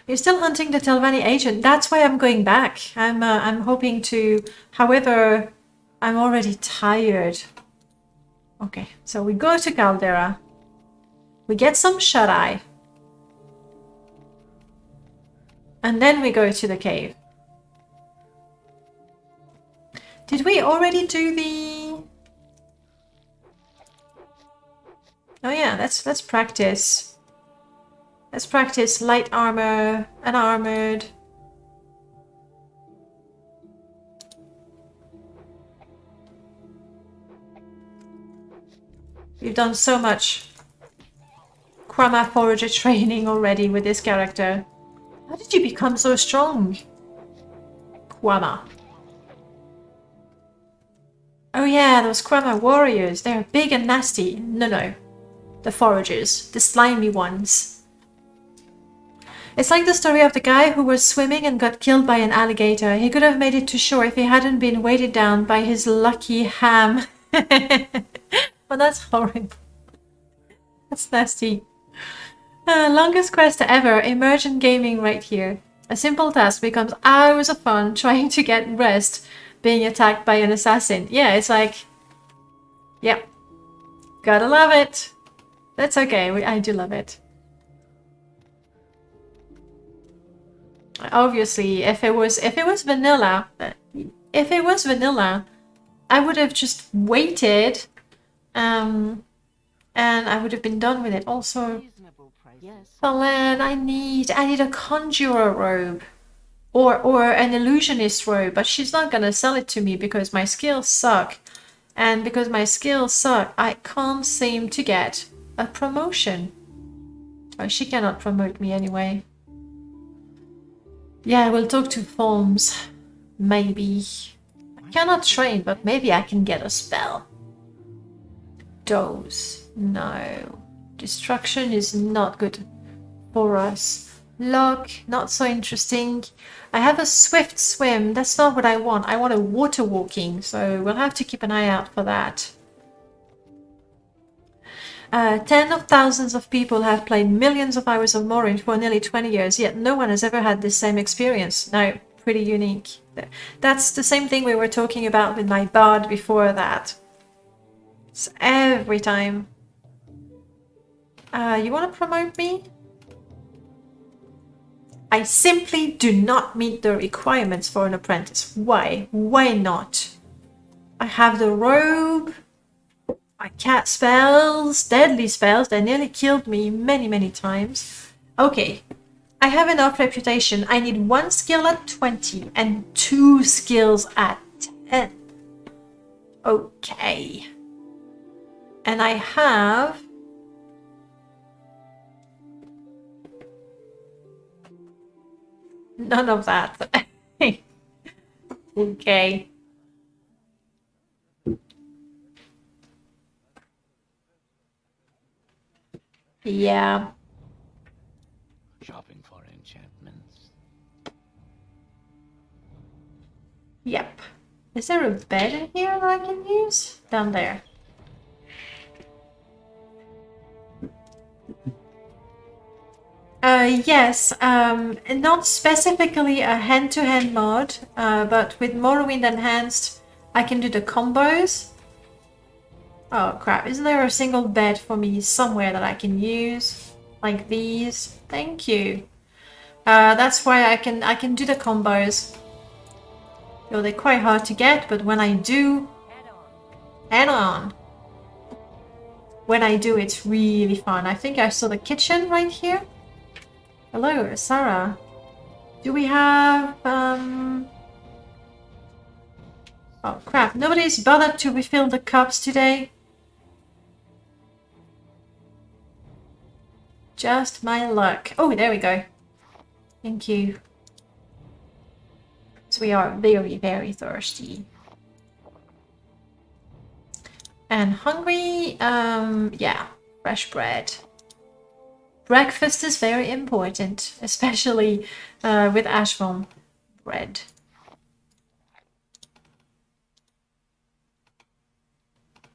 You're still hunting the Telvanni agent. That's why I'm going back. I'm hoping to... However, I'm already tired. Okay, so we go to Caldera. We get some shut-eye. And then we go to the cave. Did we already do the... Oh yeah, let's practice. Let's practice light armor, unarmored. We've done so much Quama Forager training already with this character. How did you become so strong? Quama. Oh yeah, those Quama warriors. They're big and nasty. No. The foragers. The slimy ones. It's like the story of the guy who was swimming and got killed by an alligator. He could have made it to shore if he hadn't been weighted down by his lucky ham. Well, that's horrible. That's nasty. Longest quest ever. Emergent gaming right here. A simple task becomes hours of fun trying to get rest being attacked by an assassin. Yeah, it's like... Yep. Gotta love it. That's okay. I do love it. Obviously, if it was vanilla, I would have just waited, and I would have been done with it. Also, Belen, I need a conjurer robe, or an illusionist robe, but she's not gonna sell it to me because my skills suck, and because my skills suck, I can't seem to get a promotion. Oh, she cannot promote me anyway. Yeah, we'll talk to Forms. Maybe. I cannot train, but maybe I can get a spell. Dose. No. Destruction is not good for us. Lock. Not so interesting. I have a swift swim. That's not what I want. I want a water walking, so we'll have to keep an eye out for that. Tens of thousands of people have played millions of hours of Morrowind for nearly 20 years, yet no one has ever had this same experience. No, pretty unique. That's the same thing we were talking about with my bard before that. It's every time. You want to promote me? I simply do not meet the requirements for an apprentice. Why? Why not? I have the robe. I cast spells, deadly spells, they nearly killed me many times. Okay, I have enough reputation. I need 1 skill at 20 and 2 skills at 10. Okay. And I have... none of that. Okay. Yeah. Shopping for enchantments. Yep. Is there a bed in here that I can use? Down there. Yes, not specifically a hand-to-hand mod, but with Morrowind Enhanced, I can do the combos. Oh crap, isn't there a single bed for me somewhere that I can use? Like these? Thank you. That's why I can do the combos. Though they're quite hard to get, but when I do... Head on! When I do, it's really fun. I think I saw the kitchen right here. Hello, Sarah. Do we have... Oh crap, nobody's bothered to refill the cups today. Just my luck. Oh, there we go. Thank you. So we are very thirsty. And hungry. Yeah, fresh bread. Breakfast is very important, especially with Ashbone bread.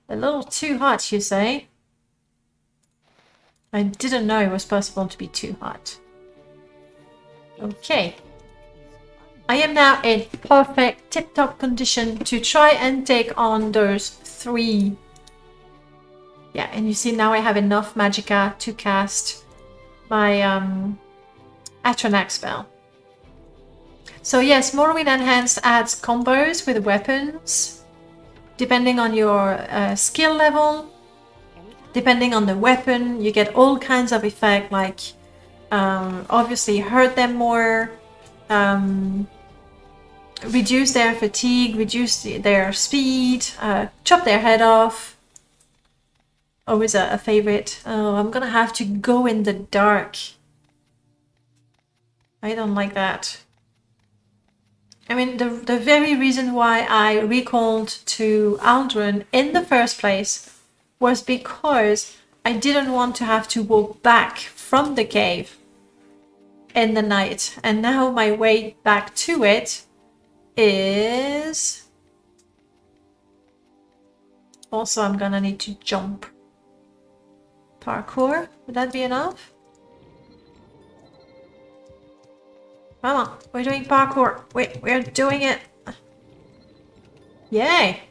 A little too hot, you say? I didn't know it was possible to be too hot. Okay. I am now in perfect tip-top condition to try and take on those 3. Yeah, and you see now I have enough magicka to cast my Atronach spell. So yes, Morrowind Enhanced adds combos with weapons, depending on your skill level. Depending on the weapon, you get all kinds of effect, like obviously hurt them more, reduce their fatigue, reduce their speed, chop their head off. Always a favorite. Oh, I'm gonna have to go in the dark. I don't like that. I mean, the very reason why I recalled to Aldrin in the first place was because I didn't want to have to walk back from the cave in the night. And now my way back to it is... Also, I'm gonna need to jump. Parkour, would that be enough? Come on, we're doing parkour. We're doing it. Yay!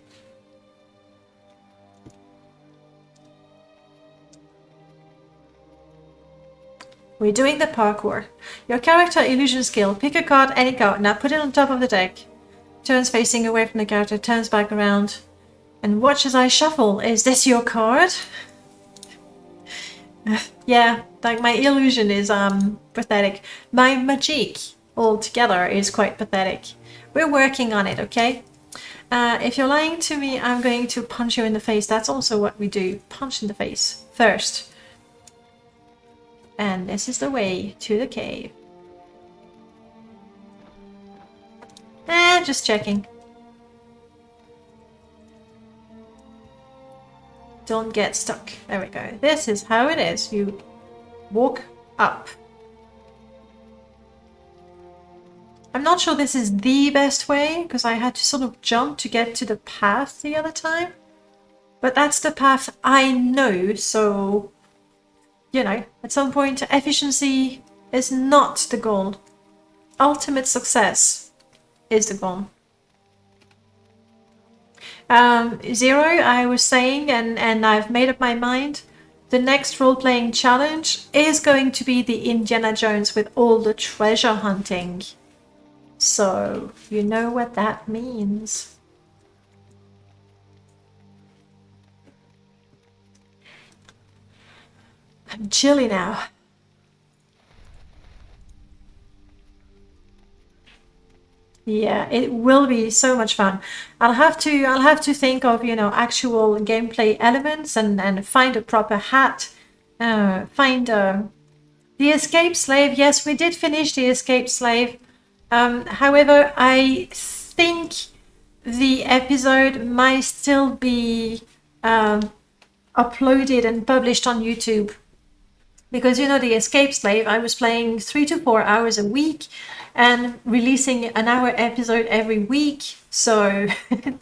We're doing the parkour. Your character illusion skill. Pick a card, any card. Now put it on top of the deck. Turns facing away from the character, turns back around. And watch as I shuffle. Is this your card? Yeah, like my illusion is pathetic. My magic altogether is quite pathetic. We're working on it, okay? If you're lying to me, I'm going to punch you in the face. That's also what we do. Punch in the face first. And this is the way to the cave. Just checking. Don't get stuck. There we go. This is how it is. You walk up. I'm not sure this is the best way, because I had to sort of jump to get to the path the other time. But that's the path I know, so... You know, at some point, efficiency is not the goal. Ultimate success is the goal. Zero, I was saying, and I've made up my mind, the next role-playing challenge is going to be the Indiana Jones with all the treasure hunting. So, you know what that means. I'm chilly now. Yeah, it will be so much fun. I'll have to think of, you know, actual gameplay elements and find a proper hat. Find the Escape Slave. Yes, we did finish the Escape Slave. However, I think the episode might still be uploaded and published on YouTube. Because, you know, the Escape Slave, I was playing 3 to 4 hours a week and releasing an hour episode every week. So,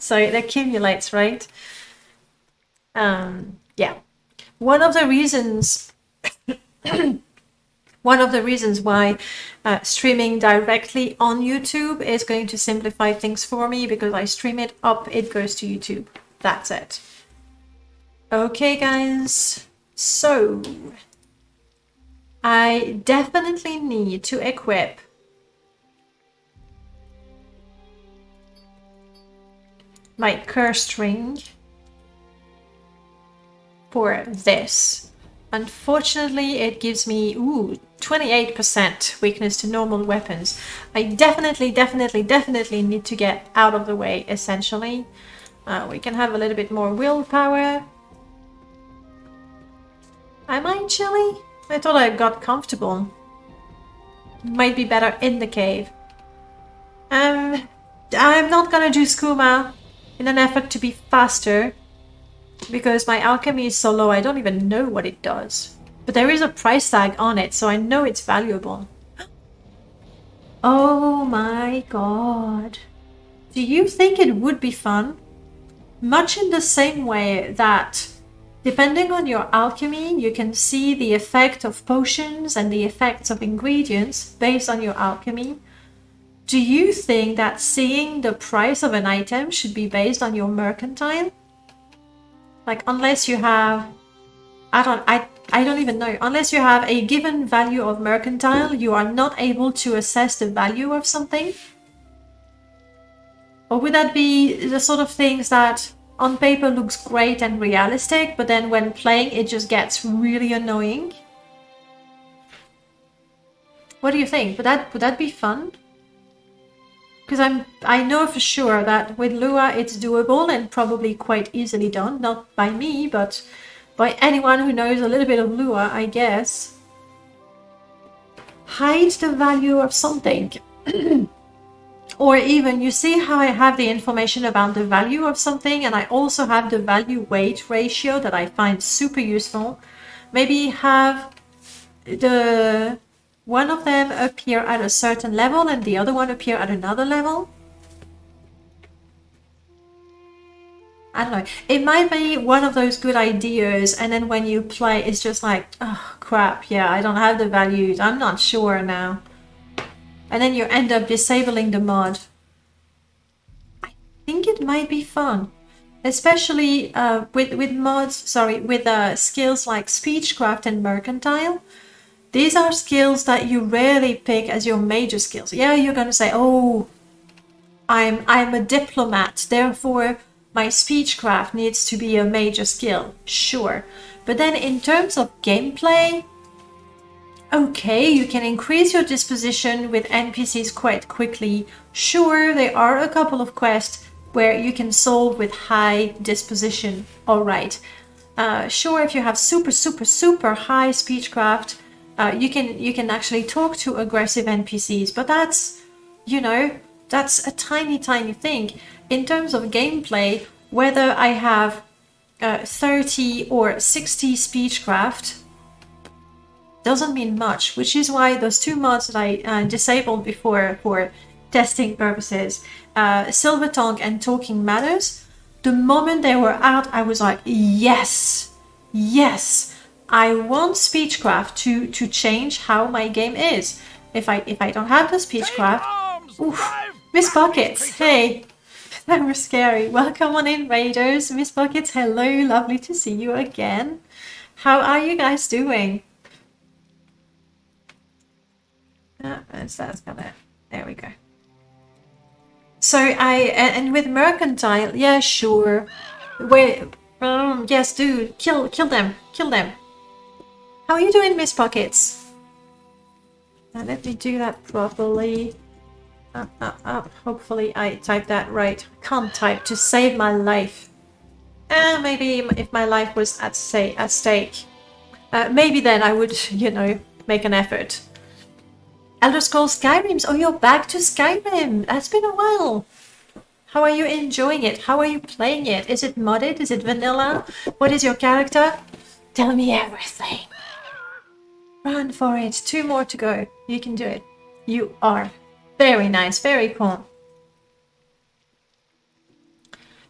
so it accumulates, right? Yeah. One of the reasons why streaming directly on YouTube is going to simplify things for me, because I stream it up, it goes to YouTube. That's it. Okay, guys. So... I definitely need to equip my cursed ring for this. Unfortunately, it gives me 28% weakness to normal weapons. I definitely need to get out of the way, essentially. We can have a little bit more willpower. Am I chilly? I thought I got comfortable. Might be better in the cave. I'm not gonna do skooma in an effort to be faster, because my alchemy is so low I don't even know what it does. But there is a price tag on it, so I know it's valuable. Oh my god. Do you think it would be fun? Much in the same way that depending on your alchemy, you can see the effect of potions and the effects of ingredients based on your alchemy. Do you think that seeing the price of an item should be based on your mercantile? Like, unless you have... I don't even know. Unless you have a given value of mercantile, you are not able to assess the value of something? Or would that be the sort of things that on paper looks great and realistic, but then when playing it just gets really annoying? What do you think? Would that be fun? Because I know for sure that with Lua it's doable and probably quite easily done. Not by me, but by anyone who knows a little bit of Lua, I guess. Hide the value of something. Or even, you see how I have the information about the value of something, and I also have the value-weight ratio that I find super useful. Maybe have the one of them appear at a certain level and the other one appear at another level. I don't know. It might be one of those good ideas, and then when you play, it's just like, oh crap, yeah, I don't have the values. I'm not sure now. And then you end up disabling the mod. I think it might be fun. Especially with mods, sorry, with skills like Speechcraft and Mercantile. These are skills that you rarely pick as your major skills. Yeah, you're going to say, oh, I'm a diplomat, therefore my speechcraft needs to be a major skill. Sure. But then in terms of gameplay, okay, you can increase your disposition with NPCs quite quickly. Sure, there are a couple of quests where you can solve with high disposition. All right. Sure, if you have super high speechcraft, you can actually talk to aggressive NPCs, but that's, you know, that's a tiny thing. In terms of gameplay, whether I have 30 or 60 speechcraft doesn't mean much, which is why those two mods that I disabled before for testing purposes, Silver Tongue and Talking Matters, the moment they were out, I was like, yes, I want speechcraft to change how my game is. If I don't have the speechcraft, Miss Buckets, hey, that was scary. Welcome on in, Raiders. Miss Buckets, hello, lovely to see you again. How are you guys doing? That's gonna, there we go. So and with Mercantile, yeah, sure. Wait, yes, dude, kill them. How are you doing, Miss Pockets? Now let me do that properly. Up. Hopefully I typed that right. I can't type to save my life. Maybe if my life was at stake, maybe then I would, you know, make an effort. Elder Scrolls Skyrim. Oh, you're back to Skyrim. That's been a while. How are you enjoying it? How are you playing it? Is it modded? Is it vanilla? What is your character? Tell me everything. Run for it. 2 more to go. You can do it. You are. Very nice. Very cool.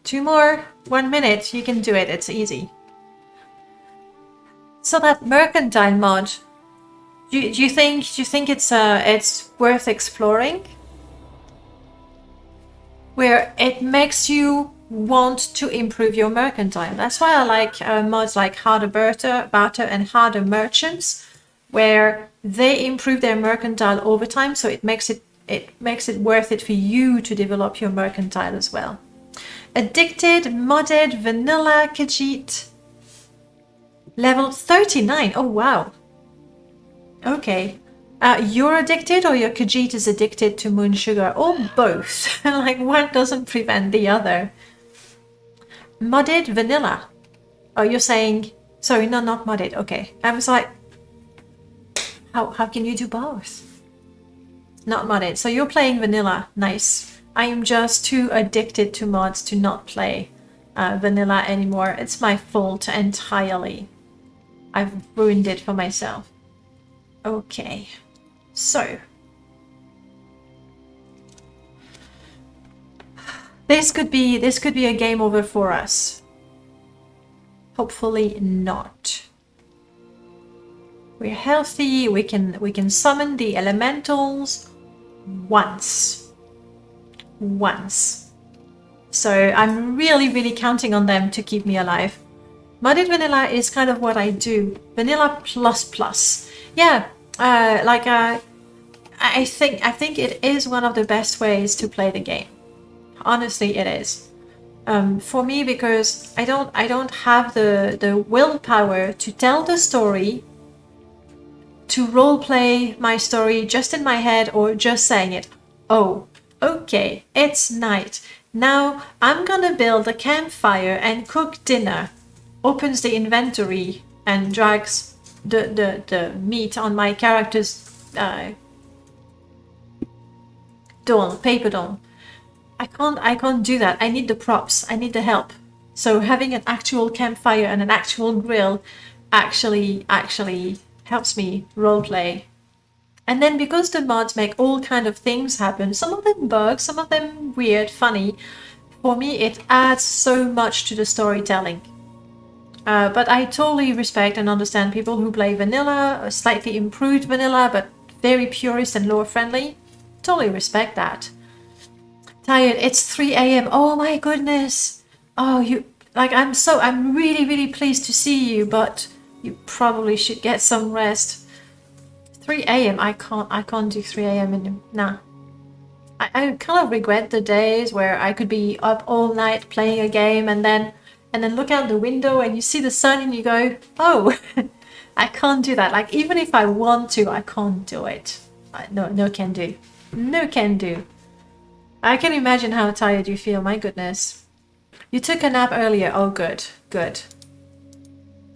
2 more. 1 minute. You can do it. It's easy. So that Mercantile mod, do you think it's worth exploring? Where it makes you want to improve your mercantile. That's why I like mods like Harder Barter and Harder Merchants, where they improve their mercantile over time, so it makes it worth it for you to develop your mercantile as well. Addicted, modded, vanilla, Khajiit. Level 39. Oh wow. Okay. You're addicted, or your Khajiit is addicted to moon sugar, or both. Like, one doesn't prevent the other. Modded, vanilla. Oh, you're saying... Sorry, no, not modded. Okay. I was like... How can you do both? Not modded. So you're playing vanilla. Nice. I am just too addicted to mods to not play vanilla anymore. It's my fault entirely. I've ruined it for myself. Okay. So, this could be a game over for us. Hopefully not. We're healthy. We can summon the elementals once. So I'm really counting on them to keep me alive. Modded vanilla is kind of what I do. Vanilla plus. Yeah. I think it is one of the best ways to play the game. Honestly, it is. For me, because I don't have the willpower to tell the story, to roleplay my story just in my head or just saying it. Oh, okay, it's night. Now I'm gonna build a campfire and cook dinner. Opens the inventory and drags the meat on my character's paper doll. I can't do that. I need the props. I need the help. So having an actual campfire and an actual grill actually helps me roleplay. And then because the mods make all kind of things happen, some of them bugs, some of them weird, funny, for me it adds so much to the storytelling. But I totally respect and understand people who play vanilla, slightly improved vanilla, but very purist and lore friendly. Totally respect that. Tired, it's 3 a.m. Oh my goodness. Oh, I'm really pleased to see you, but you probably should get some rest. 3 a.m. I can't do 3 a.m. in nah. I kind of regret the days where I could be up all night playing a game and then look out the window and you see the sun and you go, oh, I can't do that. Like, even if I want to, I can't do it. No can do. No can do. I can imagine how tired you feel, my goodness. You took a nap earlier. Oh, good. Good.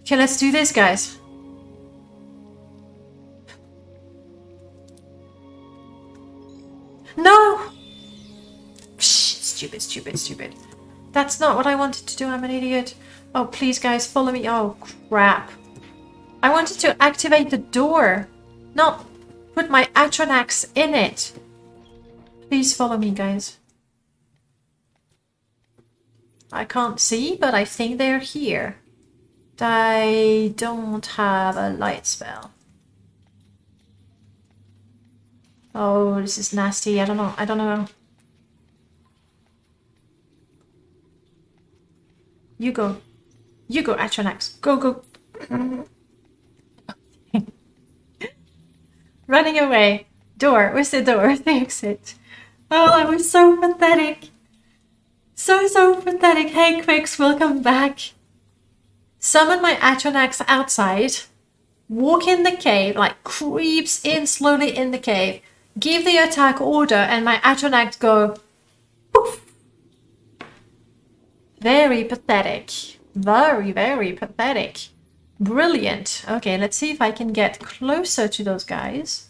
Okay, let's do this, guys. No! Psh, stupid. That's not what I wanted to do. I'm an idiot. Oh, please, guys, follow me. Oh, crap. I wanted to activate the door, not put my Atronax in it. Please follow me, guys. I can't see, but I think they're here. I don't have a light spell. Oh, this is nasty. I don't know. You go, Atronax. Go. Running away. Door. Where's the door? The exit. Oh, I was so pathetic. So pathetic. Hey, Quicks, welcome back. Summon my Atronax outside. Walk in the cave, like creeps in slowly in the cave. Give the attack order and my Atronax go poof. Very pathetic. Very pathetic. Brilliant. Okay, let's see if I can get closer to those guys.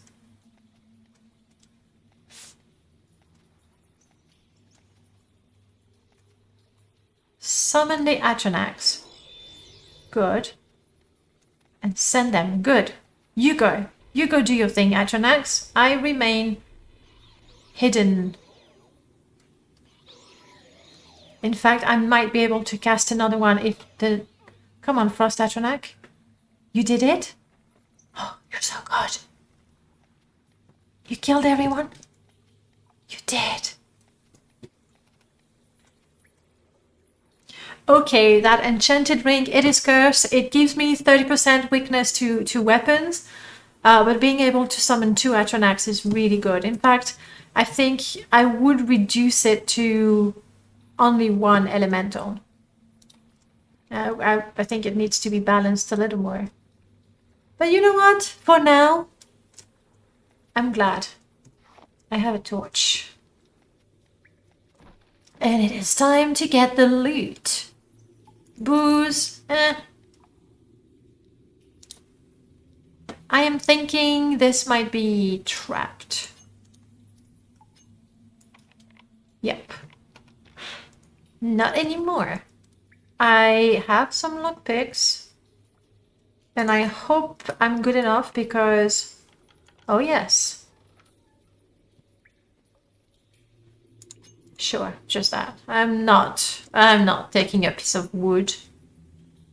Summon the Atronax. Good. And send them. Good. You go. You go do your thing, Atronax. I remain hidden. In fact, I might be able to cast another one if the... Come on, Frost Atronax. You did it? Oh, you're so good. You killed everyone? You did. Okay, that enchanted ring, it is cursed. It gives me 30% weakness to weapons. But being able to summon 2 Atronax is really good. In fact, I think I would reduce it to only 1 elemental. I think it needs to be balanced a little more. But you know what? For now, I'm glad. I have a torch. And it is time to get the loot. Booze, I am thinking this might be trapped. Yep. Not anymore. I have some lockpicks. And I hope I'm good enough because... Oh yes. Sure, just that. I'm not taking a piece of wood.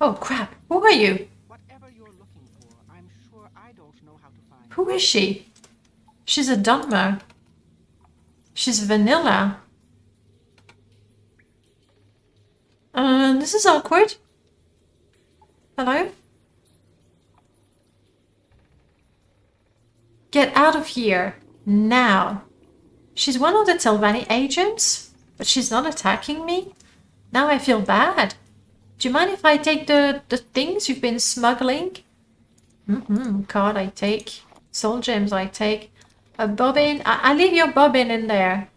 Oh crap, who are you? Whatever you're looking for, I'm sure I don't know how to find. Who is she? She's a Dunmer. She's vanilla. This is awkward. Hello? Get out of here. Now. She's one of the Telvanni agents, but she's not attacking me. Now I feel bad. Do you mind if I take the things you've been smuggling? Card I take. Soul gems I take. A bobbin. I leave your bobbin in there.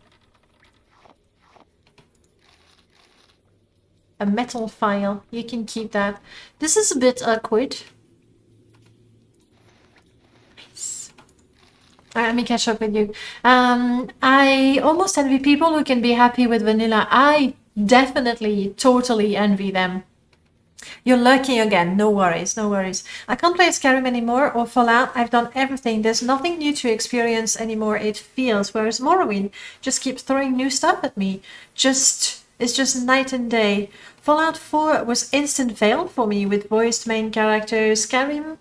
A metal file. You can keep that. This is a bit awkward. Nice. Alright, let me catch up with you. I almost envy people who can be happy with vanilla. I definitely, totally envy them. You're lucky again. No worries, no worries. I can't play Skyrim anymore or Fallout. I've done everything. There's nothing new to experience anymore, it feels. Whereas Morrowind just keeps throwing new stuff at me. It's just night and day. Fallout 4 was instant fail for me with voiced main characters. Skyrim.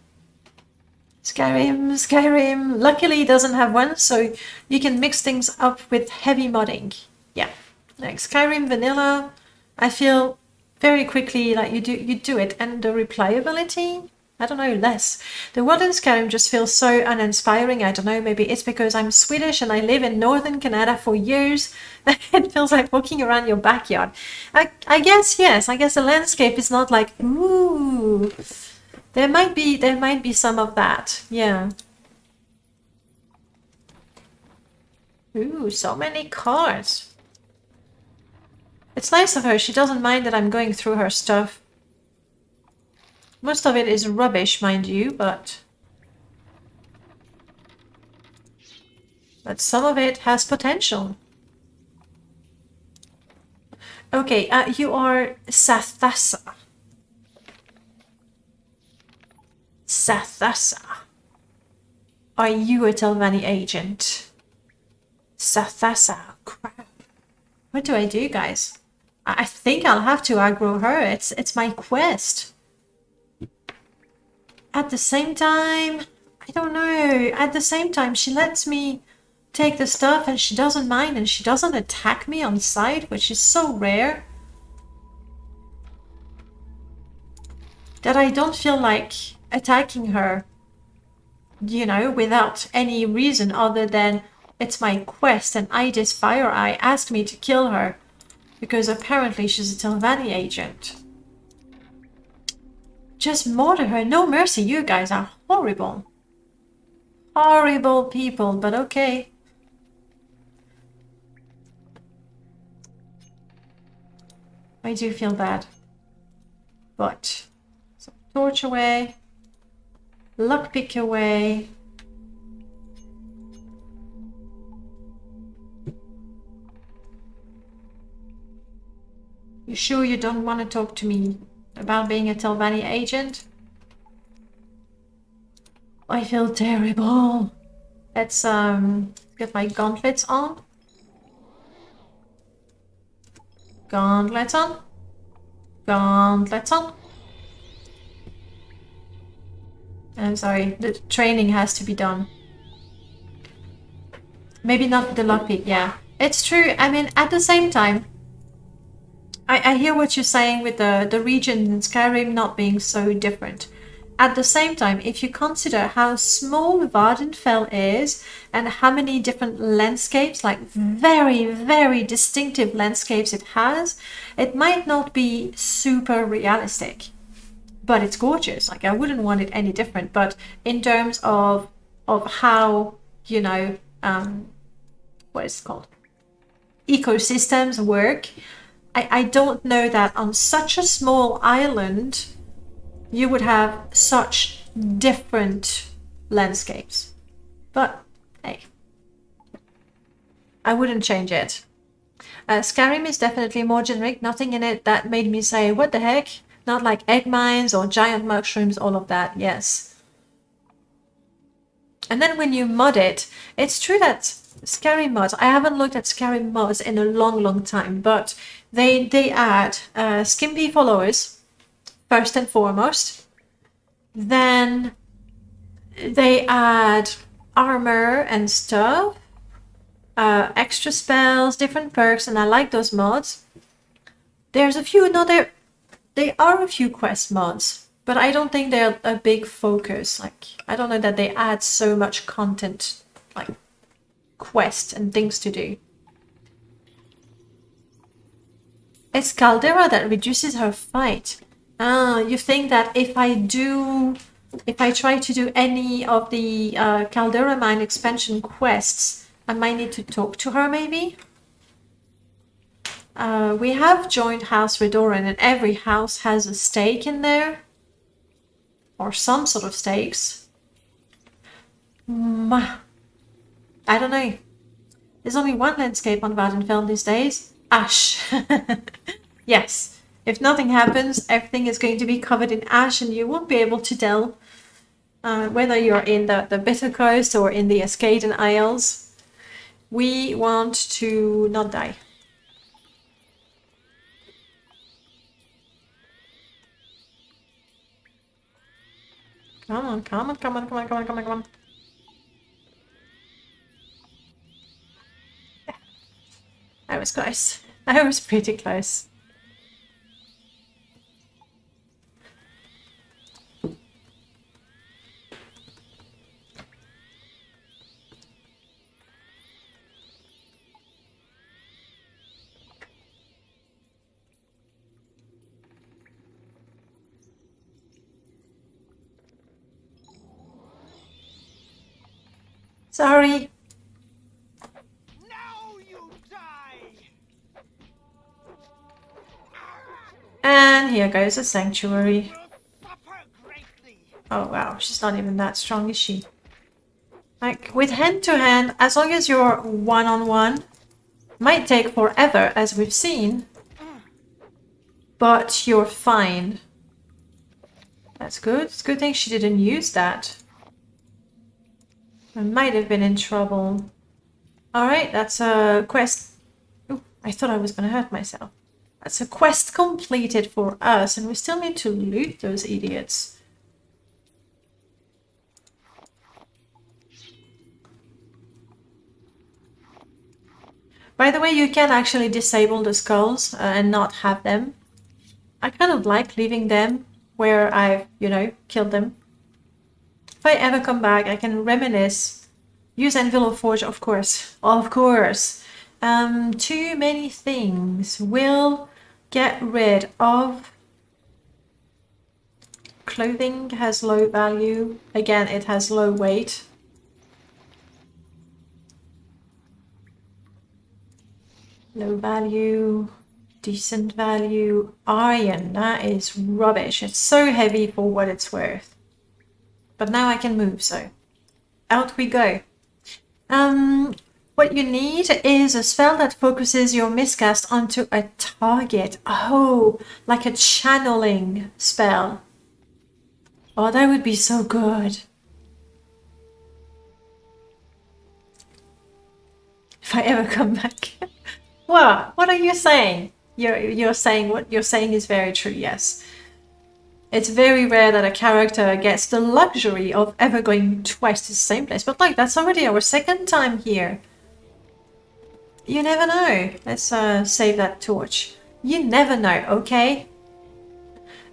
Luckily it doesn't have one, so you can mix things up with heavy modding. Yeah. Like Skyrim vanilla, I feel very quickly like you do it, and the replayability, I don't know, less. The world in Skyrim just feels so uninspiring. I don't know, maybe it's because I'm Swedish and I live in northern Canada for years. It feels like walking around your backyard. I guess, yes, I guess the landscape is not like, ooh. There might be some of that, yeah. Ooh, so many cards. It's nice of her. She doesn't mind that I'm going through her stuff. Most of it is rubbish, mind you, but some of it has potential. Okay, you are Sathasa. Sathasa. Are you a Telvanni agent? Sathasa. Crap. What do I do, guys? I think I'll have to aggro her. It's my quest. At the same time, I don't know. At the same time, she lets me take the stuff and she doesn't mind and she doesn't attack me on sight, which is so rare that I don't feel like attacking her, you know, without any reason other than it's my quest and Idis Fire Eye asked me to kill her because apparently she's a Telvanni agent. Just murder her, no mercy. You guys are horrible. Horrible people, but okay. I do feel bad. But, so torch away. Lockpick away. You sure you don't want to talk to me about being a Telvanni agent? I feel terrible. Let's get my gauntlets on. Gauntlets on. Gauntlets on. I'm sorry, the training has to be done. Maybe not the lockpick, yeah. It's true, I mean, at the same time, I hear what you're saying with the region in Skyrim not being so different. At the same time, if you consider how small Vardenfell is and how many different landscapes, like very, very distinctive landscapes it has, it might not be super realistic. But it's gorgeous. Like, I wouldn't want it any different. But in terms of how, you know, what is it called? Ecosystems work, I don't know that on such a small island you would have such different landscapes. But hey, I wouldn't change it. Skyrim is definitely more generic. Nothing in it that made me say, what the heck? Not like egg mines or giant mushrooms, all of that, yes. And then when you mod it, it's true that Skyrim mods, I haven't looked at Skyrim mods in a long, long time, but they add skimpy followers, first and foremost. Then they add armor and stuff, extra spells, different perks, and I like those mods. There's a few, no, there are a few quest mods, but I don't think they're a big focus. Like, I don't know that they add so much content, like quests and things to do. It's Caldera that reduces her fight. You think that if I try to do any of the Caldera Mine expansion quests, I might need to talk to her maybe? We have joined House Redoran and every house has a stake in there. Or some sort of stakes. I don't know. There's only one landscape on Vardenfell these days. Ash. Yes. If nothing happens, everything is going to be covered in ash and you won't be able to tell whether you're in the Bitter Coast or in the Escaden Isles. We want to not die. Come on, come on, come on, come on, come on, come on, come on. I was close. I was pretty close. Sorry. Now you die! And here goes a sanctuary. Will suffer greatly. Oh wow, she's not even that strong, is she? Like, with hand to hand, as long as you're one-on-one, might take forever, as we've seen, but you're fine. That's good. It's a good thing she didn't use that. I might have been in trouble. Alright, that's a quest. Ooh, I thought I was gonna hurt myself. That's a quest completed for us, and we still need to loot those idiots. By the way, you can actually disable the skulls and not have them. I kind of like leaving them where I've, you know, killed them. If I ever come back, I can reminisce. Use Anvil or Forge, of course. Of course. Too many things. Will get rid of... Clothing has low value. Again, it has low weight. Low value, decent value. Iron, that is rubbish. It's so heavy for what it's worth. But now I can move, so out we go. What you need is a spell that focuses your miscast onto a target. Oh, like a channeling spell. Oh, that would be so good. If I ever come back. What are you saying? You're saying what you're saying is very true, yes. It's very rare that a character gets the luxury of ever going twice to the same place. But like, that's already our second time here. You never know. Let's save that torch. You never know, okay?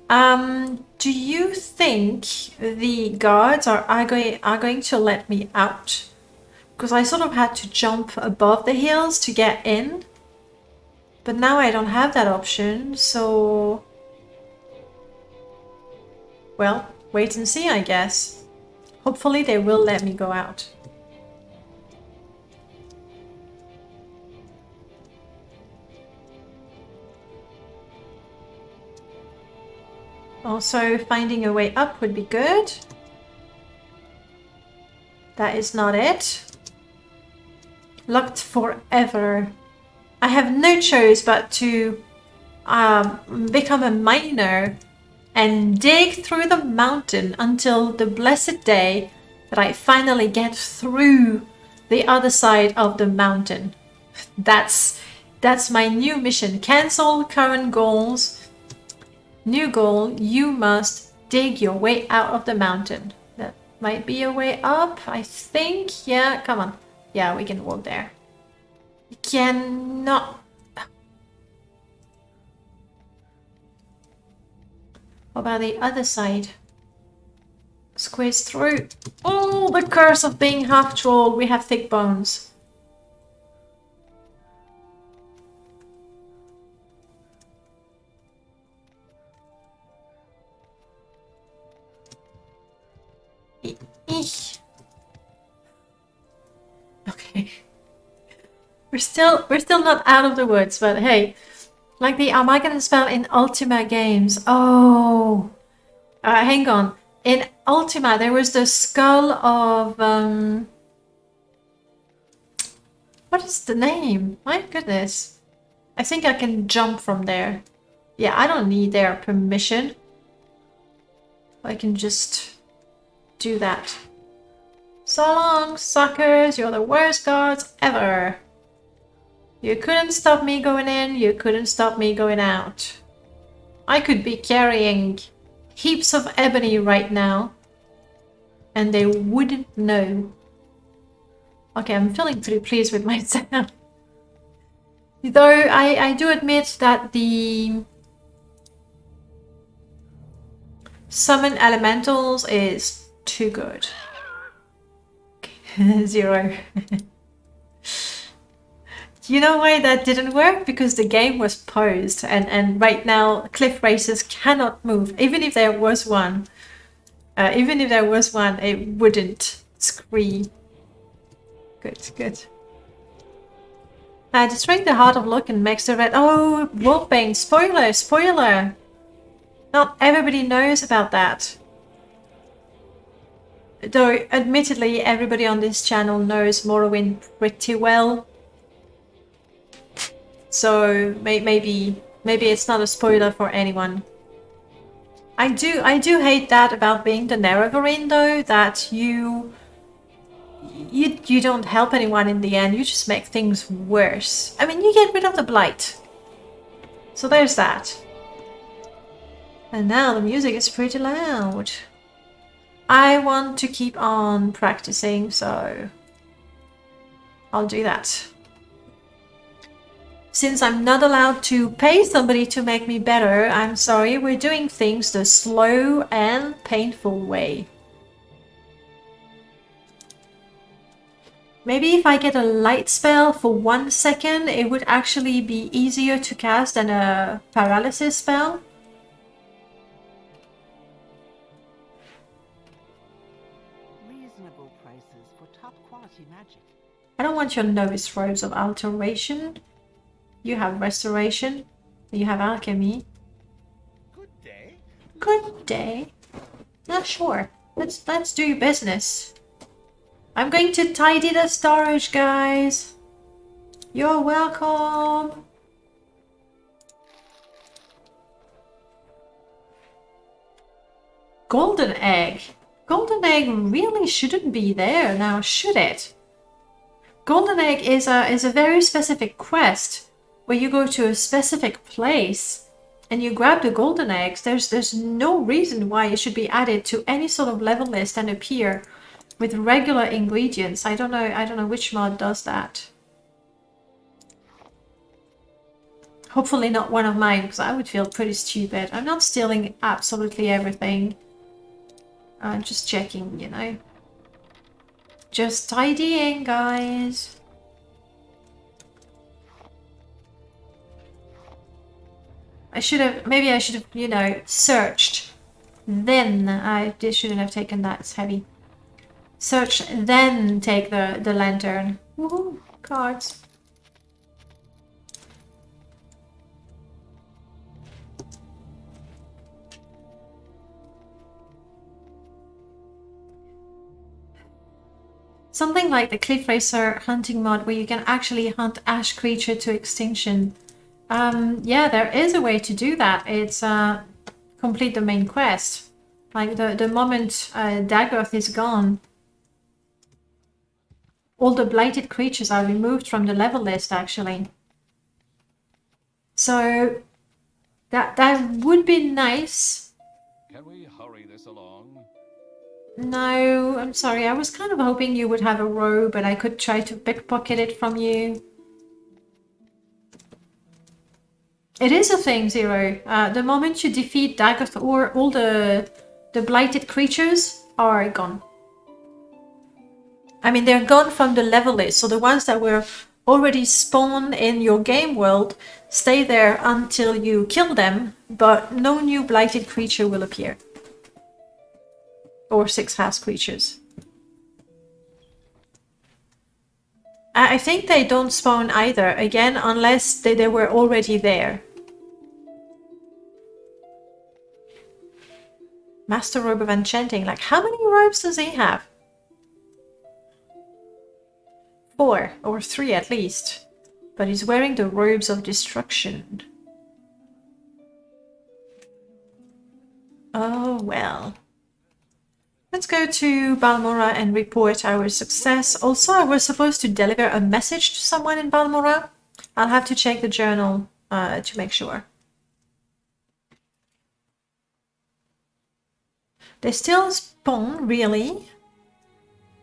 Do you think the guards are going to let me out? Because I sort of had to jump above the hills to get in. But now I don't have that option, so... Well, wait and see, I guess. Hopefully they will let me go out. Also, finding a way up would be good. That is not it. Locked forever. I have no choice but to become a miner and dig through the mountain until the blessed day that I finally get through the other side of the mountain. That's my new mission. Cancel current goals. New goal, you must dig your way out of the mountain. That might be a way up, I think. Yeah, come on. Yeah, we can walk there. You cannot... What about the other side? Squeeze through. Oh, the curse of being half troll. We have thick bones. Eesh. Okay. We're still not out of the woods, but hey, like the Armageddon spell in Ultima games. Oh, hang on. In Ultima, there was the skull of what is the name? My goodness, I think I can jump from there. Yeah, I don't need their permission. I can just do that. So long, suckers. You're the worst guards ever. You couldn't stop me going in, you couldn't stop me going out. I could be carrying heaps of ebony right now, and they wouldn't know. Okay, I'm feeling pretty pleased with myself. Though I do admit that the summon elementals is too good. 0. You know why that didn't work? Because the game was paused, and right now cliff races cannot move. Even if there was one, it wouldn't scree. Good, good. Destroying the Heart of Loken makes the red... Oh, Wolfbane, spoiler, spoiler! Not everybody knows about that. Though, admittedly, everybody on this channel knows Morrowind pretty well. So, maybe it's not a spoiler for anyone. I do hate that about being the Nerevarine, though, that you don't help anyone in the end, you just make things worse. I mean, you get rid of the blight. So there's that. And now the music is pretty loud. I want to keep on practicing, so I'll do that. Since I'm not allowed to pay somebody to make me better, I'm sorry, we're doing things the slow and painful way. Maybe if I get a light spell for 1 second, it would actually be easier to cast than a paralysis spell. Reasonable prices for top quality magic. I don't want your novice robes of alteration. You have restoration. You have alchemy. Good day. Good day. Yeah, sure. Let's do your business. I'm going to tidy the storage, guys. You're welcome. Golden egg. Golden egg really shouldn't be there now, should it? Golden egg is a very specific quest where you go to a specific place and you grab the golden eggs. There's no reason why it should be added to any sort of level list and appear with regular ingredients. I don't know which mod does that. Hopefully not one of mine, because I would feel pretty stupid. I'm not stealing absolutely everything. Just checking, you know. Just tidying, guys. Maybe I should have, you know, searched. Then I shouldn't have taken that, it's heavy. Search, then take the lantern. Woohoo, cards. Something like the Cliff Racer hunting mod where you can actually hunt ash creature to extinction. Yeah, there is a way to do that. It's complete the main quest. Like the moment Dagoth is gone, all the blighted creatures are removed from the level list, actually. So that would be nice. Can we hurry this along? No, I'm sorry. I was kind of hoping you would have a robe and I could try to pickpocket it from you. It is a thing, Zero. The moment you defeat Dagoth, or all the blighted creatures are gone. I mean, they're gone from the level list, so the ones that were already spawned in your game world stay there until you kill them, but no new blighted creature will appear. Or 6 house creatures. I think they don't spawn either, again, unless they were already there. Master Robe of Enchanting. Like, how many robes does he have? 4 or 3 at least. But he's wearing the Robes of Destruction. Oh, well. Let's go to Balmora and report our success. Also, I was supposed to deliver a message to someone in Balmora. I'll have to check the journal to make sure. They still spawn, really?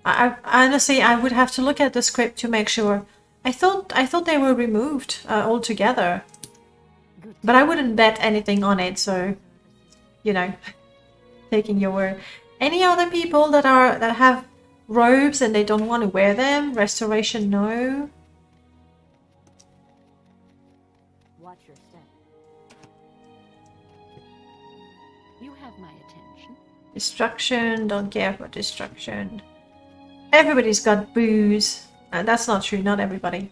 Honestly, I would have to look at the script to make sure. I thought they were removed altogether. But I wouldn't bet anything on it, so, you know, taking your word. Any other people that have robes and they don't want to wear them? Restoration, no. Watch your step. You have my attention. Destruction, don't care for destruction. Everybody's got booze. That's not true, not everybody.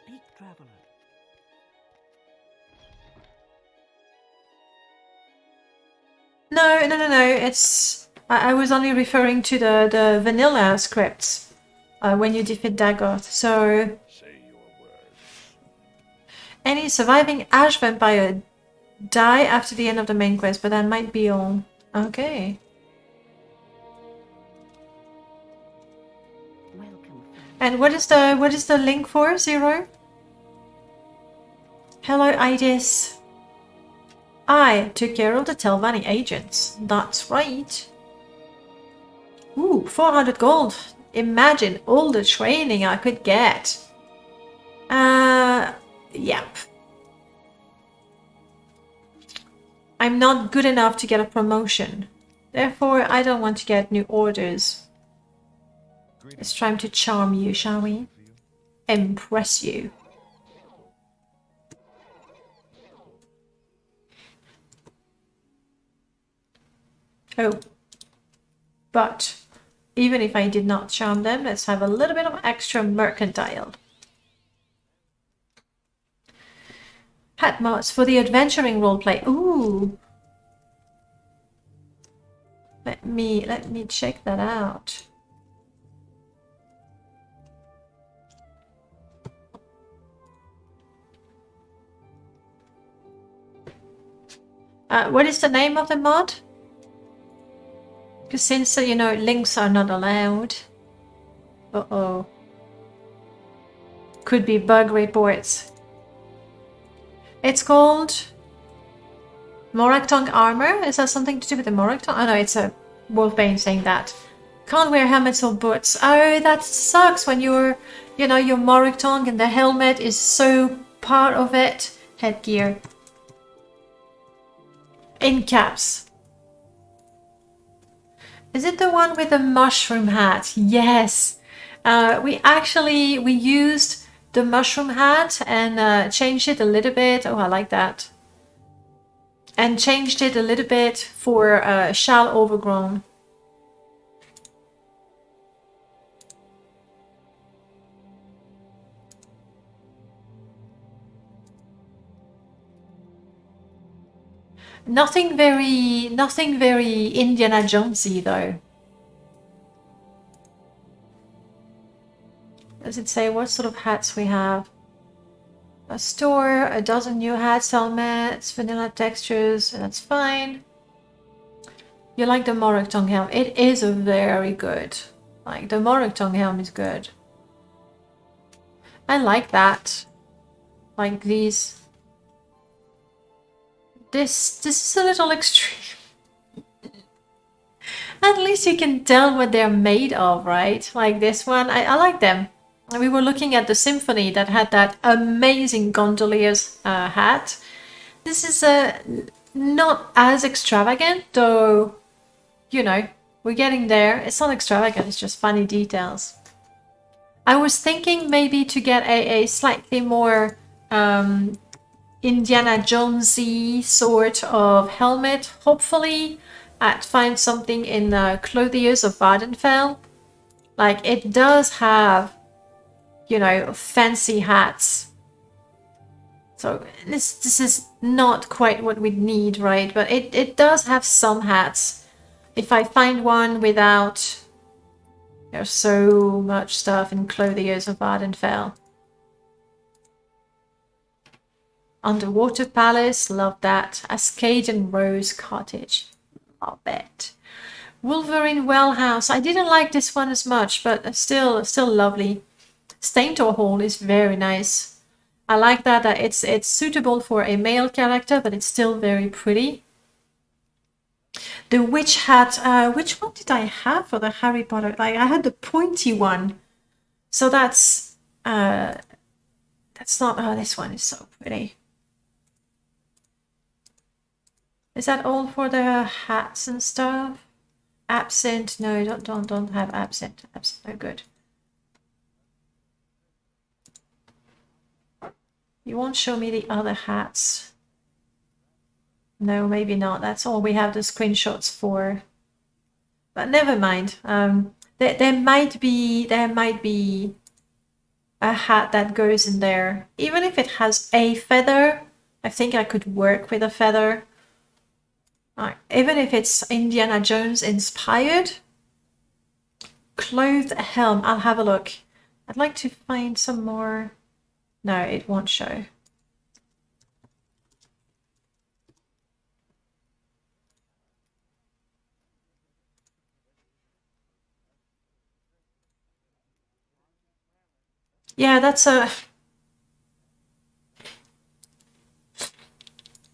Speak, traveler. No. It's I was only referring to the vanilla scripts when you defeat Dagoth. So any surviving ash vampire die after the end of the main quest, but that might be all. Okay. Welcome, friend. And what is the link for, Zero? Hello, Idis. I took care of the Telvanni agents. That's right. Ooh, 400 gold. Imagine all the training I could get. Yep. I'm not good enough to get a promotion. Therefore, I don't want to get new orders. It's time to charm you, shall we? Impress you. Oh. But even if I did not charm them, let's have a little bit of extra mercantile. Hat mods for the adventuring roleplay. Ooh. Let me check that out. What is the name of the mod? Because since, you know, links are not allowed. Uh-oh. Could be bug reports. It's called Moraktongue armor. Is that something to do with the Moraktongue? Oh no, it's a Wolfbane saying that. Can't wear helmets or boots. Oh, that sucks when you're, you know, your Moraktongue and the helmet is so part of it. Headgear. In caps. Is it the one with the mushroom hat? Yes. We used the mushroom hat and changed it a little bit. Oh, I like that. And changed it a little bit for Shall Overgrown. Nothing very Indiana Jonesy though. Does it say what sort of hats we have? A store, a dozen new hats, helmets, vanilla textures, that's fine. You like the Moraktongue helm? It is a very good. Like the Moraktongue helm is good. I like that. Like these. This is a little extreme. At least you can tell what they're made of, right? Like this one, I like them. We were looking at the Symphony that had that amazing Gondolier's hat. This is not as extravagant, though, you know, we're getting there. It's not extravagant, it's just funny details. I was thinking maybe to get a slightly more Indiana Jonesy sort of helmet. Hopefully I'd find something in Clothiers of Vardenfell. Like it does have, you know, fancy hats. So this is not quite what we need, right? But it does have some hats. If I find one without, there's so much stuff in Clothiers of Vardenfell. Underwater Palace, love that. Ascadian Rose Cottage, love it. Wolverine Well House, I didn't like this one as much, but still lovely. Staintor Hall is very nice. I like that it's suitable for a male character, but it's still very pretty. The witch hat, which one did I have for the Harry Potter? Like I had the pointy one, so that's not. Oh, this one is so pretty. Is that all for the hats and stuff? Absent? No, don't have absent. Absent, no good. You won't show me the other hats. No, maybe not. That's all we have the screenshots for. But never mind. There might be a hat that goes in there. Even if it has a feather, I think I could work with a feather. Even if it's Indiana Jones inspired. Clothed helm, I'll have a look. I'd like to find some more. No, it won't show. Yeah, that's a...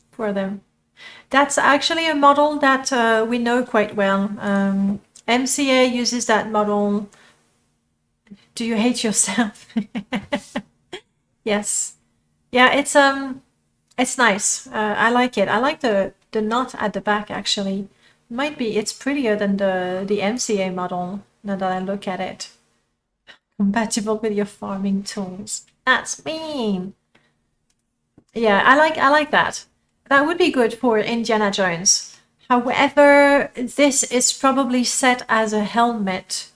For them. That's actually a model that we know quite well. MCA uses that model. Do you hate yourself? Yes. Yeah, it's nice. I like it. I like the knot at the back actually. It's prettier than the MCA model now that I look at it. Compatible with your farming tools. That's mean. Yeah, I like that. That would be good for Indiana Jones. However, this is probably set as a helmet.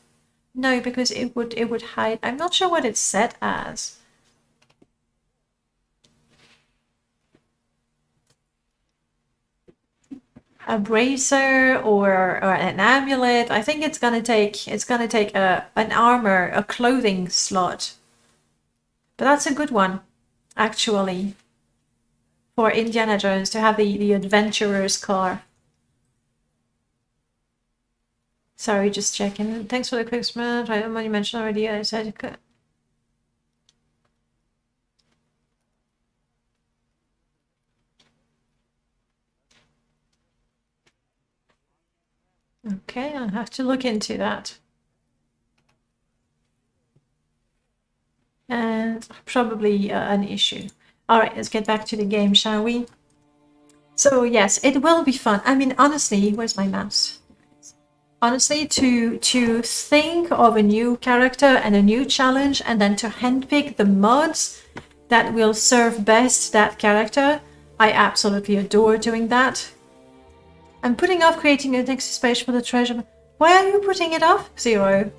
No, because it would hide. I'm not sure what it's set as. A bracer or an amulet. I think it's gonna take an armor, a clothing slot. But that's a good one, actually. For Indiana Jones to have the adventurer's car. Sorry, just checking. Thanks for the quick comment. I don't know you mentioned already. I said okay, I'll have to look into that. And probably an issue. All right, let's get back to the game, shall we? So yes, it will be fun. I mean, honestly, where's my mouse? Honestly, to think of a new character and a new challenge and then to handpick the mods that will serve best that character, I absolutely adore doing that. I'm putting off creating a next space for the treasure. Why are you putting it off, Zero?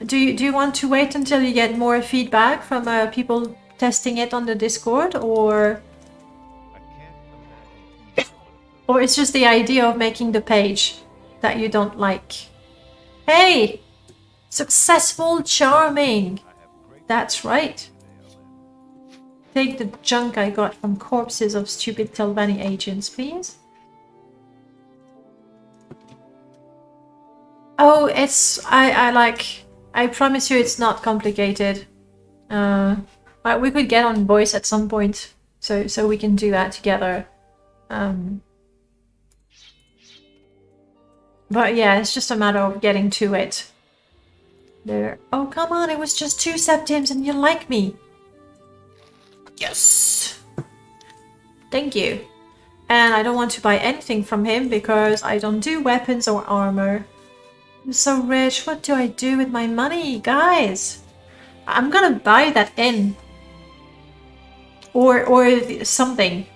Do you want to wait until you get more feedback from people testing it on the Discord, or it's just the idea of making the page that you don't like? Hey! Successful charming! That's right. Take the junk I got from corpses of stupid Telvanni agents, please. Oh, I promise you it's not complicated. But we could get on voice at some point, so we can do that together. But yeah, it's just a matter of getting to it. There. Oh, come on, it was just 2 septims and you like me. Yes! Thank you. And I don't want to buy anything from him because I don't do weapons or armor. I'm so rich. What do I do with my money, guys? I'm gonna buy that inn. Or something.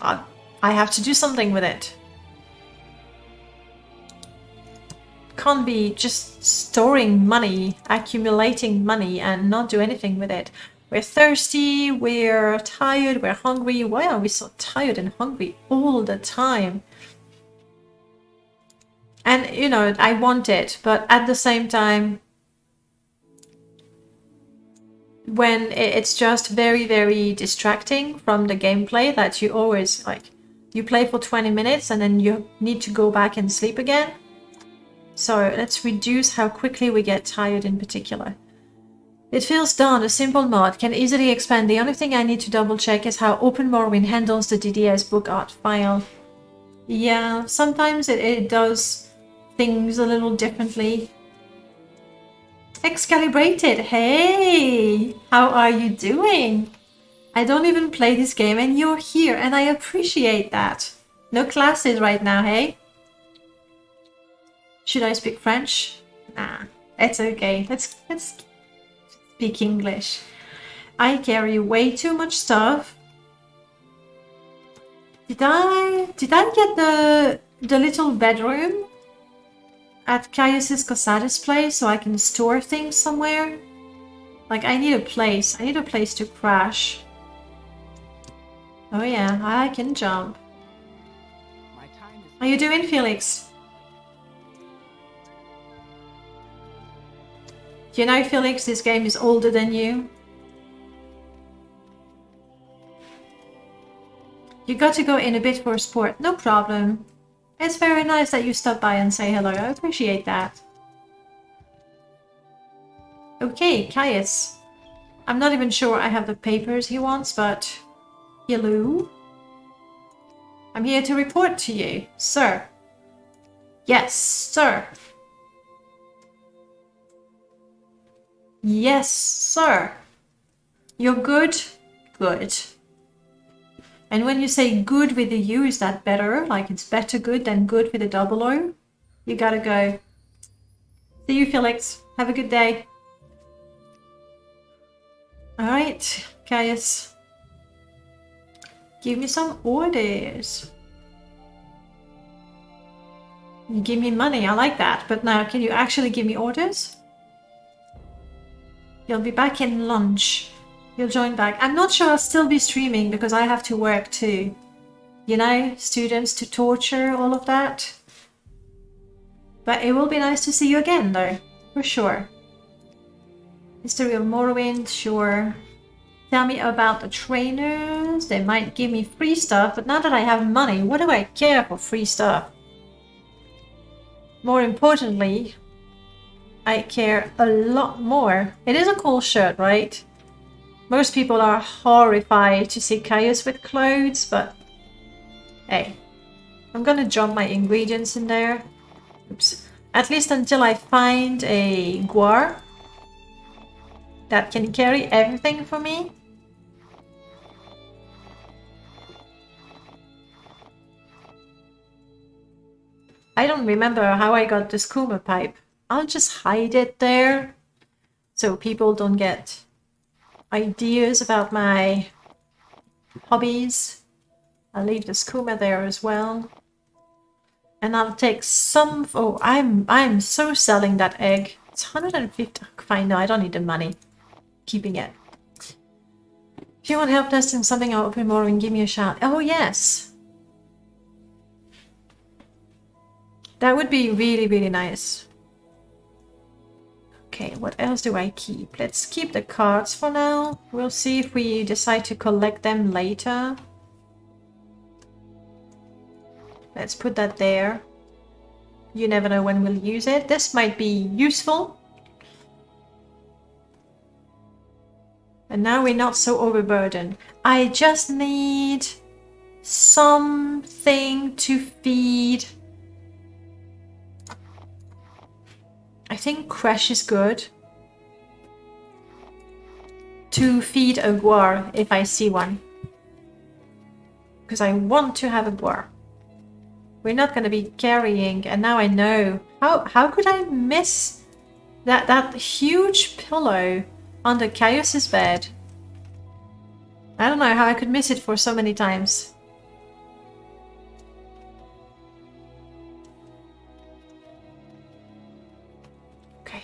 I have to do something with it. Can't be just storing money, accumulating money, and not do anything with it. We're thirsty, we're tired, we're hungry. Why are we so tired and hungry all the time? And, you know, I want it, but at the same time, when it's just very, very distracting from the gameplay that you always, like, you play for 20 minutes and then you need to go back and sleep again. So let's reduce how quickly we get tired in particular. It feels done. A simple mod can easily expand. The only thing I need to double check is how Open Morrowind handles the DDS book art file. Yeah, sometimes it does things a little differently. Excalibrated, hey! How are you doing? I don't even play this game and you're here and I appreciate that. No classes right now, hey? Should I speak French? Nah, it's okay. Let's speak English. I carry way too much stuff. Did I get the little bedroom at Caius's Cossatus place so I can store things somewhere? Like, I need a place. I need a place to crash. Oh yeah, I can jump. My time is How you doing, Felix? You know, Felix, this game is older than you. You got to go in a bit for sport. No problem. It's very nice that you stopped by and say hello. I appreciate that. Okay, Caius. I'm not even sure I have the papers he wants, but... Hello? I'm here to report to you, sir. Yes, sir. Yes, sir. You're good? Good. And when you say good with the U, is that better? Like it's better good than good with a double O? You gotta go. See you, Felix. Have a good day. Alright, Caius. Give me some orders. You give me money, I like that. But now, can you actually give me orders? You'll be back in lunch. You'll join back. I'm not sure I'll still be streaming because I have to work too. You know, students to torture, all of that. But it will be nice to see you again though, for sure. History of Morrowind, sure. Tell me about the trainers. They might give me free stuff, but now that I have money, what do I care for free stuff? More importantly, I care a lot more. It is a cool shirt, right? Most people are horrified to see Caius with clothes, but hey, I'm gonna drop my ingredients in there. Oops. At least until I find a guar that can carry everything for me. I don't remember how I got the skooma pipe. I'll just hide it there so people don't get ideas about my hobbies. I'll leave the skooma there as well. And I'll take some... Oh, I'm so selling that egg. It's 150. Fine, no, I don't need the money. Keeping it. If you want help testing something, I'll open more and give me a shout. Oh, yes. That would be really, really nice. Okay, what else do I keep? Let's keep the cards for now. We'll see if we decide to collect them later. Let's put that there. You never know when we'll use it. This might be useful. And now we're not so overburdened. I just need something to feed. I think Crash is good. To feed a guar if I see one. Because I want to have a guar. We're not going to be carrying, and now I know. How could I miss that huge pillow under Caius's bed? I don't know how I could miss it for so many times. Okay.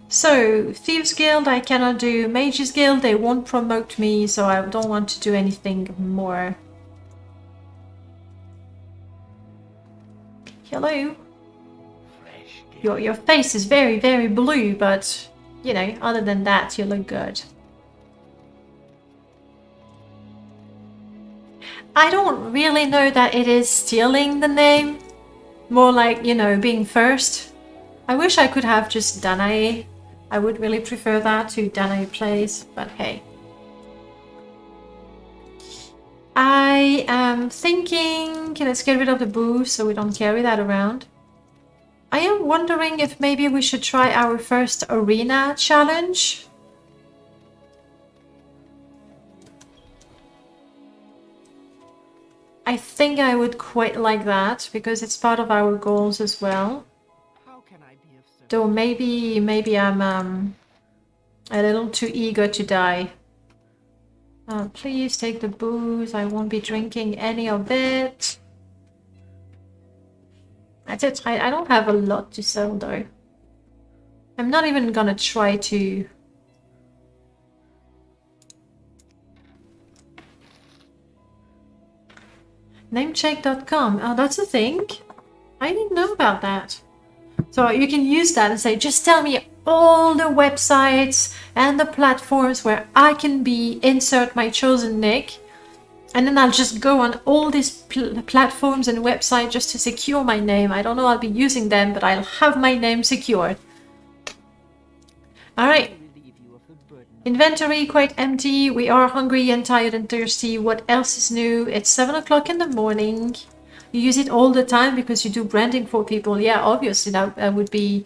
So, Thieves Guild I cannot do. Mages Guild, they won't promote me, so I don't want to do anything more. Hello. Your face is very, very blue, but, you know, other than that, you look good. I don't really know that it is stealing the name. More like, you know, being first. I wish I could have just Danae. I would really prefer that to Danae Plays, but hey. I am thinking, let's get rid of the booze so we don't carry that around. I am wondering if maybe we should try our first arena challenge. I think I would quite like that because it's part of our goals as well. How can I be of service? Though maybe I'm A little too eager to die. Please take the booze. I won't be drinking any of it. That's it. I don't have a lot to sell though. I'm not even gonna try to... Namecheck.com. Oh, that's a thing. I didn't know about that. So you can use that and say, just tell me all the websites and the platforms where I can be, insert my chosen nick. And then I'll just go on all these platforms and websites just to secure my name. I don't know I'll be using them, but I'll have my name secured. Alright. Relieve you of the burden. Inventory quite empty. We are hungry and tired and thirsty. What else is new? It's 7 o'clock in the morning. You use it all the time because you do branding for people. Yeah, obviously that would be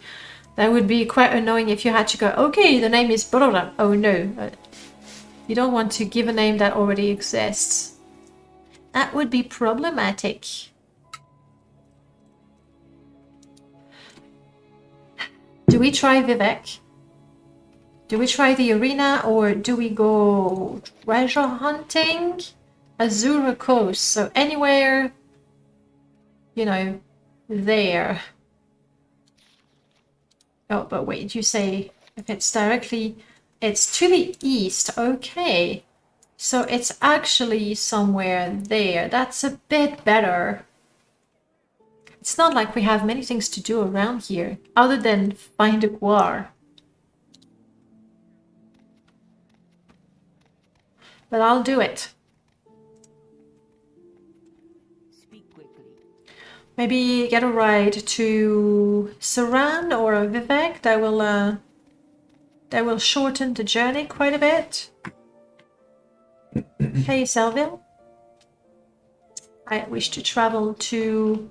quite annoying if you had to go, okay, the name is blah, blah. Oh no. You don't want to give a name that already exists. That would be problematic. Do we try Vivek? Do we try the arena or do we go treasure hunting? Azura Coast, so anywhere, you know, there. Oh, but wait, you say if it's directly, it's to the east, okay. So it's actually somewhere there. That's a bit better. It's not like we have many things to do around here, other than find a guar. But I'll do it. Speak quickly. Maybe get a ride to Saran or Vivek. That will shorten the journey quite a bit. Hey, Selville. I wish to travel to,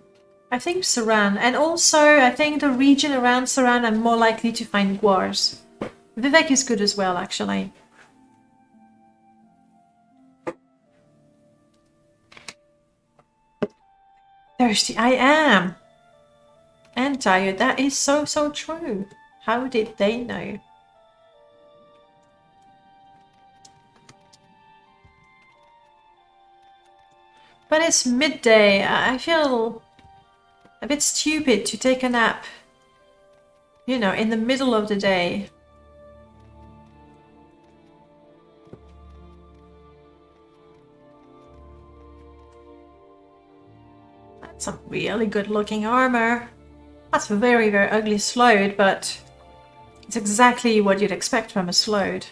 I think, Saran. And also, I think the region around Saran, I'm more likely to find guars. Vivek is good as well, actually. Thirsty, I am. And tired. That is so true. How did they know? But it's midday. I feel a bit stupid to take a nap, you know, in the middle of the day. That's some really good looking armor. That's very ugly slode, but it's exactly what you'd expect from a slode.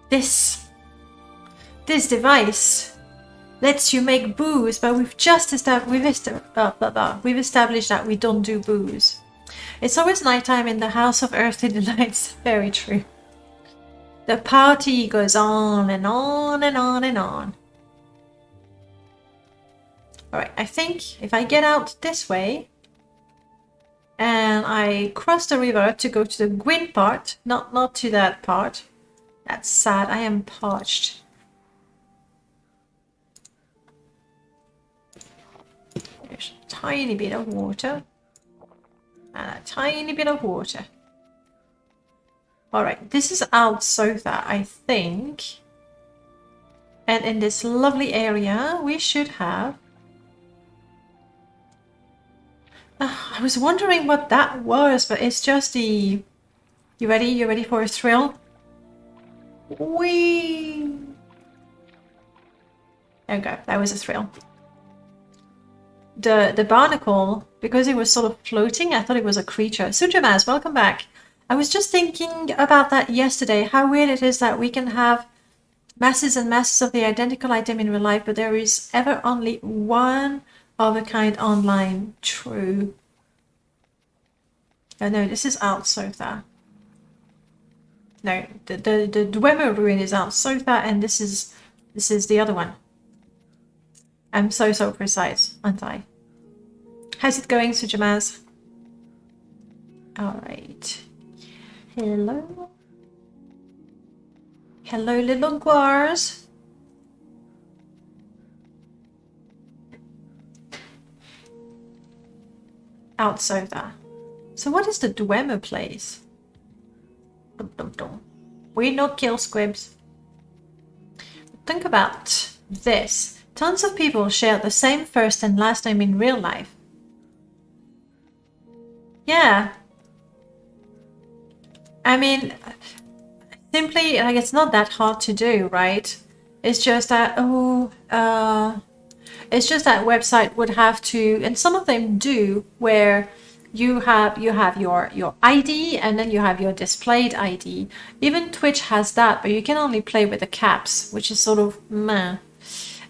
This device lets you make booze, but we've established that we don't do booze. It's always nighttime in the House of Earthly Delights. Very true. The party goes on and on and on and on. Alright, I think if I get out this way and I cross the river to go to the Gwyn part, not to that part. That's sad, I am parched. There's a tiny bit of water. And a tiny bit of water. Alright, this is Alt Sotha, I think. And in this lovely area, we should have... I was wondering what that was, but it's just the... You ready? You ready for a thrill? Whee! There we go, that was a thrill. The barnacle, because it was sort of floating, I thought it was a creature. Sujamaz, welcome back. I was just thinking about that yesterday, how weird it is that we can have masses and masses of the identical item in real life, but there is ever only one of a kind online. True. Oh no, this is Alt Sotha. No, the Dwemer ruin is Alt Sotha, and this is the other one. I'm so precise, aren't I? How's it going, Sujamaz? Alright. Hello? Hello, little guars. Outsoda. So what is the Dwemer place? We no kill squibs. Think about this. Tons of people share the same first and last name in real life. Yeah. I mean, simply, like, it's not that hard to do, right? It's just that, it's just that website would have to, and some of them do, where you have your ID and then you have your displayed ID. Even Twitch has that, but you can only play with the caps, which is sort of meh.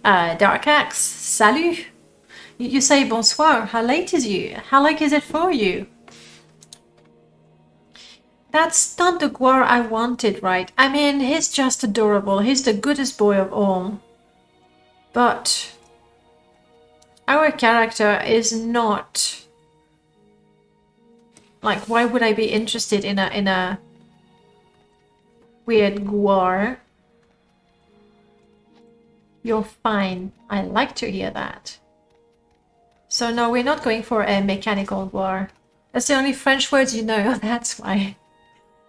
Dark Axe, salut. You say bonsoir. How late is you? How late is it for you? That's not the Gwar I wanted, right? I mean, he's just adorable. He's the goodest boy of all. But our character is not... Like, why would I be interested in a weird Gwar? You're fine. I like to hear that. So no, we're not going for a mechanical Gwar. That's the only French words you know, that's why.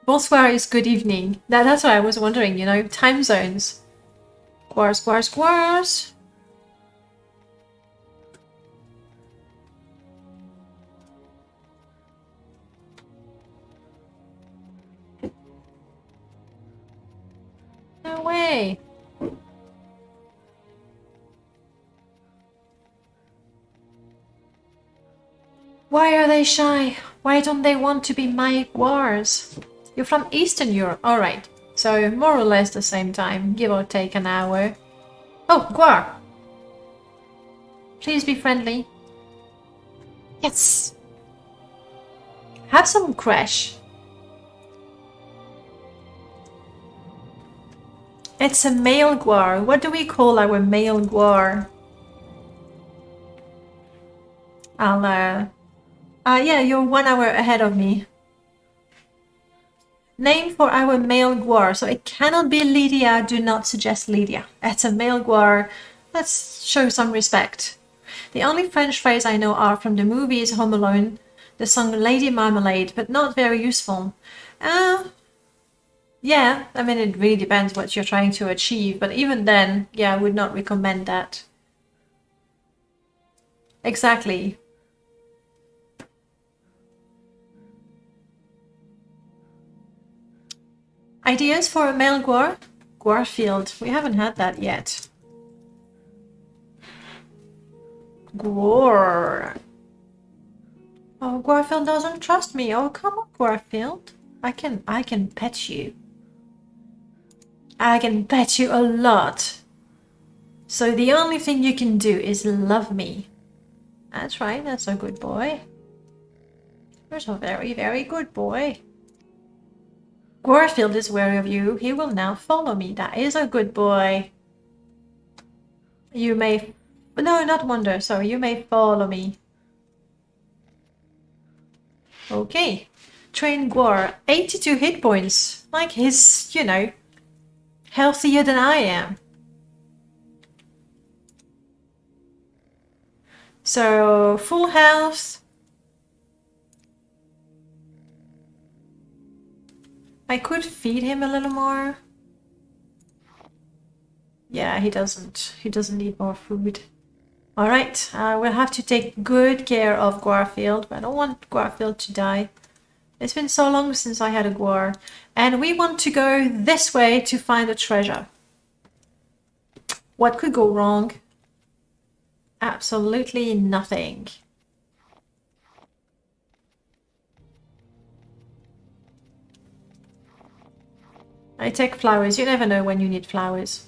Bonsoir is good evening. That's what I was wondering, you know, time zones. Gwars, gwars, gwars. No way. Why are they shy? Why don't they want to be my Gwars? You're from Eastern Europe. Alright. So more or less the same time. Give or take an hour. Oh, Gwar! Please be friendly. Yes! Have some crash. It's a male Gwar. What do we call our male Gwar? Yeah, you're 1 hour ahead of me. Name for our male Gwar. So it cannot be Lydia. Do not suggest Lydia. It's a male Gwar. Let's show some respect. The only French phrase I know are from the movies Home Alone, the song Lady Marmalade, but not very useful. Yeah, I mean, it really depends what you're trying to achieve, but even then, yeah, I would not recommend that. Exactly. Ideas for a male Gwar? Gwarfield. We haven't had that yet. Gwar. Oh, Gwarfield doesn't trust me. Oh, come on, Gwarfield. I can pet you. I can pet you a lot. So the only thing you can do is love me. That's right, that's a good boy. You're a very, very good boy. Gwarfield is wary of you. He will now follow me. That is a good boy. You may... No, not wander. Sorry, you may follow me. Okay. Train Gwar. 82 hit points. Like he's, you know, healthier than I am. So, full health. I could feed him a little more. Yeah, he doesn't need more food. Alright, we'll have to take good care of Gwarfield, but I don't want Gwarfield to die. It's been so long since I had a Gwar. And we want to go this way to find a treasure. What could go wrong? Absolutely nothing. I take flowers. You never know when you need flowers.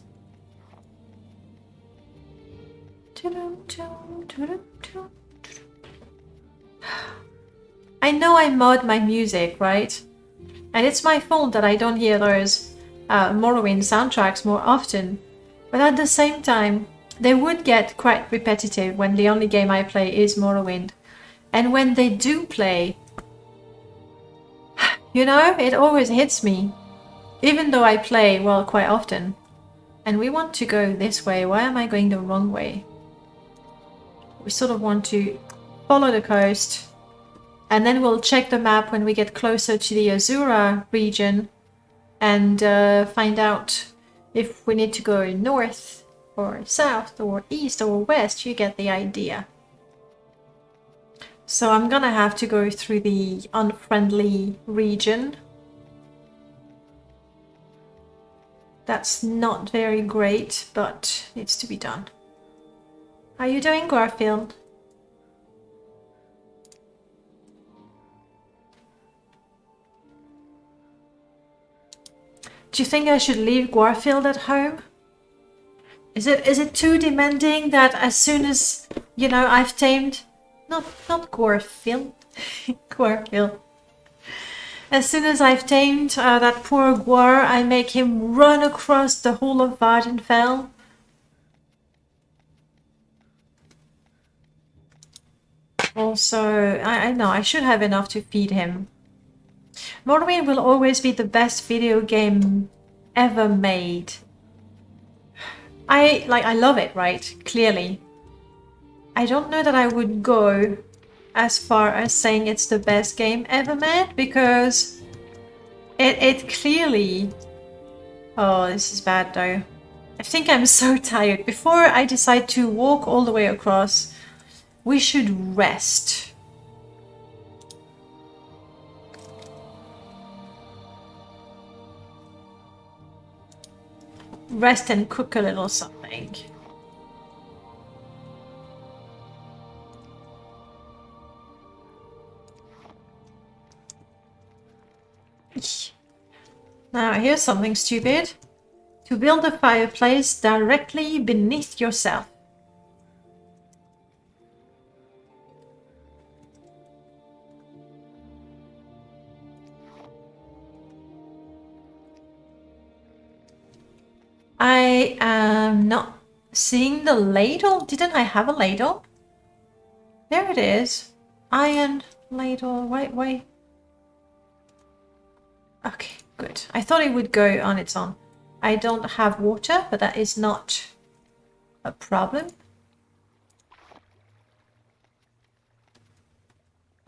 I know I mod my music, right? And it's my fault that I don't hear those Morrowind soundtracks more often. But at the same time, they would get quite repetitive when the only game I play is Morrowind. And when they do play, you know, it always hits me. Even though I play, well, quite often. And we want to go this way. Why am I going the wrong way? We sort of want to follow the coast. And then we'll check the map when we get closer to the Azura region and find out if we need to go north or south or east or west. You get the idea. So I'm gonna have to go through the unfriendly region. That's not very great, but needs to be done. How are you doing, Garfield? Do you think I should leave Garfield at home? Is it too demanding that as soon as, you know, I've tamed... Not Garfield. Garfield. As soon as I've tamed that poor Gwar, I make him run across the whole of Vardenfell. Also, I know I should have enough to feed him. Morrowind will always be the best video game ever made. I love it, right? Clearly. I don't know that I would go as far as saying it's the best game ever made, because it clearly... Oh, this is bad though. I think I'm so tired. Before I decide to walk all the way across, we should rest. Rest and cook a little something. Now here's something stupid. To build a fireplace directly beneath yourself. I am not seeing the ladle. Didn't I have a ladle? There it is. Iron ladle. Wait. Okay, good. I thought it would go on its own. I don't have water, but that is not a problem.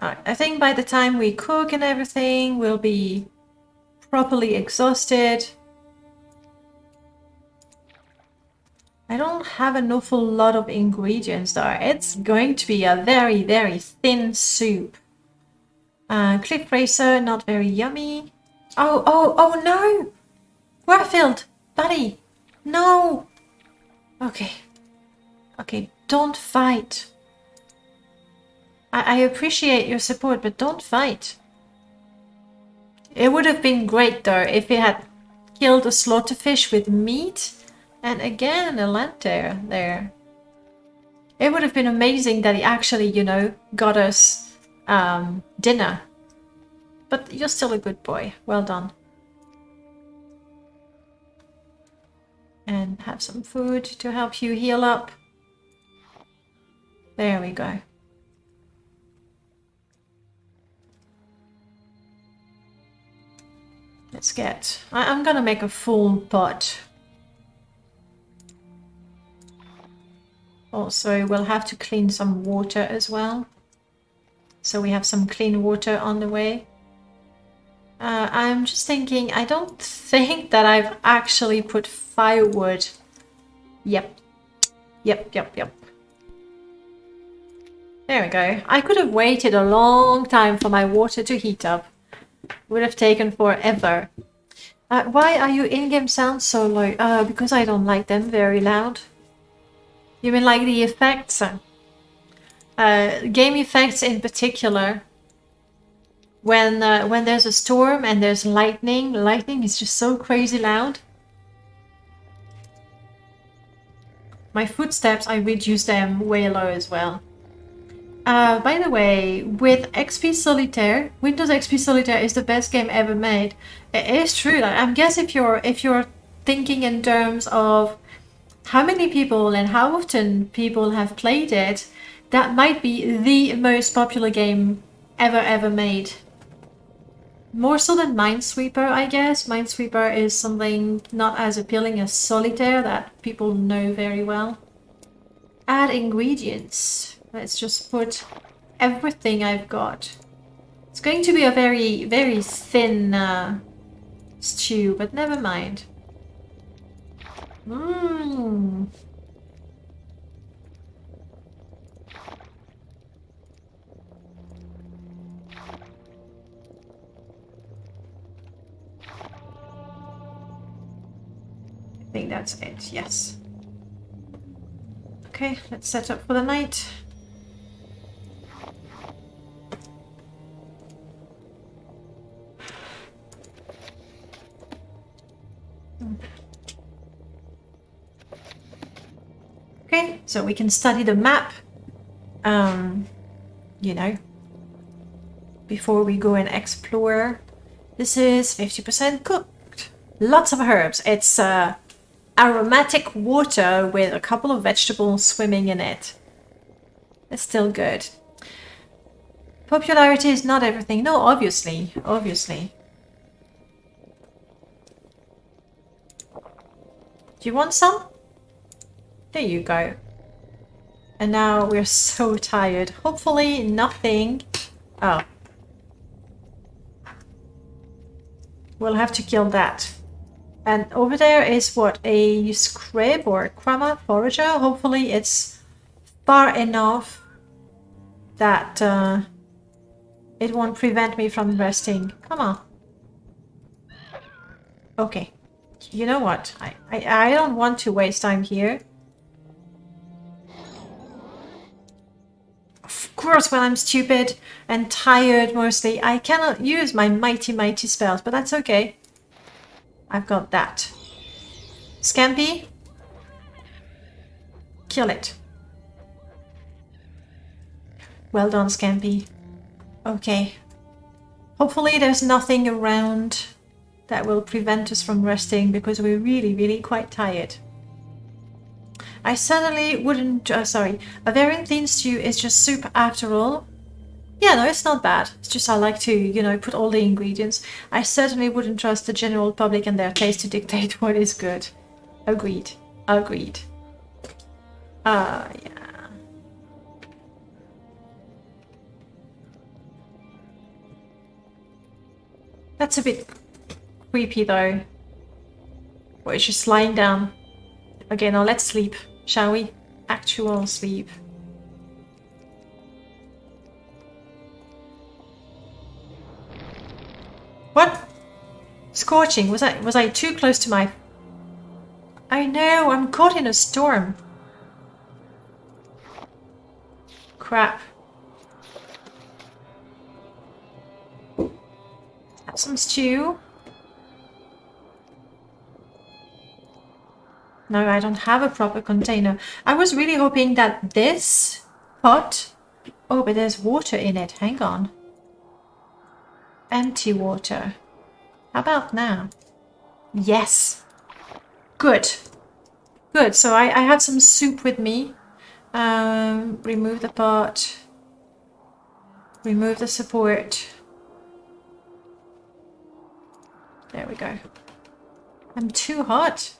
Alright, I think by the time we cook and everything, we'll be properly exhausted. I don't have an awful lot of ingredients though. It's going to be a very, very thin soup. Cliff Racer, not very yummy. Oh no! Warfield, buddy, no! Okay, don't fight. I appreciate your support, but don't fight. It would have been great though if he had killed a slaughterfish with meat. And again, a lantern there. It would have been amazing that he actually, you know, got us dinner. But you're still a good boy. Well done. And have some food to help you heal up. There we go. Let's get... I'm gonna make a full pot. Also, we'll have to clean some water as well. So we have some clean water on the way. I'm just thinking, I don't think that I've actually put firewood. Yep. There we go. I could have waited a long time for my water to heat up. Would have taken forever. Why are your in-game sounds so low? Because I don't like them very loud. You mean like the effects? Game effects in particular. When there's a storm and there's lightning is just so crazy loud. My footsteps, I reduce them way low as well. By the way, with XP Solitaire, Windows XP Solitaire is the best game ever made. It is true. Like, I guess if you're thinking in terms of how many people and how often people have played it, that might be the most popular game ever made. More so than Minesweeper, I guess. Minesweeper is something not as appealing as Solitaire that people know very well. Add ingredients. Let's just put everything I've got. It's going to be a very, very thin stew, but never mind. Mmm. I think that's it, yes. Okay, let's set up for the night. Okay, so we can study the map, you know, before we go and explore. This is 50% cooked. Lots of herbs. It's aromatic water with a couple of vegetables swimming in it. It's still good. Popularity is not everything. No, obviously. Obviously. Do you want some? There you go. And now we're so tired. Hopefully nothing... Oh. We'll have to kill that. And over there is what? A scrib or a crama forager? Hopefully it's far enough that it won't prevent me from resting. Come on. Okay. You know what? I don't want to waste time here. Of course, when I'm stupid and tired mostly, I cannot use my mighty spells, but that's okay. I've got that. Scampy. Kill it. Well done, Scampy. Okay. Hopefully there's nothing around that will prevent us from resting because we're really quite tired. I certainly wouldn't... sorry. A very thin stew is just soup after all. Yeah, no, it's not bad. It's just I like to, you know, put all the ingredients. I certainly wouldn't trust the general public and their taste to dictate what is good. Agreed. Agreed. Yeah. That's a bit creepy though. What, is just lying down? Okay, now let's sleep, shall we? Actual sleep. What? Scorching. Was I too close to my... I know, I'm caught in a storm. Crap. Have some stew. No, I don't have a proper container. I was really hoping that this pot... Oh, but there's water in it. Hang on. Empty water. How about now? Yes. Good. Good. So I have some soup with me. Remove the pot. Remove the support. There we go. I'm too hot.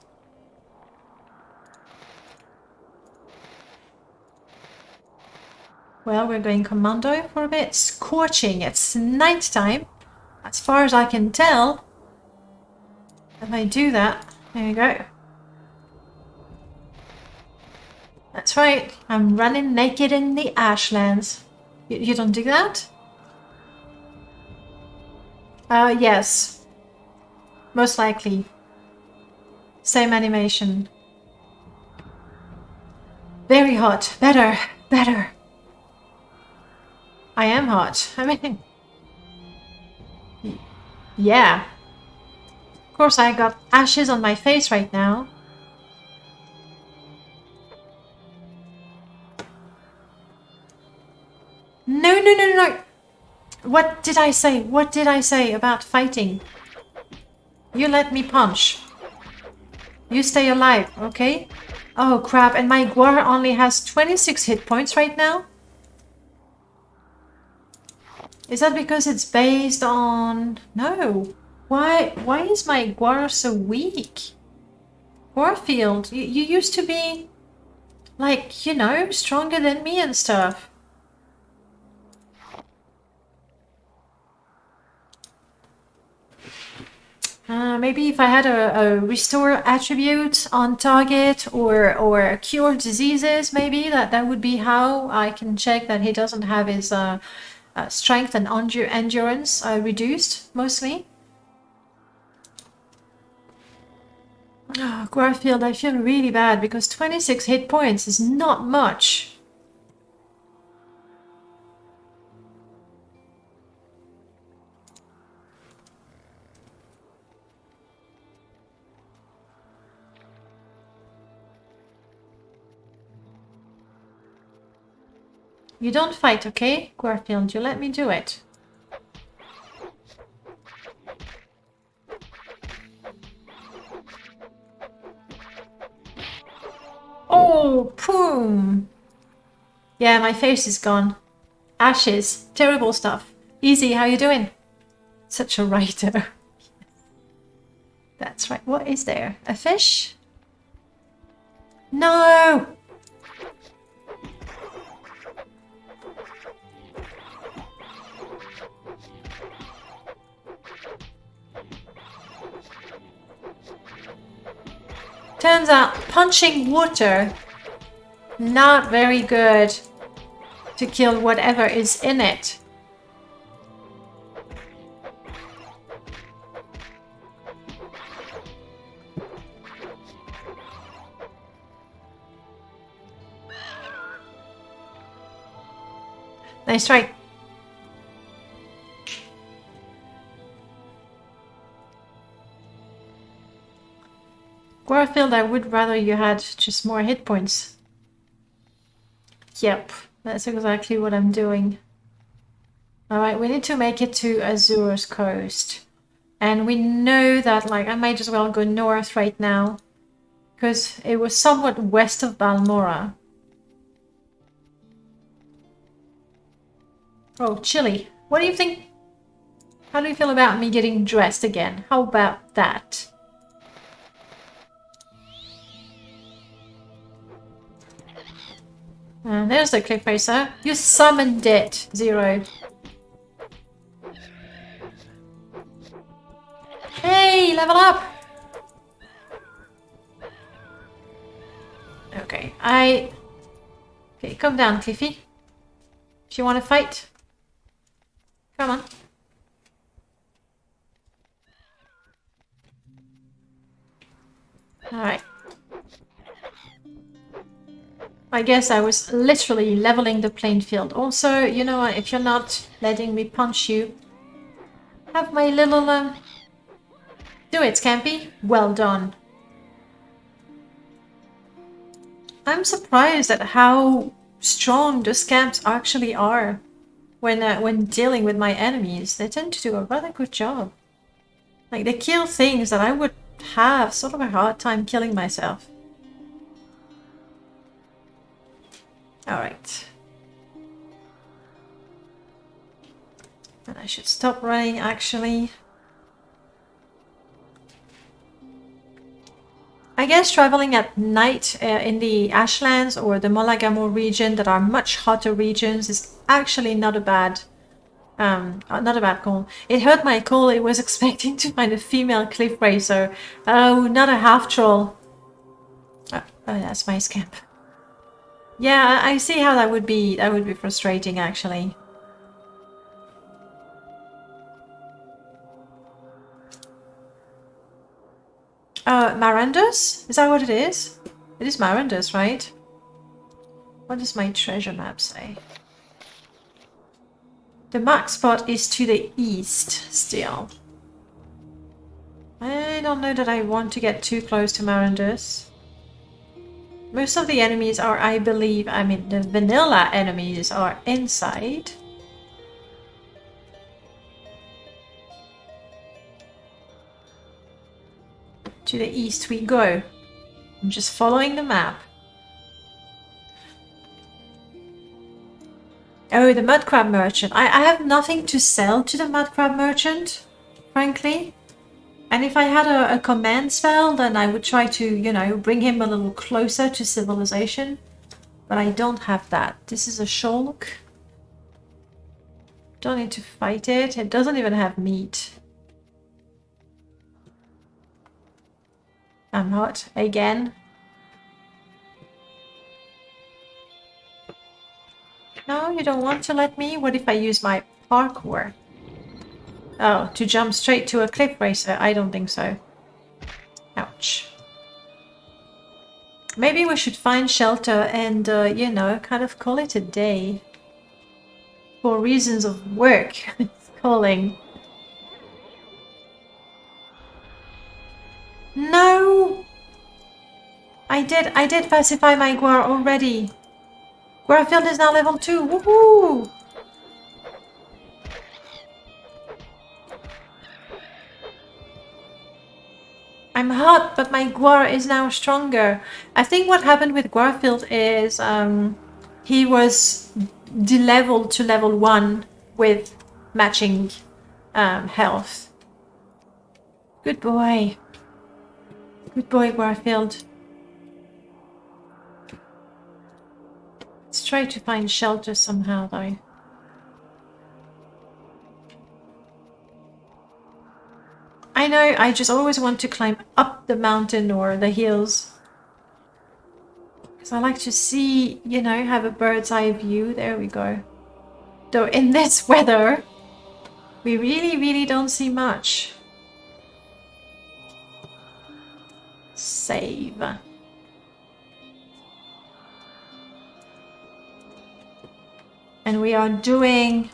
Well, we're going commando for a bit. Scorching. It's night time. As far as I can tell. If I do that, there you go. That's right. I'm running naked in the ashlands. You don't do that? Yes. Most likely. Same animation. Very hot. Better. Better. I am hot. I mean... Yeah. Of course, I got ashes on my face right now. No. What did I say? What did I say about fighting? You let me punch. You stay alive, okay? Oh crap, and my Guar only has 26 hit points right now? Is that because it's based on... No. Why is my Guar so weak? Warfield, you used to be... like, you know, stronger than me and stuff. maybe if I had a restore attribute on target or cure diseases, maybe that would be how I can check that he doesn't have his strength and endurance reduced, mostly. Oh, Garfield, I feel really bad because 26 hit points is not much. You don't fight, okay, Garfield? You let me do it. Oh, boom! Yeah, my face is gone. Ashes. Terrible stuff. Easy, how you doing? Such a writer. That's right. What is there? A fish? No! Turns out punching water, not very good to kill whatever is in it. Nice try. Garfield, I would rather you had just more hit points. Yep, that's exactly what I'm doing. Alright, we need to make it to Azur's coast. And we know that, like, I might as well go north right now. Because it was somewhat west of Balmora. Oh, chilly. What do you think? How do you feel about me getting dressed again? How about that? There's the cliff racer. You summoned it, Zero. Hey, level up! Okay, Okay, come down, Cliffy. If you want to fight. Come on. Alright. I guess I was literally leveling the playing field. Also, you know what, if you're not letting me punch you, have my little, do it, Scampy. Well done. I'm surprised at how strong the scamps actually are when dealing with my enemies. They tend to do a rather good job. Like, they kill things that I would have sort of a hard time killing myself. Alright. And I should stop running, actually. I guess traveling at night in the Ashlands or the Molagamo region that are much hotter regions is actually not a bad call. It hurt my call. It was expecting to find a female cliff racer. Oh, not a half troll. Oh, that's my scamp. Yeah, I see how that would be frustrating, actually. Marandas? Is that what it is? It is Marandas, right? What does my treasure map say? The mark spot is to the east, still. I don't know that I want to get too close to Marandas. Most of the enemies are, I believe, I mean, the vanilla enemies are inside. To the east we go. I'm just following the map. Oh, the mud crab merchant. I have nothing to sell to the mud crab merchant, frankly. And if I had a command spell, then I would try to, you know, bring him a little closer to civilization. But I don't have that. This is a shulk. Don't need to fight it. It doesn't even have meat. I'm hot again. No, you don't want to let me? What if I use my parkour? Oh, to jump straight to a cliff racer? I don't think so. Ouch. Maybe we should find shelter and, you know, kind of call it a day. For reasons of work, it's calling. No! I did pacify my Guar already. Guarfield is now level 2. Woohoo! I'm hot, but my Guar is now stronger. I think what happened with Guarfield is he was de-leveled to level 1 with matching health. Good boy. Good boy, Guarfield. Let's try to find shelter somehow, though. I know, I just always want to climb up the mountain or the hills. Because I like to see, you know, have a bird's eye view. There we go. Though in this weather, we really don't see much. Save. And we are doing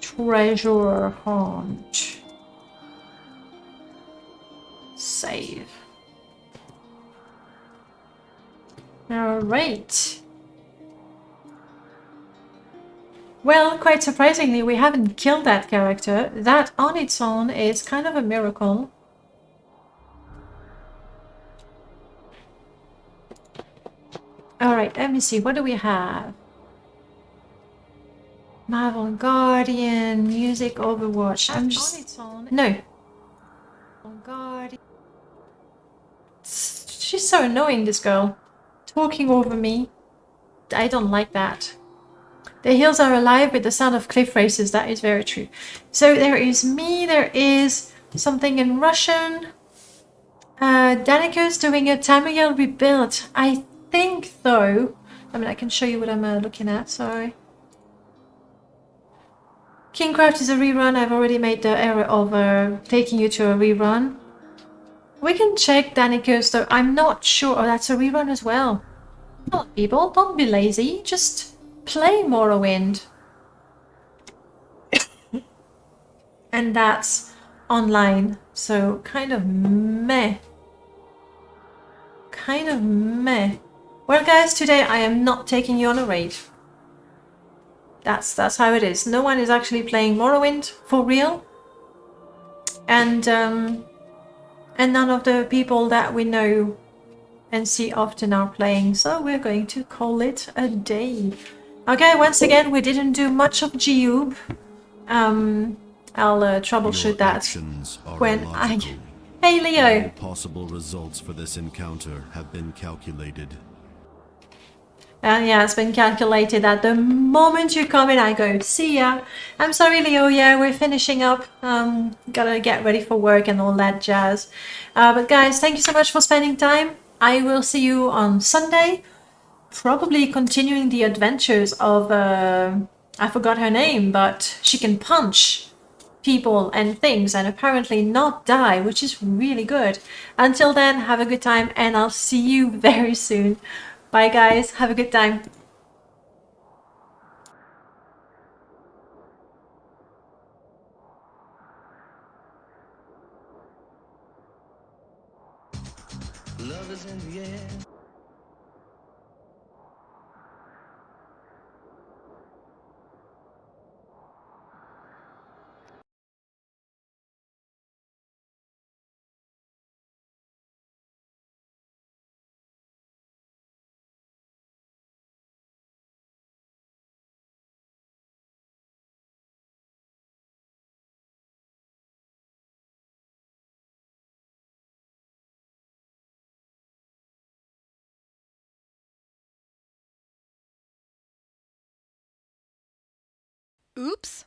treasure hunt. Save. Alright. Well, quite surprisingly, we haven't killed that character. That on its own is kind of a miracle. Alright, let me see. What do we have? Marvel Guardian, music, Overwatch. I'm just... on its own. No. Guardian. She's so annoying, this girl. Talking over me. I don't like that. The hills are alive with the sound of cliff races. That is very true. So there is me. There is something in Russian. Danica's doing a Tamriel rebuild. I think, though... I mean, I can show you what I'm looking at. Sorry. Kingcraft is a rerun. I've already made the error of taking you to a rerun. We can check Danica's, though. I'm not sure. Oh, that's a rerun as well. Come on, people. Don't be lazy. Just play Morrowind. And that's online. So kind of meh. Kind of meh. Well, guys, today I am not taking you on a raid. That's how it is. No one is actually playing Morrowind for real. And none of the people that we know and see often are playing. So we're going to call it a day. Okay, once again, we didn't do much of Geoub. I'll troubleshoot that when I... Hey, Leo! All possible results for this encounter have been calculated. Yeah, it's been calculated that the moment you come in, I go, see ya. I'm sorry, Leo, yeah, we're finishing up. Gotta get ready for work and all that jazz. But guys, thank you so much for spending time. I will see you on Sunday. Probably continuing the adventures of, I forgot her name, but she can punch people and things and apparently not die, which is really good. Until then, have a good time and I'll see you very soon. Bye guys, have a good time. Love is in the air. Oops.